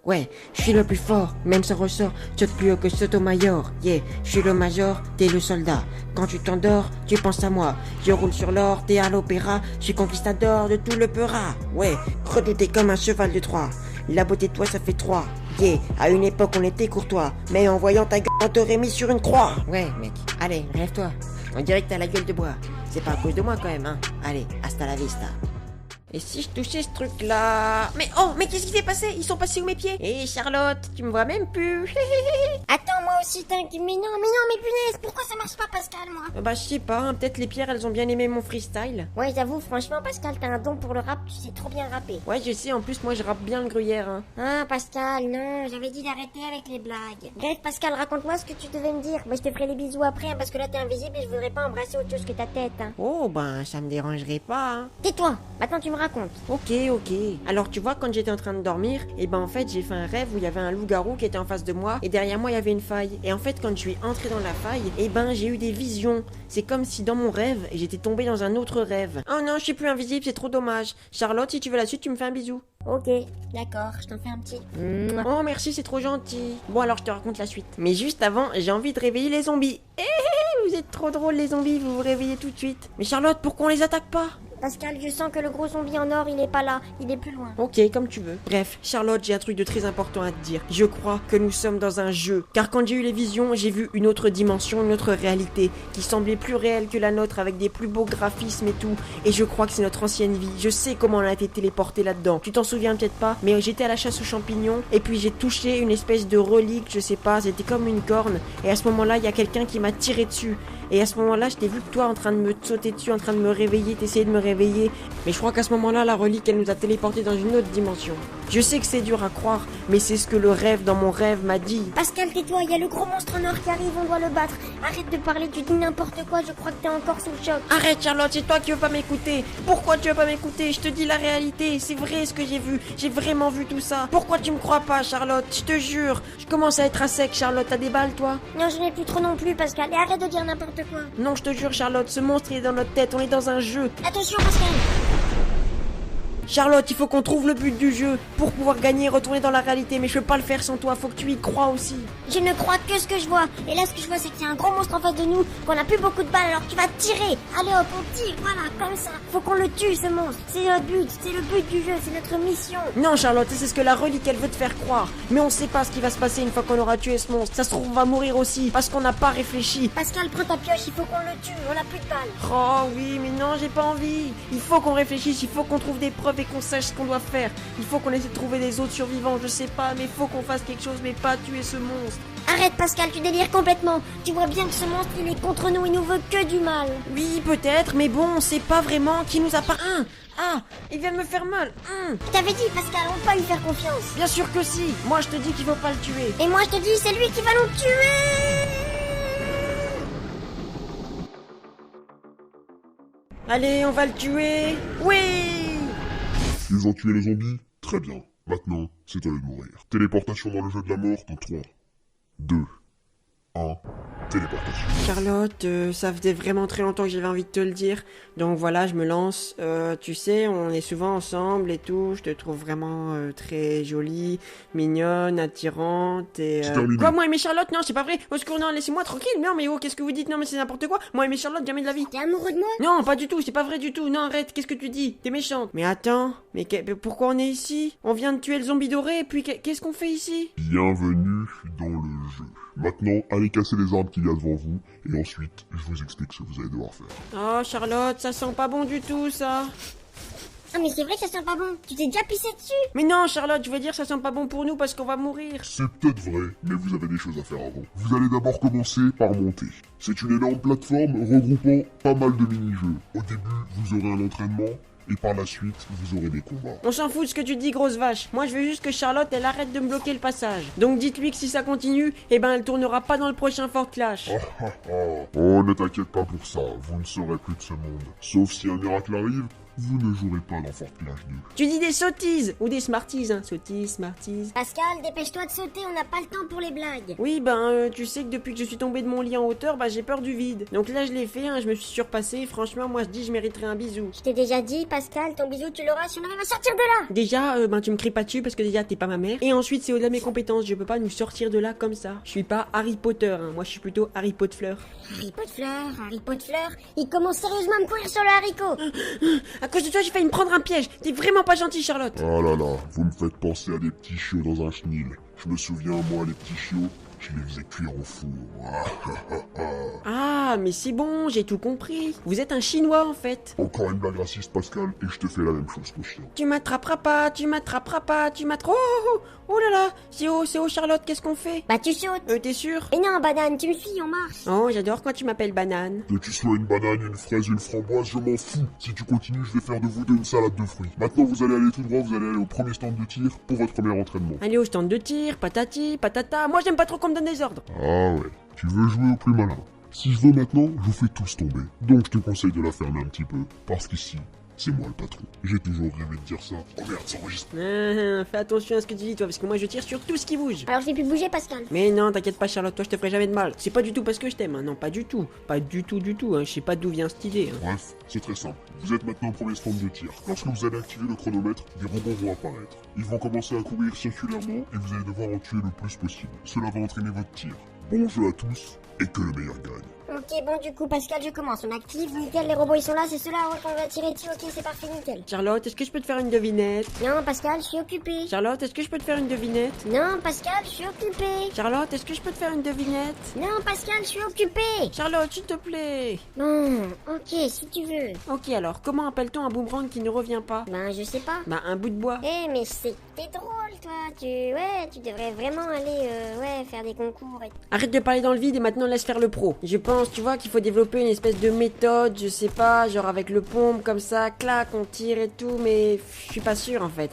Ouais, je suis le plus fort, même sans ressort, saute plus haut que Sotomayor, yeah. Je suis le major, t'es le soldat. Quand tu t'endors, tu penses à moi. Je roule sur l'or, t'es à l'opéra. Je suis conquistador de tout le Peura. Ouais, redouté comme un cheval de Troie. La beauté de toi, ça fait 3. Yeah, à une époque on était courtois, mais en voyant ta gueule, on t'aurait mis sur une croix. Ouais, mec, allez, rêve-toi. On dirait que t'as la gueule de bois. C'est pas à cause de moi quand même, hein. Allez, hasta la vista. Et si je touchais ce truc-là... Mais qu'est-ce qui s'est passé? Ils sont passés où mes pieds? Hé Charlotte, tu me vois même plus.
Attends, moi aussi, t'inquiète. Mais punaise, pourquoi ça marche pas, Pascal, moi?
Bah je sais pas, hein, peut-être les pierres elles ont bien aimé mon freestyle.
Ouais, j'avoue, franchement, Pascal, t'as un don pour le rap, tu sais trop bien rapper.
Ouais, je sais, en plus moi je rappe bien le gruyère, hein.
Ah, Pascal, non, j'avais dit d'arrêter avec les blagues. Bref, Pascal, raconte-moi ce que tu devais me dire. Moi, je te ferai les bisous après, hein, parce que là, t'es invisible et je voudrais pas embrasser autre chose que ta tête, hein.
Oh, ben, ça me dérangerait pas, hein.
Tais-toi, maintenant tu me racontes.
Ok. Alors tu vois, quand j'étais en train de dormir, et ben en fait j'ai fait un rêve où il y avait un loup-garou qui était en face de moi, et derrière moi il y avait une faille. Et en fait quand je suis entré dans la faille, et ben j'ai eu des visions. C'est comme si dans mon rêve, j'étais tombé dans un autre rêve. Oh non, je suis plus invisible, c'est trop dommage. Charlotte, si tu veux la suite, tu me fais un bisou.
Ok, d'accord, je t'en fais un petit.
Oh merci, c'est trop gentil. Bon alors je te raconte la suite. Mais juste avant, j'ai envie de réveiller les zombies. Vous êtes trop drôles les zombies, vous vous réveillez tout de suite. Mais Charlotte, pourquoi on les attaque pas?
Pascal, je sens que le gros zombie en or, il est pas là, il est plus loin.
Ok, comme tu veux. Bref, Charlotte, j'ai un truc de très important à te dire. Je crois que nous sommes dans un jeu. Car quand j'ai eu les visions, j'ai vu une autre dimension, une autre réalité, qui semblait plus réelle que la nôtre, avec des plus beaux graphismes et tout. Et je crois que c'est notre ancienne vie. Je sais comment on a été téléporté là-dedans. Tu t'en souviens peut-être pas, mais j'étais à la chasse aux champignons, et puis j'ai touché une espèce de relique, je sais pas, c'était comme une corne. Et à ce moment-là, il y a quelqu'un qui m'a tiré dessus. Et à ce moment-là, je t'ai vu toi en train de me sauter dessus, en train de me réveiller, t'essayer de me réveiller. Mais je crois qu'à ce moment-là, la relique, elle nous a téléportés dans une autre dimension. Je sais que c'est dur à croire, mais c'est ce que le rêve dans mon rêve m'a dit.
Pascal, tais-toi, il y a le gros monstre en or qui arrive, on doit le battre. Arrête de parler, tu dis n'importe quoi, je crois que t'es encore sous le choc.
Arrête Charlotte, c'est toi qui veux pas m'écouter. Pourquoi tu veux pas m'écouter? Je te dis la réalité, c'est vrai ce que j'ai vu. J'ai vraiment vu tout ça. Pourquoi tu me crois pas, Charlotte? Je te jure. Je commence à être à sec, Charlotte. T'as des balles, toi?
Non, je n'ai plus trop non plus, Pascal. Et arrête de dire n'importe quoi.
Non, je te jure, Charlotte, ce monstre il est dans notre tête. On est dans un jeu.
Attention, Pascal.
Charlotte, il faut qu'on trouve le but du jeu pour pouvoir gagner et retourner dans la réalité, mais je peux pas le faire sans toi, faut que tu y crois aussi.
Je ne crois que ce que je vois. Et là, ce que je vois, c'est qu'il y a un gros monstre en face de nous, qu'on a plus beaucoup de balles, alors tu vas tirer. Allez hop, on tire, voilà, comme ça. Faut qu'on le tue, ce monstre. C'est notre but, c'est le but du jeu, c'est notre mission.
Non, Charlotte, c'est ce que la relique, elle veut te faire croire. Mais on sait pas ce qui va se passer une fois qu'on aura tué ce monstre. Ça se trouve, on va mourir aussi, parce qu'on n'a pas réfléchi.
Pascal, prends ta pioche, il faut qu'on le tue, on a plus de balles.
Oh oui, mais non, j'ai pas envie. Il faut qu'on réfléchisse, il faut qu'on trouve des preuves et qu'on sache ce qu'on doit faire. Il faut qu'on essaie de trouver des autres survivants, je sais pas, mais il faut qu'on fasse quelque chose, mais pas tuer ce monstre.
Arrête Pascal, tu délires complètement. Tu vois bien que ce monstre, il est contre nous, il nous veut que du mal.
Oui, peut-être, mais bon, on sait pas vraiment qui nous a pas... Ah, il vient de me faire mal.
Je t'avais dit Pascal, on peut pas lui faire confiance.
Bien sûr que si. Moi, je te dis qu'il faut pas le tuer.
Et moi, je te dis, c'est lui qui va nous tuer.
Allez, on va le tuer. Oui.
Ils ont tué les zombies? Très bien. Maintenant, c'est à eux de mourir. Téléportation dans le jeu de la mort dans 3, 2, 1... téléportation.
Charlotte, ça faisait vraiment très longtemps que j'avais envie de te le dire. Donc voilà, je me lance. Tu sais, on est souvent ensemble et tout. Je te trouve vraiment très jolie, mignonne, attirante et... Quoi, moi aimer Charlotte? Non, c'est pas vrai. Au secours, non, laissez-moi tranquille. Non, mais oh, qu'est-ce que vous dites? Non, mais c'est n'importe quoi. Moi aimer Charlotte, jamais de la vie.
T'es amoureux de moi?
Non, pas du tout, c'est pas vrai du tout. Non, arrête, qu'est-ce que tu dis? T'es méchante. Mais attends, mais pourquoi on est ici? On vient de tuer le zombie doré et puis qu'est-ce qu'on fait ici?
Bienvenue dans le jeu. Maintenant, allez casser les arbres qu'il y a devant vous, et ensuite, je vous explique ce que vous allez devoir faire.
Oh, Charlotte, ça sent pas bon du tout, ça.
Ah mais c'est vrai que ça sent pas bon, tu t'es déjà pissé dessus.
Mais non Charlotte, je veux dire ça sent pas bon pour nous parce qu'on va mourir.
C'est peut-être vrai, mais vous avez des choses à faire avant. Vous allez d'abord commencer par monter. C'est une énorme plateforme regroupant pas mal de mini-jeux. Au début, vous aurez un entraînement, et par la suite, vous aurez des combats.
On s'en fout de ce que tu dis, grosse vache. Moi, je veux juste que Charlotte, elle arrête de me bloquer le passage. Donc dites-lui que si ça continue, eh ben elle tournera pas dans le prochain Fort Clash.
Oh, ne t'inquiète pas pour ça, vous ne serez plus de ce monde. Sauf si un miracle arrive, vous ne jouerez pas dans Fortnite 2.
Tu dis des sottises ou des smarties, hein. Sottises, smarties.
Pascal, dépêche-toi de sauter, on n'a pas le temps pour les blagues.
Oui, ben, tu sais que depuis que je suis tombé de mon lit en hauteur, bah j'ai peur du vide. Donc là, je l'ai fait, hein, je me suis surpassé. Franchement, moi, je dis, je mériterais un bisou.
Je t'ai déjà dit, Pascal, ton bisou, tu l'auras si on arrive à sortir de là.
Déjà, ben, tu me cries pas dessus parce que déjà, t'es pas ma mère. Et ensuite, c'est au-delà de mes compétences. Je peux pas nous sortir de là comme ça. Je suis pas Harry Potter, hein. Moi, je suis plutôt Harry Potter.
Harry Potter, il commence sérieusement à me courir sur le haricot.
À cause de toi, j'ai failli me prendre un piège. T'es vraiment pas gentil, Charlotte.
Oh là là, vous me faites penser à des petits chiots dans un chenil. Je me souviens, moi, les petits chiots, je les faisais cuire au four.
Ah, mais c'est bon, j'ai tout compris. Vous êtes un chinois, en fait.
Encore une blague raciste, Pascal, et je te fais la même chose qu'au chien.
Tu m'attraperas pas, tu m'attraperas pas, tu m'attraperas... Oh là là, c'est haut, Charlotte, qu'est-ce qu'on fait?
Bah tu sautes.
T'es sûr?
Mais non, banane, tu me suis, on marche.
Oh, j'adore quand tu m'appelles banane.
Que tu sois une banane, une fraise, une framboise, je m'en fous. Si tu continues, je vais faire de vous deux une salade de fruits. Maintenant, vous allez aller tout droit, vous allez aller au premier stand de tir pour votre premier entraînement.
Allez au stand de tir, patati, patata. Moi, j'aime pas trop qu'on me donne des ordres.
Ah ouais, tu veux jouer au plus malin. Si je veux maintenant, je vous fais tous tomber. Donc je te conseille de la fermer un petit peu, parce qu'ici, c'est moi le patron. J'ai toujours rêvé de dire ça. Oh merde, ça enregistre.
Fais attention à ce que tu dis, toi, parce que moi, je tire sur tout ce qui bouge.
Alors je vais plus bouger, Pascal.
Mais non, t'inquiète pas, Charlotte, toi, je te ferai jamais de mal. C'est pas du tout parce que je t'aime, hein. Non, pas du tout. Pas du tout, hein. Je sais pas d'où vient cette idée, hein.
Bref, c'est très simple. Vous êtes maintenant au premier stand de tir. Lorsque vous allez activer le chronomètre, des robots vont apparaître. Ils vont commencer à courir circulairement et vous allez devoir en tuer le plus possible. Cela va entraîner votre tir. Bon jeu à tous et que le meilleur gagne.
Ok, bon, du coup, Pascal, je commence. On active, nickel, les robots ils sont là, c'est ceux-là qu'on va tirer dessus. Ok, c'est parfait, nickel.
Charlotte, est-ce que je peux te faire une devinette?
Non, Pascal, je suis occupé.
Charlotte, est-ce que je peux te faire une devinette?
Non, Pascal, je suis occupé.
Charlotte, est-ce que je peux te faire une devinette?
Non, Pascal, je suis occupé.
Charlotte, s'il te plaît.
Bon, ok, si tu veux.
Ok, alors, comment appelle-t-on un boomerang qui ne revient pas?
Ben, je sais pas.
Bah, un bout de bois.
Eh, mais t'es drôle, toi. Tu devrais vraiment aller, faire des concours et...
Arrête de parler dans le vide et maintenant laisse faire le pro. Je pense, tu vois, qu'il faut développer une espèce de méthode, je sais pas, genre avec le pompe comme ça, clac, on tire et tout, mais je suis pas sûr en fait.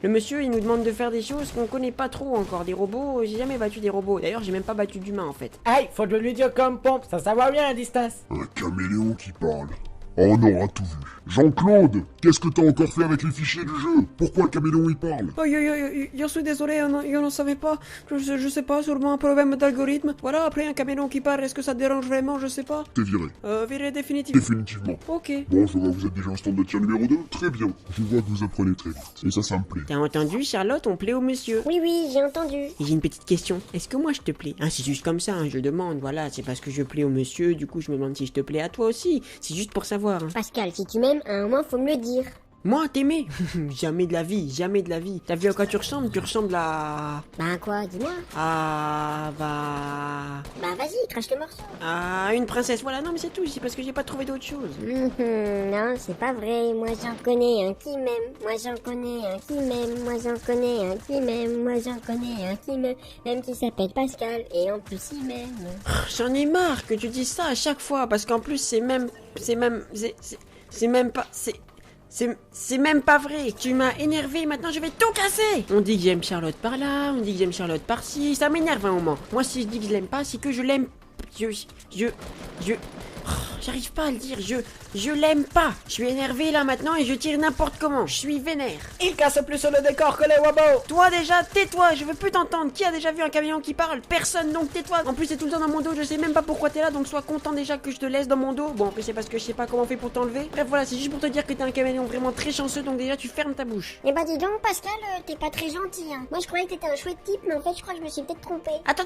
Le monsieur, il nous demande de faire des choses qu'on connaît pas trop encore. Des robots, j'ai jamais battu des robots. D'ailleurs, j'ai même pas battu d'humains en fait.
Aïe, faut de lui dire comme pompe, ça va bien à distance.
Un caméléon qui parle. On aura tout vu. Jean-Claude, qu'est-ce que t'as encore fait avec les fichiers du jeu? Pourquoi le caméléon il parle?
Oh, je suis désolé, je ne savais pas. Je sais pas, sûrement un problème d'algorithme. Voilà, après un caméléon qui parle, est-ce que ça te dérange vraiment? Je sais pas.
T'es viré.
Viré définitivement.
Définitivement.
Ok.
Bon, je vois que vous êtes déjà au stand de tir numéro 2. Très bien. Je vois que vous apprenez très vite. Et ça me plaît.
T'as entendu, Charlotte? On plaît au monsieur.
Oui, j'ai entendu.
Et j'ai une petite question. Est-ce que moi je te plais? C'est juste comme ça, hein, je demande. Voilà, c'est parce que je plais au monsieur, du coup je me demande si je te plais à toi aussi. C'est juste pour savoir. Hein.
Pascal, si tu m'aimes, à un moment faut me le dire.
Moi, t'aimer? Jamais de la vie, jamais de la vie. T'as vu à quoi tu ressembles? Tu ressembles à...
Bah quoi, dis-moi.
Bah
vas-y, crache le morceau.
Une princesse, voilà, non mais c'est tout, c'est parce que j'ai pas trouvé d'autre chose.
Non, c'est pas vrai, moi j'en connais un qui m'aime. Moi j'en connais un qui m'aime. Moi j'en connais un qui m'aime. Moi j'en connais un qui m'aime. Même qui s'appelle Pascal, et en plus il m'aime.
J'en ai marre que tu dises ça à chaque fois, parce qu'en plus c'est même pas vrai. Tu m'as énervé, maintenant je vais tout casser. On dit que j'aime Charlotte par là, on dit que j'aime Charlotte par ci, ça m'énerve un moment. Moi si je dis que je l'aime pas, c'est que je l'aime. J'arrive pas à le dire, je l'aime pas. Je suis énervé là maintenant et je tire n'importe comment. Je suis vénère.
Il casse plus sur le décor que les wabos.
Toi déjà, tais-toi, je veux plus t'entendre. Qui a déjà vu un caméléon qui parle? Personne, donc tais-toi. En plus c'est tout le temps dans mon dos, je sais même pas pourquoi t'es là, donc sois content déjà que je te laisse dans mon dos. Bon, en plus c'est parce que je sais pas comment on fait pour t'enlever. Bref voilà, c'est juste pour te dire que t'es un caméléon vraiment très chanceux, donc déjà tu fermes ta bouche.
Eh bah dis donc Pascal, t'es pas très gentil hein. Moi je croyais que t'étais un chouette type, mais en fait je crois que je me suis peut-être trompé.
Attends,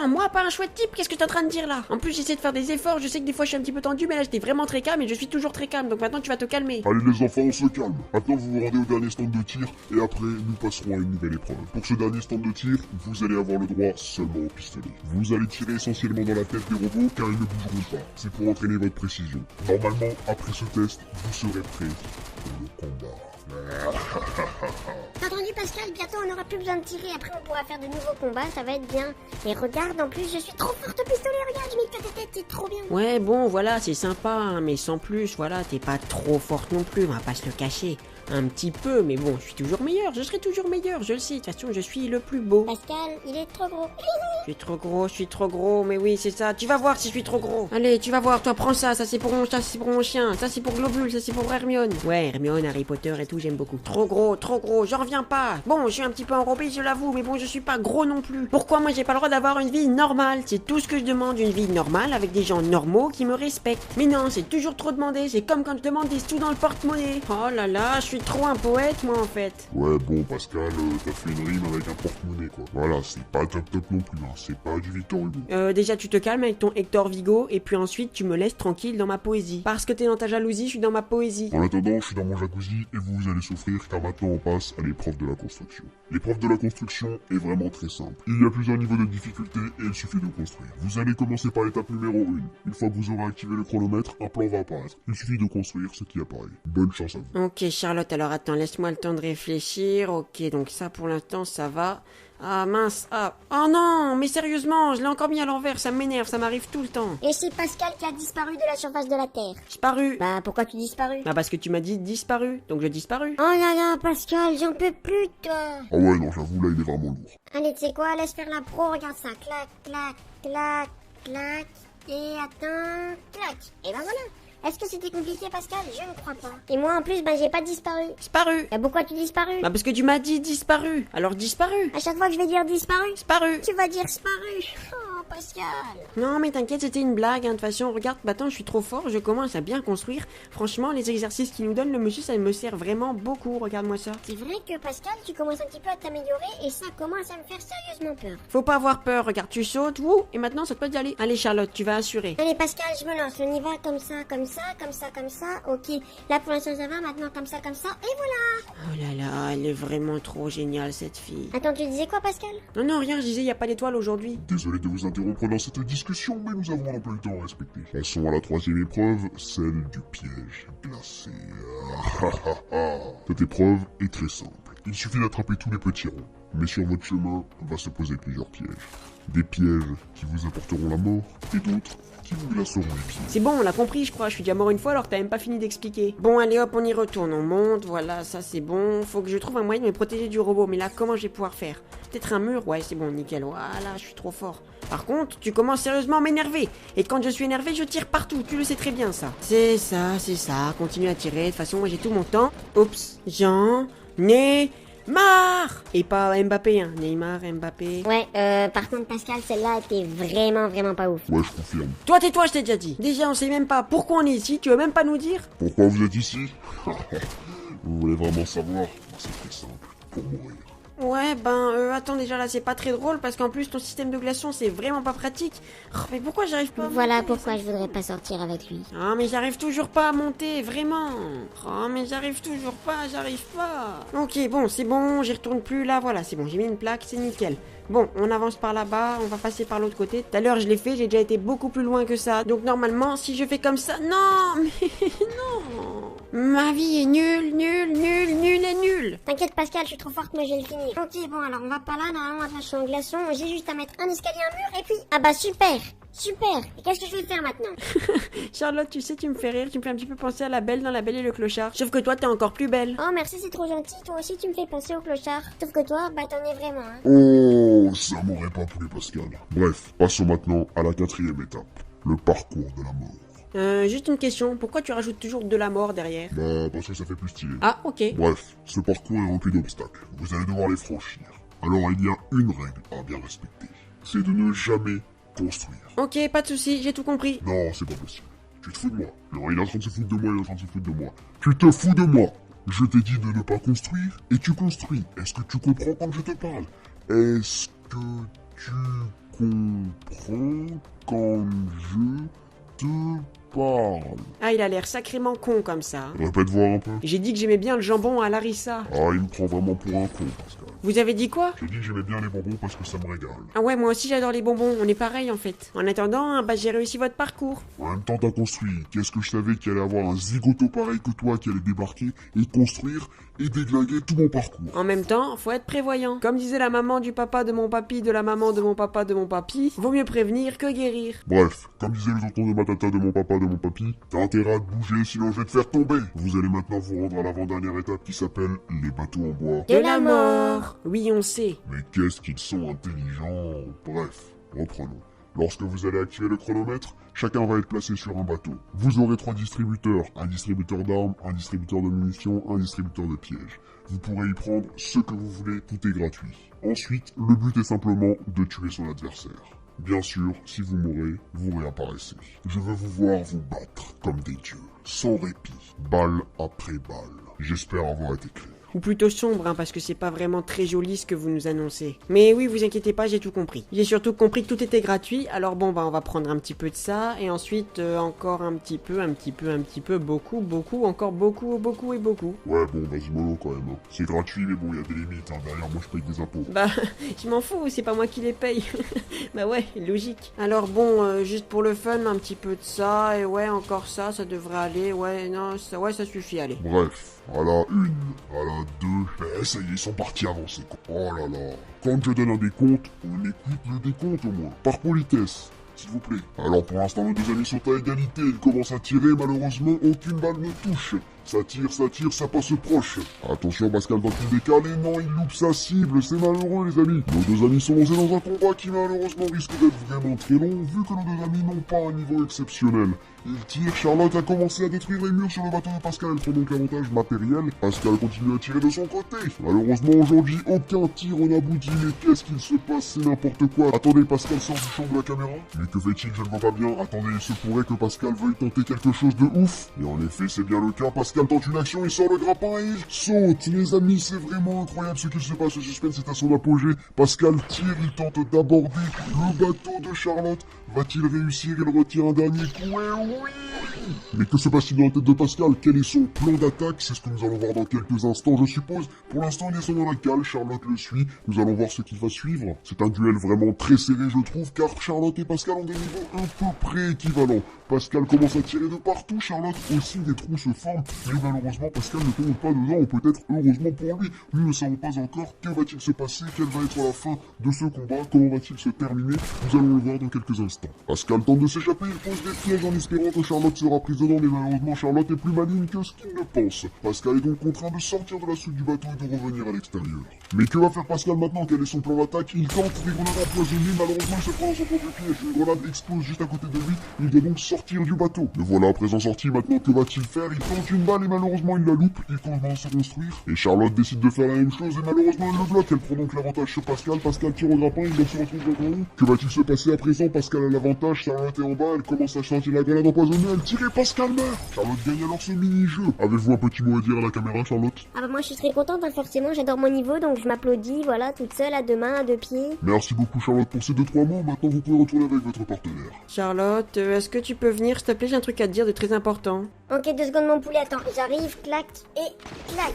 moi pas un chouette type, qu'est-ce que t'es en train de dire là? En plus j'essaie de faire des efforts, je sais que des fois je suis un petit peu tendu, mais là j'étais vraiment très calme et je suis toujours très calme, donc maintenant tu vas te calmer.
Allez les enfants, on se calme. Maintenant vous vous rendez au dernier stand de tir et après nous passerons à une nouvelle épreuve. Pour ce dernier stand de tir, vous allez avoir le droit seulement au pistolet. Vous allez tirer essentiellement dans la tête des robots car ils ne bougeront pas. C'est pour entraîner votre précision. Normalement, après ce test, vous serez prêt pour le combat.
T'as entendu Pascal, bientôt on aura plus besoin de tirer, après on pourra faire de nouveaux combats, ça va être bien. Et regarde, en plus je suis trop forte au pistolet, regarde, je mets que ta tête, c'est trop bien.
Ouais bon voilà, c'est sympa, hein, mais sans plus, voilà, t'es pas trop forte non plus, on va pas se le cacher. Un petit peu, mais bon, je suis toujours meilleur, je serai toujours meilleur, je le sais, de toute façon, je suis le plus beau.
Pascal, il est trop gros.
Je suis trop gros, mais oui, c'est ça, tu vas voir si je suis trop gros. Allez, tu vas voir, toi, prends ça, ça c'est pour mon chat, ça c'est pour mon chien, ça c'est pour Globule, ça c'est pour Hermione. Ouais, Hermione, Harry Potter et tout, j'aime beaucoup. Trop gros, j'en reviens pas. Bon, je suis un petit peu enrobé, je l'avoue, mais bon, je suis pas gros non plus. Pourquoi moi j'ai pas le droit d'avoir une vie normale? C'est tout ce que je demande, une vie normale avec des gens normaux qui me respectent. Mais non, c'est toujours trop demandé, c'est comme quand je demande des sous dans le porte-monnaie. Oh là là, je suis trop un poète moi en fait.
Ouais, bon, Pascal, t'as fait une rime avec un porte-monnaie, quoi. Voilà, c'est pas top non plus, hein. C'est pas du Victor Hugo.
Déjà, tu te calmes avec ton Hector Vigo, et puis ensuite, tu me laisses tranquille dans ma poésie. Parce que t'es dans ta jalousie, je suis dans ma poésie.
En attendant, je suis dans mon jacuzzi et vous allez souffrir car maintenant on passe à l'épreuve de la construction. L'épreuve de la construction est vraiment très simple. Il y a plusieurs niveaux de difficulté et il suffit de construire. Vous allez commencer par l'étape numéro 1. Une fois que vous aurez activé le chronomètre, un plan va apparaître. Il suffit de construire ce qui apparaît. Bonne chance à vous.
Ok, Charlotte, alors attends, laisse-moi le temps de réfléchir. Ok, donc ça pour l'instant, ça va. Ah mince, ah. Oh non, mais sérieusement, je l'ai encore mis à l'envers, ça m'énerve, ça m'arrive tout le temps.
Et c'est Pascal qui a disparu de la surface de la Terre.
Disparu.
Bah pourquoi tu disparu?
Bah parce que tu m'as dit disparu, donc je disparu.
Oh là là, Pascal, j'en peux plus de toi.
Ah ouais, non, j'avoue, là, il est vraiment lourd.
Allez, tu sais quoi, laisse faire la pro, regarde ça. Clac, clac, clac, clac. Et attends, clac. Et ben voilà. Est-ce que c'était compliqué, Pascal? Je ne crois pas. Et moi, en plus, ben, j'ai pas disparu.
Disparu.
Et pourquoi tu disparu?
Bah parce que tu m'as dit disparu, alors disparu.
À chaque fois que je vais dire disparu,
disparu.
Tu vas dire disparu. Oh, Pascal.
Non mais t'inquiète, c'était une blague, hein. De toute façon, regarde, maintenant je suis trop fort, je commence à bien construire. Franchement, les exercices qu'il nous donne le monsieur, ça me sert vraiment beaucoup, regarde-moi ça.
C'est vrai que, Pascal, tu commences un petit peu à t'améliorer et ça commence à me faire sérieusement peur.
Faut pas avoir peur, regarde, tu sautes, wouh, et maintenant ça te peut y aller. Allez Charlotte, tu vas assurer.
Allez Pascal, je me lance, on y va comme ça, comme ça, comme ça, comme ça. Ok, là pour l'instant ça va, maintenant comme ça, et voilà.
Oh là là, elle est vraiment trop géniale cette fille.
Attends, tu disais quoi Pascal?
Non, rien, je disais, y a pas d'étoile aujourd'hui.
Désolé de vous interrompre dans cette discussion, mais nous avons un peu de temps à respecter. Passons à la troisième épreuve, celle du piège glacé. Cette épreuve est très simple. Il suffit d'attraper tous les petits ronds. Mais sur votre chemin va se poser plusieurs pièges. Des pièges qui vous apporteront la mort et d'autres qui vous glaceront les pieds.
C'est bon, on l'a compris, je crois. Je suis déjà mort une fois alors que t'as même pas fini d'expliquer. Bon, allez hop, on y retourne. On monte, voilà, ça c'est bon. Faut que je trouve un moyen de me protéger du robot. Mais là, comment je vais pouvoir faire? Peut-être un mur? Ouais, c'est bon, nickel. Voilà, je suis trop fort. Par contre, tu commences sérieusement à m'énerver. Et quand je suis énervé, je tire partout. Tu le sais très bien, ça. C'est ça. Continue à tirer. De toute façon, moi j'ai tout mon temps. Oups, Jean, Neymar. Et pas Mbappé, hein. Neymar, Mbappé.
Ouais, par contre, Pascal, celle-là était vraiment pas ouf.
Ouais, je confirme.
Toi, tais-toi, je t'ai déjà dit. Déjà, on sait même pas pourquoi on est ici. Tu veux même pas nous dire?
Pourquoi vous êtes ici? Vous voulez vraiment savoir? C'est très simple. Pour mourir.
Ouais, attends, déjà là, c'est pas très drôle parce qu'en plus, ton système de glaçon, c'est vraiment pas pratique. Oh, mais pourquoi j'arrive pas à
Voilà
monter,
pourquoi je voudrais pas sortir avec lui.
Ah, mais j'arrive toujours pas à monter, vraiment. Oh, mais j'arrive pas. Ok, bon, c'est bon, j'y retourne plus là, voilà, c'est bon, j'ai mis une plaque, c'est nickel. Bon, on avance par là-bas, on va passer par l'autre côté. Tout à l'heure, je l'ai fait, j'ai déjà été beaucoup plus loin que ça. Donc normalement, si je fais comme ça... Non, mais non. Ma vie est nulle.
T'inquiète Pascal, je suis trop forte, mais je vais le finir. Ok, bon, alors on va pas là, normalement, attention au glaçon. J'ai juste à mettre un escalier, un mur, et puis... Ah bah super. Et qu'est-ce que je vais faire maintenant?
Charlotte, tu sais, tu me fais rire, tu me fais un petit peu penser à la Belle dans La Belle et le Clochard. Sauf que toi, t'es encore plus belle.
Oh merci, c'est trop gentil, toi aussi tu me fais penser au clochard. Sauf que toi, bah t'en es vraiment, hein.
Oh, ça m'aurait pas plu, Pascal. Bref, passons maintenant à la quatrième étape. Le parcours de la mort.
Juste une question, pourquoi tu rajoutes toujours de la mort derrière?
Bah, parce que ça fait plus stylé.
Ah, ok.
Bref, ce parcours est rempli d'obstacles. Vous allez devoir les franchir. Alors il y a une règle à bien respecter. C'est de ne jamais construire.
Ok, pas de soucis, j'ai tout compris.
Non, c'est pas possible. Tu te fous de moi. Non, il est en train de se foutre de moi, Tu te fous de moi. Je t'ai dit de ne pas construire et tu construis. Est-ce que tu comprends quand je te parle? Est-ce que tu comprends quand je te parle?
Ah, il a l'air sacrément con comme ça.
Répète voir un peu.
J'ai dit que j'aimais bien le jambon à Larissa.
Ah, il me prend vraiment pour un con, Pascal.
Vous avez dit quoi?
J'ai dit que j'aimais bien les bonbons parce que ça me régale.
Ah ouais, moi aussi j'adore les bonbons, on est pareil en fait. En attendant, j'ai réussi votre parcours.
En même temps, t'as construit. Qu'est-ce que je savais qu'il allait avoir un zigoto pareil que toi qui allait débarquer et construire et déglinguer tout mon parcours.
En même temps, faut être prévoyant. Comme disait la maman du papa de mon papy, de la maman de mon papa de mon papy, vaut mieux prévenir que guérir.
Bref, comme disait le tonton de ma tata de mon papa mon papy? T'as intérêt à te bouger, sinon je vais te faire tomber. Vous allez maintenant vous rendre à l'avant-dernière étape qui s'appelle les bateaux en bois.
De la mort. Oui, on sait.
Mais qu'est-ce qu'ils sont intelligents. Bref, reprenons. Lorsque vous allez activer le chronomètre, chacun va être placé sur un bateau. Vous aurez 3 distributeurs, un distributeur d'armes, un distributeur de munitions, un distributeur de pièges. Vous pourrez y prendre ce que vous voulez, tout est gratuit. Ensuite, le but est simplement de tuer son adversaire. Bien sûr, si vous mourrez, vous réapparaissez. Je veux vous voir vous battre comme des dieux, sans répit, balle après balle. J'espère avoir été clair.
Ou plutôt sombre, hein, parce que c'est pas vraiment très joli ce que vous nous annoncez. Mais oui, vous inquiétez pas, j'ai tout compris. J'ai surtout compris que tout était gratuit, alors bon, bah on va prendre un petit peu de ça, et ensuite encore un petit peu, beaucoup, encore beaucoup et beaucoup.
Ouais, bon, vas-y mollo quand même. Hein. C'est gratuit, mais bon, il y a des limites. Hein. Derrière, moi, je paye des impôts.
Bah, je m'en fous, c'est pas moi qui les paye. Bah ouais, logique. Alors bon, juste pour le fun, un petit peu de ça, et ouais, encore ça, ça devrait aller. Ouais, non, ça suffit, allez.
Bref. À la 1, à la 2, eh, ça y est, ils sont partis avancer. Oh là là. Quand je donne un décompte, on écoute le décompte au moins. Par politesse, s'il vous plaît. Alors pour l'instant, nos 2 amis sont à égalité. Ils commencent à tirer, malheureusement, aucune balle ne touche. Ça tire, ça passe proche. Attention, Pascal va-t-il décaler? Non, il loupe sa cible, c'est malheureux les amis. Nos 2 amis sont lancés dans un combat qui malheureusement risque d'être vraiment très long, vu que nos 2 amis n'ont pas un niveau exceptionnel. Ils tirent, Charlotte a commencé à détruire les murs sur le bateau de Pascal, elle prend donc l'avantage matériel. Pascal continue à tirer de son côté. Malheureusement aujourd'hui, aucun tir n'aboutit, mais qu'est-ce qu'il se passe? C'est n'importe quoi. Attendez, Pascal sort du champ de la caméra. Mais que fait-il? Je ne vois pas bien. Attendez, il se pourrait que Pascal veuille tenter quelque chose de ouf. Et en effet, c'est bien le cas. Pascal tente une action, il sort le grappin et il saute. Les amis, c'est vraiment incroyable ce qu'il se passe. Ce suspense est à son apogée. Pascal tire, il tente d'aborder le bateau de Charlotte. Va-t-il réussir? Il retire un dernier coup et oui! Mais que se passe-t-il dans la tête de Pascal? Quel est son plan d'attaque? C'est ce que nous allons voir dans quelques instants, je suppose. Pour l'instant, ils sont dans la cale, Charlotte le suit. Nous allons voir ce qui va suivre. C'est un duel vraiment très serré, je trouve, car Charlotte et Pascal ont des niveaux un peu près équivalents. Pascal commence à tirer de partout, Charlotte aussi, des trous se forment. Mais malheureusement, Pascal ne tombe pas dedans, ou peut-être heureusement pour lui. Nous ne savons pas encore. Que va-t-il se passer? Quelle va être la fin de ce combat? Comment va-t-il se terminer? Nous allons le voir dans quelques instants. Pascal tente de s'échapper, il pose des pièges en espérant que Charlotte sera prise dedans, mais malheureusement Charlotte est plus maligne que ce qu'il ne pense. Pascal est donc contraint de sortir de la soute du bateau et de revenir à l'extérieur. Mais que va faire Pascal maintenant? Quel est son plan d'attaque? Il tente des grenades empoisonnées, malheureusement il se prend dans son propre piège. Une grenade explose juste à côté de lui, il doit donc sortir du bateau. Le voilà à présent sorti, maintenant que va-t-il faire? Il tente une balle et malheureusement il la loupe, il commence à se construire. Et Charlotte décide de faire la même chose et malheureusement elle le bloque, elle prend donc l'avantage sur Pascal. Pascal tire au grappin, il doit se retrouver dans le rond. Que va-t-il se passer à présent? Pascal a l'avantage, Charlotte est en bas, elle commence à sortir la grenade empoisonnée, elle tire et Pascal meurt. Charlotte gagne alors ce mini-jeu. Avez-vous un petit mot à dire à la caméra, Charlotte?
Ah bah moi je suis très contente, hein, forcément j'adore mon niveau donc je m'applaudis, voilà, toute seule, à 2 mains, à 2 pieds.
Merci beaucoup Charlotte pour ces 2-3 mots, maintenant vous pouvez retourner avec votre partenaire.
Charlotte, est-ce que tu peux venir, s'il te plaît, j'ai un truc à te dire de très important.
Ok, 2 secondes mon poulet, attends, j'arrive, clac, et clac.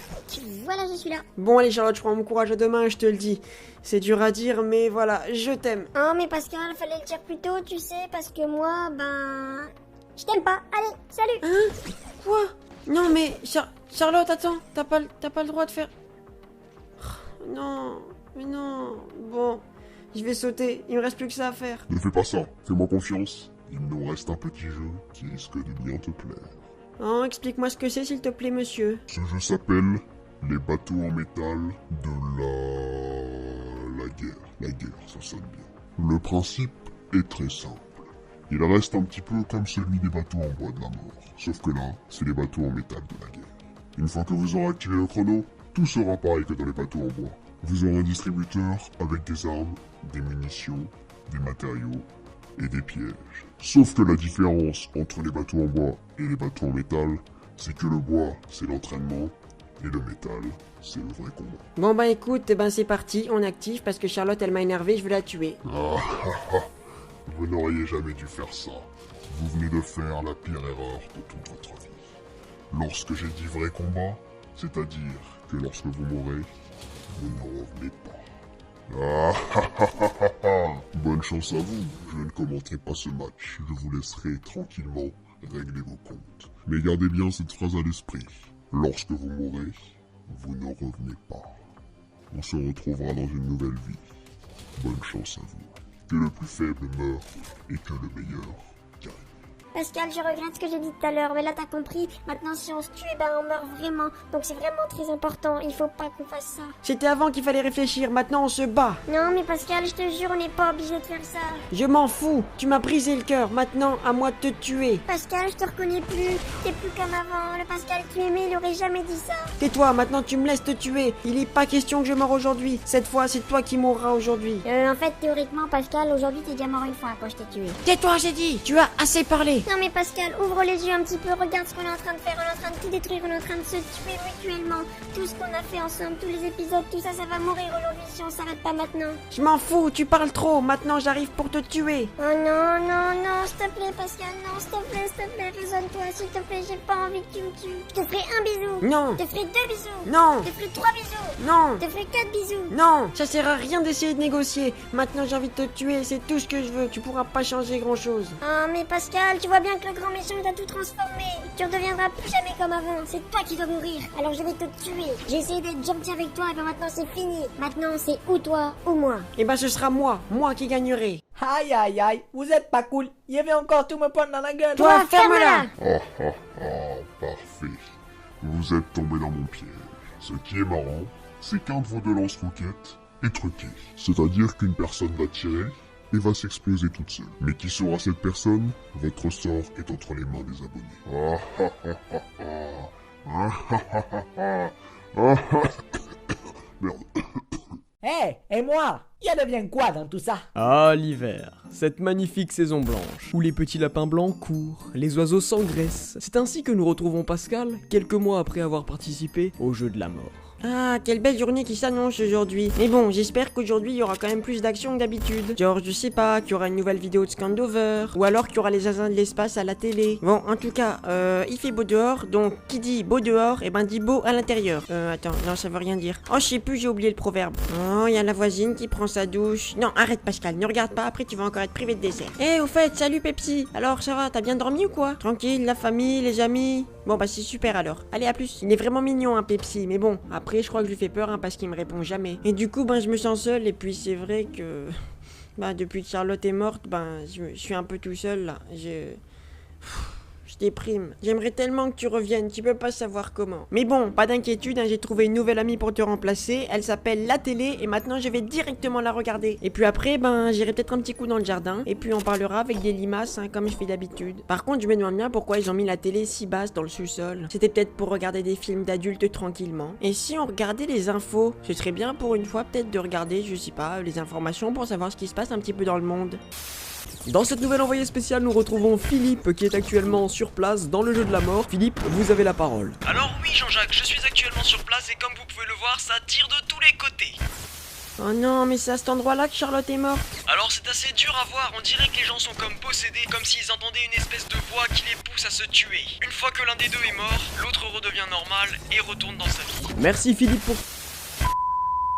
Voilà, je suis là.
Bon allez Charlotte, je prends mon courage à 2 mains, je te le dis. C'est dur à dire, mais voilà, je t'aime.
Oh mais Pascal, fallait le dire plus tôt, tu sais, parce que moi, ben... Je t'aime pas, allez, salut.
Hein? Quoi? Non mais, Charlotte, attends, t'as pas le droit de faire... Non, mais non, bon, je vais sauter, il me reste plus que ça à faire.
Ne fais pas ça, fais-moi confiance. Il nous reste un petit jeu qui risque de bien te plaire.
Oh, explique-moi ce que c'est s'il te plaît monsieur.
Ce jeu s'appelle les bateaux en métal de la guerre. La guerre, ça sonne bien. Le principe est très simple. Il reste un petit peu comme celui des bateaux en bois de la mort. Sauf que là, c'est les bateaux en métal de la guerre. Une fois que vous aurez activé le chrono, tout sera pareil que dans les bateaux en bois. Vous aurez un distributeur avec des armes, des munitions, des matériaux et des pièges. Sauf que la différence entre les bateaux en bois et les bateaux en métal, c'est que le bois, c'est l'entraînement, et le métal, c'est le vrai combat.
Bon bah écoute, c'est parti, on active parce que Charlotte elle m'a énervé, je veux la tuer.
Vous n'auriez jamais dû faire ça. Vous venez de faire la pire erreur de toute votre vie. Lorsque j'ai dit vrai combat, c'est-à-dire que lorsque vous mourrez, vous ne revenez pas. Bonne chance à vous, je ne commenterai pas ce match, je vous laisserai tranquillement régler vos comptes. Mais gardez bien cette phrase à l'esprit. Lorsque vous mourrez, vous ne revenez pas. On se retrouvera dans une nouvelle vie. Bonne chance à vous. Que le plus faible meure et que le meilleur gagne.
Pascal, je regrette ce que j'ai dit tout à l'heure, mais là t'as compris. Maintenant, si on se tue, ben on meurt vraiment. Donc c'est vraiment très important. Il faut pas qu'on fasse ça.
C'était avant qu'il fallait réfléchir, maintenant on se bat.
Non, mais Pascal, je te jure, on n'est pas obligé de faire ça.
Je m'en fous, tu m'as brisé le cœur, maintenant à moi de te tuer.
Pascal, je te reconnais plus. T'es plus comme avant. Le Pascal que tu aimais, il aurait jamais dit ça.
Tais-toi, maintenant tu me laisses te tuer. Il est pas question que je meure aujourd'hui. Cette fois, c'est toi qui mourras aujourd'hui.
En fait, théoriquement, Pascal, aujourd'hui t'es déjà mort une fois quand je t'ai tué.
Tais-toi, j'ai dit. Tu as assez parlé.
Non mais Pascal, ouvre les yeux un petit peu, regarde ce qu'on est en train de faire, on est en train de tout détruire, on est en train de se tuer mutuellement. Tout ce qu'on a fait ensemble, tous les épisodes, tout ça, ça va mourir aujourd'hui si on s'arrête pas maintenant.
Je m'en fous, tu parles trop. Maintenant, j'arrive pour te tuer.
Oh non, non, non, s'il te plaît Pascal, non, s'il te plaît, raisonne-toi, s'il te plaît, j'ai pas envie que tu me tues. Je te ferai un bisou.
Non.
Je te ferai 2 bisous.
Non.
Je te ferai 3 bisous.
Non.
Je te ferai 4 bisous.
Non, ça sert à rien d'essayer de négocier. Maintenant, j'ai envie de te tuer, c'est tout ce que je veux. Tu pourras pas changer grand-chose.
Oh mais Pascal, tu vois bien que le grand méchant t'a tout transformé. Tu redeviendras plus jamais comme avant. C'est toi qui dois mourir. Alors je vais te tuer. J'ai essayé d'être gentil avec toi et ben maintenant c'est fini. Maintenant c'est ou toi ou moi.
Et ben ce sera moi qui gagnerai.
Aïe aïe aïe, vous êtes pas cool. Il avait encore tout me prendre dans la gueule.
Toi, ferme-la.
Parfait. Vous êtes tombé dans mon piège. Ce qui est marrant, c'est qu'un de vos 2 lance-roquettes est truqué. C'est-à-dire qu'une personne va tirer et va s'exploser toute seule. Mais qui sera cette personne? Votre sort est entre les mains des abonnés. Merde.
Hé, et moi? Il devient quoi dans tout ça?
Ah, l'hiver, cette magnifique saison blanche, où les petits lapins blancs courent, les oiseaux s'engraissent. C'est ainsi que nous retrouvons Pascal, quelques mois après avoir participé au jeu de la mort.
Ah, quelle belle journée qui s'annonce aujourd'hui. Mais bon, j'espère qu'aujourd'hui il y aura quand même plus d'action que d'habitude. Genre, je sais pas, qu'il y aura une nouvelle vidéo de Scandover, ou alors qu'il y aura les asins de l'espace à la télé. Bon, en tout cas, il fait beau dehors, donc qui dit beau dehors, et ben dit beau à l'intérieur. Attends, non, ça veut rien dire. Oh, je sais plus, j'ai oublié le proverbe. Oh, il y a la voisine qui prend sa douche. Non, arrête Pascal, ne regarde pas, après tu vas encore être privé de dessert. Eh, au fait, salut Pepsi. Alors, ça va, t'as bien dormi ou quoi? Tranquille, la famille, les amis. Bon, bah c'est super alors. Allez, à plus. Il est vraiment mignon, hein, Pepsi, mais bon, après, je crois que je lui fais peur, hein, parce qu'il me répond jamais. Et du coup, ben, je me sens seul, et puis c'est vrai que... Bah, depuis que Charlotte est morte, ben, je suis un peu tout seul, là. Je déprime. J'aimerais tellement que tu reviennes, tu peux pas savoir comment. Mais bon, pas d'inquiétude, hein, j'ai trouvé une nouvelle amie pour te remplacer. Elle s'appelle La Télé et maintenant je vais directement la regarder. Et puis après, ben j'irai peut-être un petit coup dans le jardin. Et puis on parlera avec des limaces, hein, comme je fais d'habitude. Par contre, je me demande bien pourquoi ils ont mis la télé si basse dans le sous-sol. C'était peut-être pour regarder des films d'adultes tranquillement. Et si on regardait les infos, ce serait bien pour une fois peut-être de regarder, je sais pas, les informations pour savoir ce qui se passe un petit peu dans le monde.
Dans cette nouvelle envoyée spéciale, nous retrouvons Philippe qui est actuellement sur place dans le jeu de la mort. Philippe, vous avez la parole.
Alors oui Jean-Jacques, je suis actuellement sur place et comme vous pouvez le voir, ça tire de tous les côtés.
Oh non, mais c'est à cet endroit-là que Charlotte est morte.
Alors c'est assez dur à voir, on dirait que les gens sont comme possédés, comme s'ils entendaient une espèce de voix qui les pousse à se tuer. Une fois que l'un des deux est mort, l'autre redevient normal et retourne dans sa vie.
Merci Philippe pour...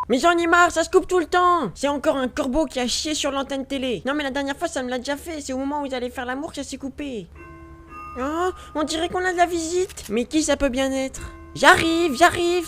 Mais j'en ai marre, ça se coupe tout le temps. C'est encore un corbeau qui a chié sur l'antenne télé. Non mais la dernière fois ça me l'a déjà fait, c'est au moment où ils allaient faire l'amour que ça s'est coupé. Oh, on dirait qu'on a de la visite. Mais qui ça peut bien être? J'arrive,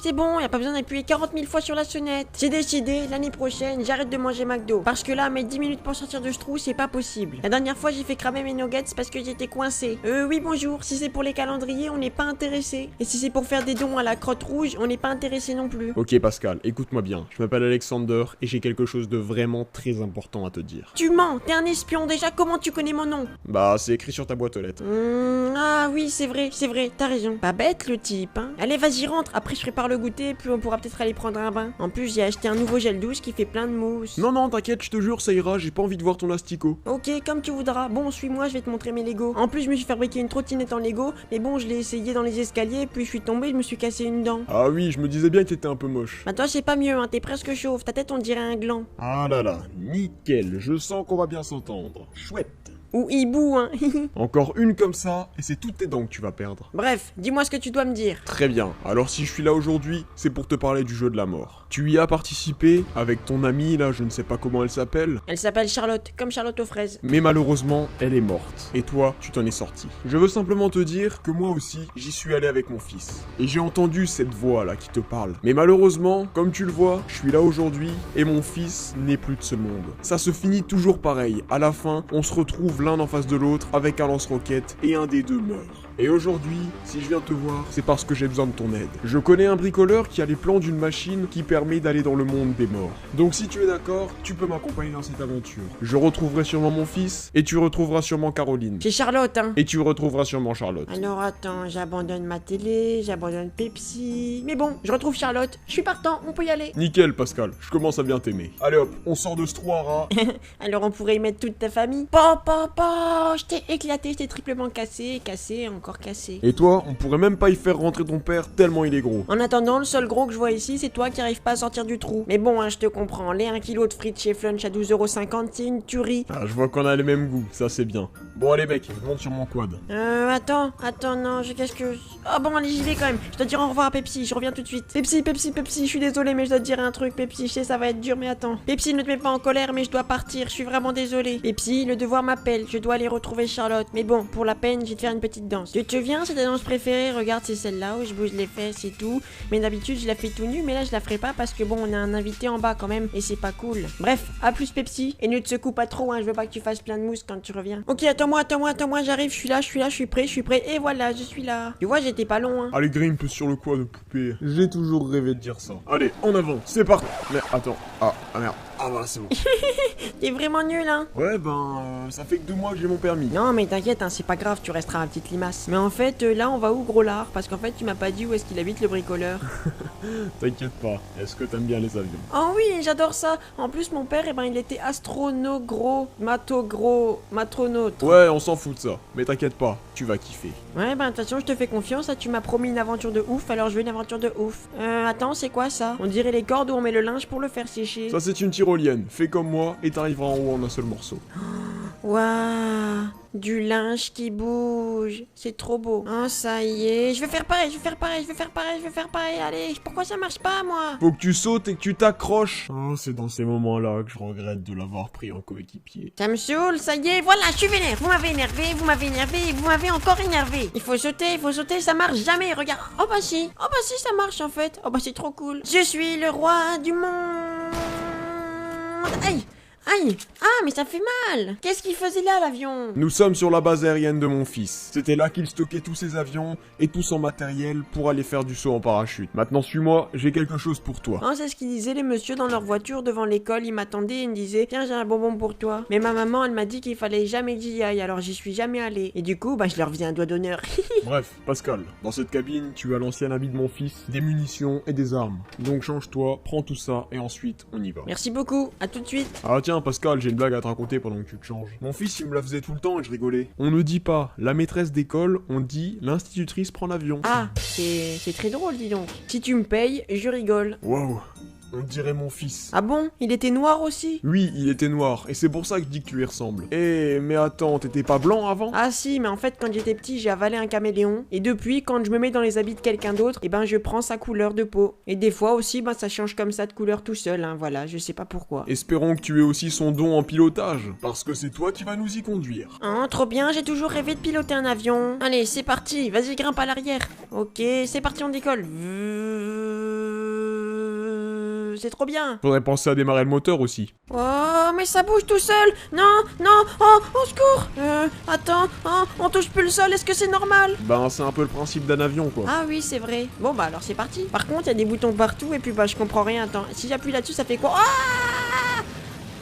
c'est bon, y a pas besoin d'appuyer 40 000 fois sur la sonnette. C'est décidé, l'année prochaine, j'arrête de manger McDo. Parce que là, mes 10 minutes pour sortir de ce trou, c'est pas possible. La dernière fois, j'ai fait cramer mes nuggets parce que j'étais coincé. Oui, bonjour, si c'est pour les calendriers, on n'est pas intéressé. Et si c'est pour faire des dons à la crotte rouge, on n'est pas intéressé non plus.
Ok Pascal, écoute-moi bien. Je m'appelle Alexander et j'ai quelque chose de vraiment très important à te dire.
Tu mens, t'es un espion, déjà, comment tu connais mon nom?
Bah, c'est écrit sur ta boîte aux lettres.
Ah oui, c'est vrai, t'as raison. Pas bête le type, hein. Allez, vas-y, rentre, après je prépare le goûter, puis on pourra peut-être aller prendre un bain. En plus, j'ai acheté un nouveau gel douche qui fait plein de mousse.
Non, t'inquiète, je te jure, ça ira, j'ai pas envie de voir ton asticot.
Ok, comme tu voudras. Bon, suis-moi, je vais te montrer mes Lego. En plus, je me suis fabriqué une trottinette en Lego, mais bon, je l'ai essayé dans les escaliers, puis je suis tombé, je me suis cassé une dent.
Ah oui, je me disais bien que t'étais un peu moche.
Bah toi, c'est pas mieux, hein, t'es presque chauve, ta tête on dirait un gland.
Ah là là, nickel, je sens qu'on va bien s'entendre. Chouette.
Ou hibou, hein.
Encore une comme ça, et c'est toutes tes dents que tu vas perdre.
Bref, dis-moi ce que tu dois me dire.
Très bien, alors si je suis là aujourd'hui, c'est pour te parler du jeu de la mort. Tu y as participé avec ton amie, là, je ne sais pas comment elle s'appelle.
Elle s'appelle Charlotte, comme Charlotte aux fraises.
Mais malheureusement, elle est morte. Et toi, tu t'en es sorti. Je veux simplement te dire que moi aussi, j'y suis allé avec mon fils. Et j'ai entendu cette voix-là qui te parle. Mais malheureusement, comme tu le vois, je suis là aujourd'hui, et mon fils n'est plus de ce monde. Ça se finit toujours pareil. À la fin, on se retrouve retrouvent l'un en face de l'autre avec un lance-roquette et un des deux meurt. Et aujourd'hui, si je viens te voir, c'est parce que j'ai besoin de ton aide. Je connais un bricoleur qui a les plans d'une machine qui permet d'aller dans le monde des morts. Donc si tu es d'accord, tu peux m'accompagner dans cette aventure. Je retrouverai sûrement mon fils, et tu retrouveras sûrement Caroline.
C'est Charlotte, hein.
Et tu retrouveras sûrement Charlotte.
Alors attends, j'abandonne ma télé, j'abandonne Pepsi... Mais bon, je retrouve Charlotte, je suis partant, on peut y aller.
Nickel Pascal, je commence à bien t'aimer. Allez hop, on sort de ce trou à rats.
Alors on pourrait y mettre toute ta famille. Papa, je t'ai éclaté, je t'ai triplement cassé, encore cassé.
Et toi, on pourrait même pas y faire rentrer ton père tellement il est gros.
En attendant, le seul gros que je vois ici, c'est toi qui arrives pas à sortir du trou. Mais bon, hein, je te comprends, les 1 kg de frites chez Flunch à 12,50€, c'est une tuerie.
Ah, je vois qu'on a les mêmes goûts, ça c'est bien. Bon allez mec, monte sur mon quad.
Attends, non, qu'est-ce que... Ah bon, allez, j'y vais quand même. Je dois dire au revoir à Pepsi, je reviens tout de suite. Pepsi, je suis désolé, mais je dois te dire un truc, Pepsi, je sais, ça va être dur, mais attends. Pepsi, ne te mets pas en colère, mais je dois partir, je suis vraiment désolé. Pepsi, le devoir m'appelle, je dois aller retrouver Charlotte. Mais bon, pour la peine, je vais te faire une petite danse. Tu te souviens, c'est ta danse préférée, regarde, c'est celle-là où je bouge les fesses et tout. Mais d'habitude, je la fais tout nu, mais là, je la ferai pas parce que bon, on a un invité en bas quand même, et c'est pas cool. Bref, à plus Pepsi, et ne te secoue pas trop, hein, je veux pas que tu fasses plein de mousse quand tu reviens. Ok, attends-moi, j'arrive, je suis là, je suis prêt, et voilà, je suis là. Tu vois, j'étais pas long, hein.
Allez, grimpe sur le quad de poupée. J'ai toujours rêvé de dire ça. Allez, en avant, c'est parti. Mais attends, ah merde. Ah bah c'est bon.
T'es vraiment nul, hein.
Ouais, ça fait que 2 mois que j'ai mon permis.
Non, mais t'inquiète, hein, c'est pas grave, tu resteras un petite limace. Mais en fait, là, on va où, gros lard? Parce qu'en fait, tu m'as pas dit où est-ce qu'il habite, le bricoleur.
T'inquiète pas, est-ce que t'aimes bien les avions?
Oh oui, j'adore ça. En plus, mon père, il était matronaute.
Ouais, on s'en fout de ça. Mais t'inquiète pas, tu vas kiffer.
Ouais, de toute façon, je te fais confiance, tu m'as promis une aventure de ouf, alors je veux une aventure de ouf. Attends, c'est quoi ça? On dirait les cordes où on met le linge pour le faire sécher.
Ça, c'est une tyrolienne. Fais comme moi et t'arriveras en haut en un seul morceau.
Waouh, du linge qui bouge, c'est trop beau. Oh, ça y est, je vais faire pareil, allez, pourquoi ça marche pas, moi?
Faut que tu sautes et que tu t'accroches. Oh, c'est dans ces moments-là que je regrette de l'avoir pris en coéquipier.
Ça me saoule, ça y est, voilà, je suis vénère. Vous m'avez énervé, et vous m'avez encore énervé. Il faut sauter, ça marche jamais, regarde. Oh bah si, ça marche en fait. Oh bah c'est trop cool. Je suis le roi du monde. Aïe, ah mais ça fait mal. Qu'est-ce qu'il faisait là, l'avion?
Nous sommes sur la base aérienne de mon fils. C'était là qu'il stockait tous ses avions et tout son matériel pour aller faire du saut en parachute. Maintenant suis-moi, j'ai quelque chose pour toi.
Oh, c'est ce qu'ils disaient les messieurs dans leur voiture devant l'école. Ils m'attendaient et ils me disaient tiens, j'ai un bonbon pour toi. Mais ma maman, elle m'a dit qu'il fallait jamais que j'y aille, alors j'y suis jamais allée. Et du coup, je leur faisais un doigt d'honneur.
Bref, Pascal, dans cette cabine, tu as l'ancien habit de mon fils, des munitions et des armes. Donc change-toi, prends tout ça et ensuite on y va.
Merci beaucoup, à tout de suite.
Ah tiens Pascal, j'ai une blague à te raconter pendant que tu te changes. Mon fils il me la faisait tout le temps et je rigolais. On ne dit pas la maîtresse d'école, on dit l'institutrice prend l'avion.
Ah, c'est très drôle dis donc. Si tu me payes, je rigole.
Waouh, on dirait mon fils.
Ah bon? Il était noir aussi?
Oui, il était noir, et c'est pour ça que je dis que tu y ressembles. Eh, mais attends, t'étais pas blanc avant?
Ah si, mais en fait, quand j'étais petit, j'ai avalé un caméléon, et depuis, quand je me mets dans les habits de quelqu'un d'autre, je prends sa couleur de peau. Et des fois aussi, ça change comme ça de couleur tout seul, hein, voilà, je sais pas pourquoi.
Espérons que tu aies aussi son don en pilotage, parce que c'est toi qui vas nous y conduire.
Oh, trop bien, j'ai toujours rêvé de piloter un avion. Allez, c'est parti, vas-y, grimpe à l'arrière. Ok, c'est parti, on décolle. C'est trop bien.
Faudrait penser à démarrer le moteur aussi.
Oh, mais ça bouge tout seul. Non, oh, au secours. Attends, on touche plus le sol, est-ce que c'est normal?
C'est un peu le principe d'un avion, quoi.
Ah oui, c'est vrai. Bon, alors c'est parti. Par contre, il y a des boutons partout et puis je comprends rien. Attends, si j'appuie là-dessus, ça fait quoi? Ah!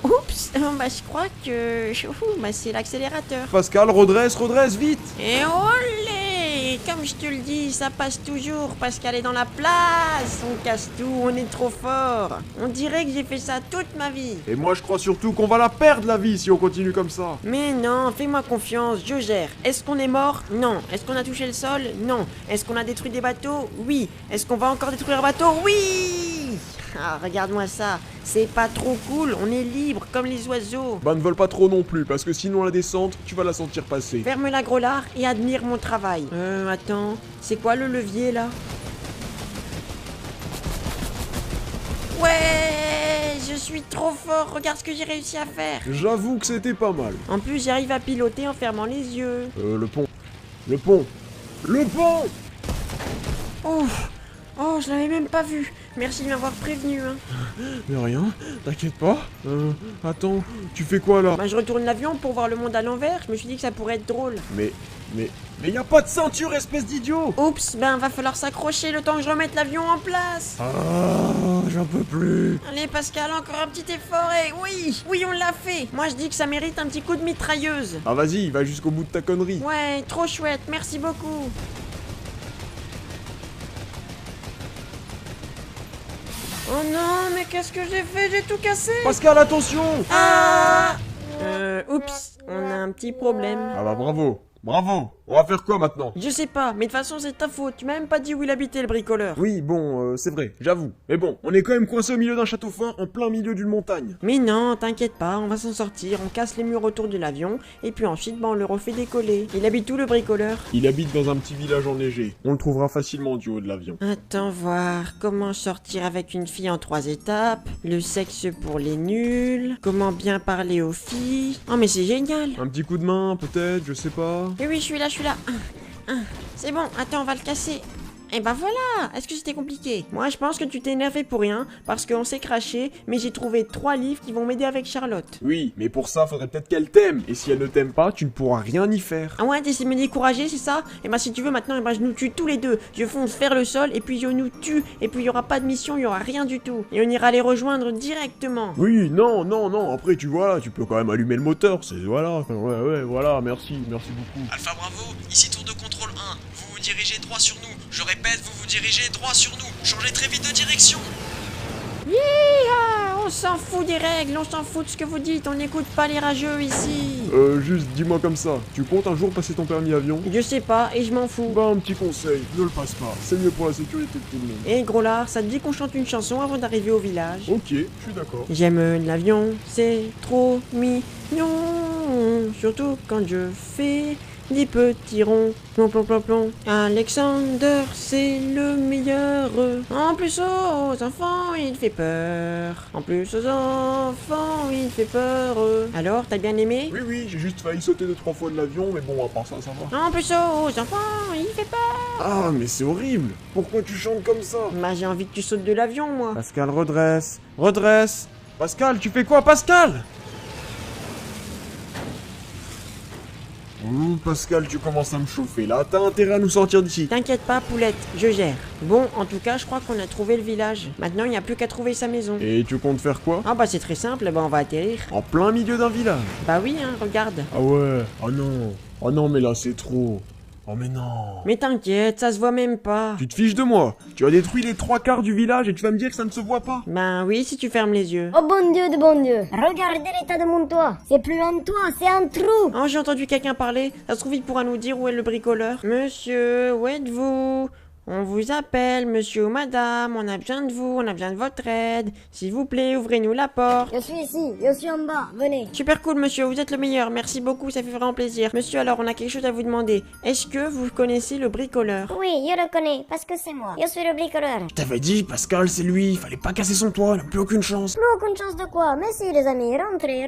Oups, je crois que... c'est l'accélérateur.
Pascal, redresse, vite.
Et olé! Comme je te le dis, ça passe toujours parce qu'elle est dans la place. On casse tout, on est trop fort. On dirait que j'ai fait ça toute ma vie.
Et moi, je crois surtout qu'on va la perdre, la vie, si on continue comme ça.
Mais non, fais-moi confiance, je gère. Est-ce qu'on est mort? Non. Est-ce qu'on a touché le sol? Non. Est-ce qu'on a détruit des bateaux? Oui. Est-ce qu'on va encore détruire un bateau? Oui. Ah, regarde-moi ça, c'est pas trop cool, on est libre comme les oiseaux.
Ne vole pas trop non plus, parce que sinon la descente, tu vas la sentir passer.
Ferme la gros lard et admire mon travail. Attends, c'est quoi le levier là? Ouais, je suis trop fort, regarde ce que j'ai réussi à faire.
J'avoue que c'était pas mal.
En plus, j'arrive à piloter en fermant les yeux.
Le pont. Ouf.
Oh, je l'avais même pas vu. Merci de m'avoir prévenu, hein.
Mais rien, t'inquiète pas. Attends, tu fais quoi là?
Bah, je retourne l'avion pour voir le monde à l'envers. Je me suis dit que ça pourrait être drôle.
Mais y a pas de ceinture, espèce d'idiot!
Oups, ben va falloir s'accrocher le temps que je remette l'avion en place.
Ah, j'en peux plus.
Allez Pascal, encore un petit effort et oui, on l'a fait. Moi je dis que ça mérite un petit coup de mitrailleuse.
Ah vas-y, va jusqu'au bout de ta connerie.
Ouais, trop chouette, merci beaucoup. Oh non, mais qu'est-ce que j'ai fait? J'ai tout cassé.
Pascal, attention!
Ah! Oups, on a un petit problème.
Ah bah bravo. On va faire quoi maintenant?
Je sais pas, mais de toute façon c'est ta faute, tu m'as même pas dit où il habitait le bricoleur.
Oui, bon, c'est vrai, j'avoue. Mais bon, on est quand même coincé au milieu d'un château fort, en plein milieu d'une montagne.
Mais non, t'inquiète pas, on va s'en sortir, on casse les murs autour de l'avion, et puis ensuite, on le refait décoller. Il habite où le bricoleur?
Il habite dans un petit village enneigé. On le trouvera facilement du haut de l'avion.
Attends voir, comment sortir avec une fille en 3 étapes, le sexe pour les nuls, comment bien parler aux filles. Oh mais c'est génial.
Un petit coup de main, peut-être, je sais pas.
Oui, je suis là. C'est bon, attends, on va le casser. Et bah voilà, est-ce que c'était compliqué? Moi je pense que tu t'es énervé pour rien, parce qu'on s'est craché, mais j'ai trouvé 3 livres qui vont m'aider avec Charlotte.
Oui, mais pour ça, faudrait peut-être qu'elle t'aime. Et si elle ne t'aime pas, tu ne pourras rien y faire.
Ah ouais, t'essaies de me décourager, c'est ça? Et bah si tu veux maintenant, je nous tue tous les deux. Je fonce faire le sol, et puis je nous tue, et puis il y aura pas de mission, il y aura rien du tout. Et on ira les rejoindre directement.
Oui, non, après tu vois, là, tu peux quand même allumer le moteur, c'est voilà, ouais, voilà, merci beaucoup.
Alpha Bravo, ici tour de contrôle 1, vous vous dirigez droit sur nous. Je répète, vous vous dirigez droit sur nous. Changez très vite de direction.
Yeah, on s'en fout des règles, on s'en fout de ce que vous dites, on n'écoute pas les rageux ici.
Juste dis-moi comme ça, tu comptes un jour passer ton permis avion?
Je sais pas, et je m'en fous.
Bah un petit conseil, ne le passe pas, c'est mieux pour la sécurité de tout le monde.
Et gros lard, ça te dit qu'on chante une chanson avant d'arriver au village?
Ok, je suis d'accord.
J'aime l'avion, c'est trop mignon, surtout quand je fais des petits ronds, plomb plomb plomb plomb. Alexander, c'est le meilleur. En plus aux enfants, il fait peur. En plus aux enfants, il fait peur. Alors, t'as bien aimé?
Oui, j'ai juste failli sauter 2-3 fois de l'avion, mais bon, à part ça, ça va.
En plus aux enfants, il fait peur.
Ah, mais c'est horrible. Pourquoi tu chantes comme ça?
Bah, j'ai envie que tu sautes de l'avion, moi.
Pascal, redresse. Pascal, tu fais quoi, Pascal? Pascal, tu commences à me chauffer là, t'as intérêt à nous sortir d'ici.
T'inquiète pas, poulette, je gère. Bon, en tout cas, je crois qu'on a trouvé le village. Maintenant, il n'y a plus qu'à trouver sa maison.
Et tu comptes faire quoi?
Ah bah c'est très simple, bah on va atterrir.
En plein milieu d'un village?
Bah oui, hein, regarde.
Ah ouais, oh non, mais là c'est trop. Oh mais non.
Mais t'inquiète, ça se voit même pas.
Tu te fiches de moi. Tu as détruit les 3/4 du village et tu vas me dire que ça ne se voit pas?
Ben oui, si tu fermes les yeux.
Oh bon Dieu de bon Dieu. Regardez l'état de mon toit. C'est plus un toit, c'est un trou.
Oh, j'ai entendu quelqu'un parler. Ça se trouve, il pourra nous dire où est le bricoleur. Monsieur, où êtes-vous? On vous appelle, monsieur ou madame, on a besoin de vous, on a besoin de votre aide. S'il vous plaît, ouvrez-nous la porte.
Je suis ici, je suis en bas, venez.
Super cool, monsieur, vous êtes le meilleur, merci beaucoup, ça fait vraiment plaisir. Monsieur, alors, on a quelque chose à vous demander. Est-ce que vous connaissez le bricoleur?
Oui, je le connais, parce que c'est moi. Je suis le bricoleur.
Je t'avais dit, Pascal, c'est lui, il fallait pas casser son toit, il n'a plus aucune chance.
Plus aucune chance de quoi? Mais si, les amis, rentrez.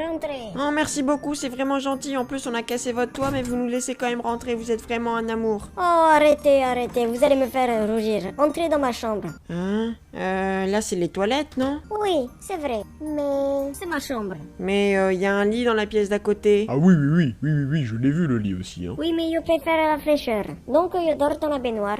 Oh, merci beaucoup, c'est vraiment gentil. En plus, on a cassé votre toit, mais vous nous laissez quand même rentrer, vous êtes vraiment un amour.
Oh, arrêtez, vous allez me faire rougir. Entrez dans ma chambre.
Là, c'est les toilettes, non?
Oui, c'est vrai, mais c'est ma chambre.
Mais il y a un lit dans la pièce d'à côté.
Ah oui, je l'ai vu le lit aussi, hein.
Oui, mais je préfère la fraîcheur. Donc, je dors dans la baignoire.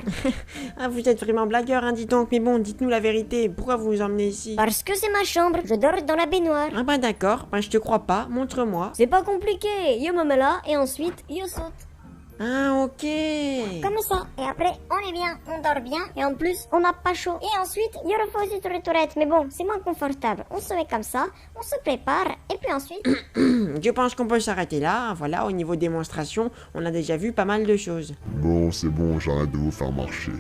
Ah, vous êtes vraiment blagueur, hein, dis donc. Mais bon, dites-nous la vérité. Pourquoi vous nous emmenez ici?
Parce que c'est ma chambre. Je dors dans la baignoire.
Ah bah d'accord. Bah je te crois pas. Montre-moi.
C'est pas compliqué. Je me mets là et ensuite, je saute.
Ah, ok.
Comme ça. Et après, on est bien, on dort bien. Et en plus, on n'a pas chaud. Et ensuite, il y aura aussi sur les toilettes. Mais bon, c'est moins confortable. On se met comme ça, on se prépare. Et puis ensuite...
Je pense qu'on peut s'arrêter là. Voilà, au niveau démonstration, on a déjà vu pas mal de choses.
Bon, c'est bon, j'arrête de vous faire marcher.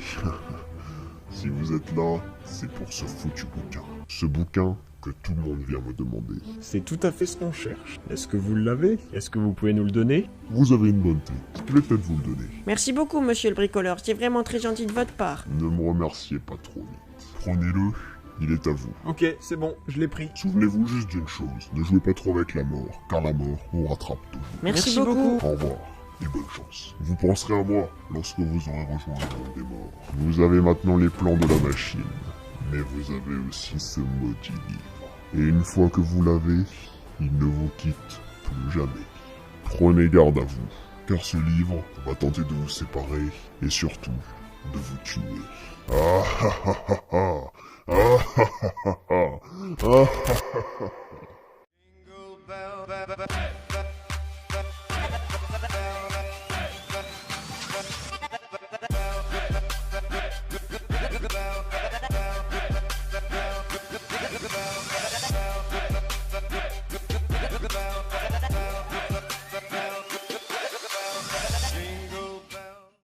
Si vous êtes là, c'est pour ce foutu bouquin. Ce bouquin que tout le monde vient me demander.
C'est tout à fait ce qu'on cherche. Est-ce que vous l'avez? Est-ce que vous pouvez nous le donner?
Vous avez une bonne tête. Je vais peut-être vous le donner.
Merci beaucoup, monsieur le bricoleur. C'est vraiment très gentil de votre part.
Ne me remerciez pas trop vite. Prenez-le, il est à vous.
Ok, c'est bon, je l'ai pris.
Souvenez-vous juste d'une chose. Ne jouez pas trop avec la mort, car la mort vous rattrape tout.
Merci beaucoup.
Au revoir. et bonne chance. Vous penserez à moi lorsque vous aurez rejoint le monde des morts. Vous avez maintenant les plans de la machine, mais vous avez aussi ce maudit livre. Et une fois que vous l'avez, il ne vous quitte plus jamais. Prenez garde à vous, car ce livre va tenter de vous séparer et surtout de vous tuer. Ah ah ah ah ah ah ah ah ah ah ah ah.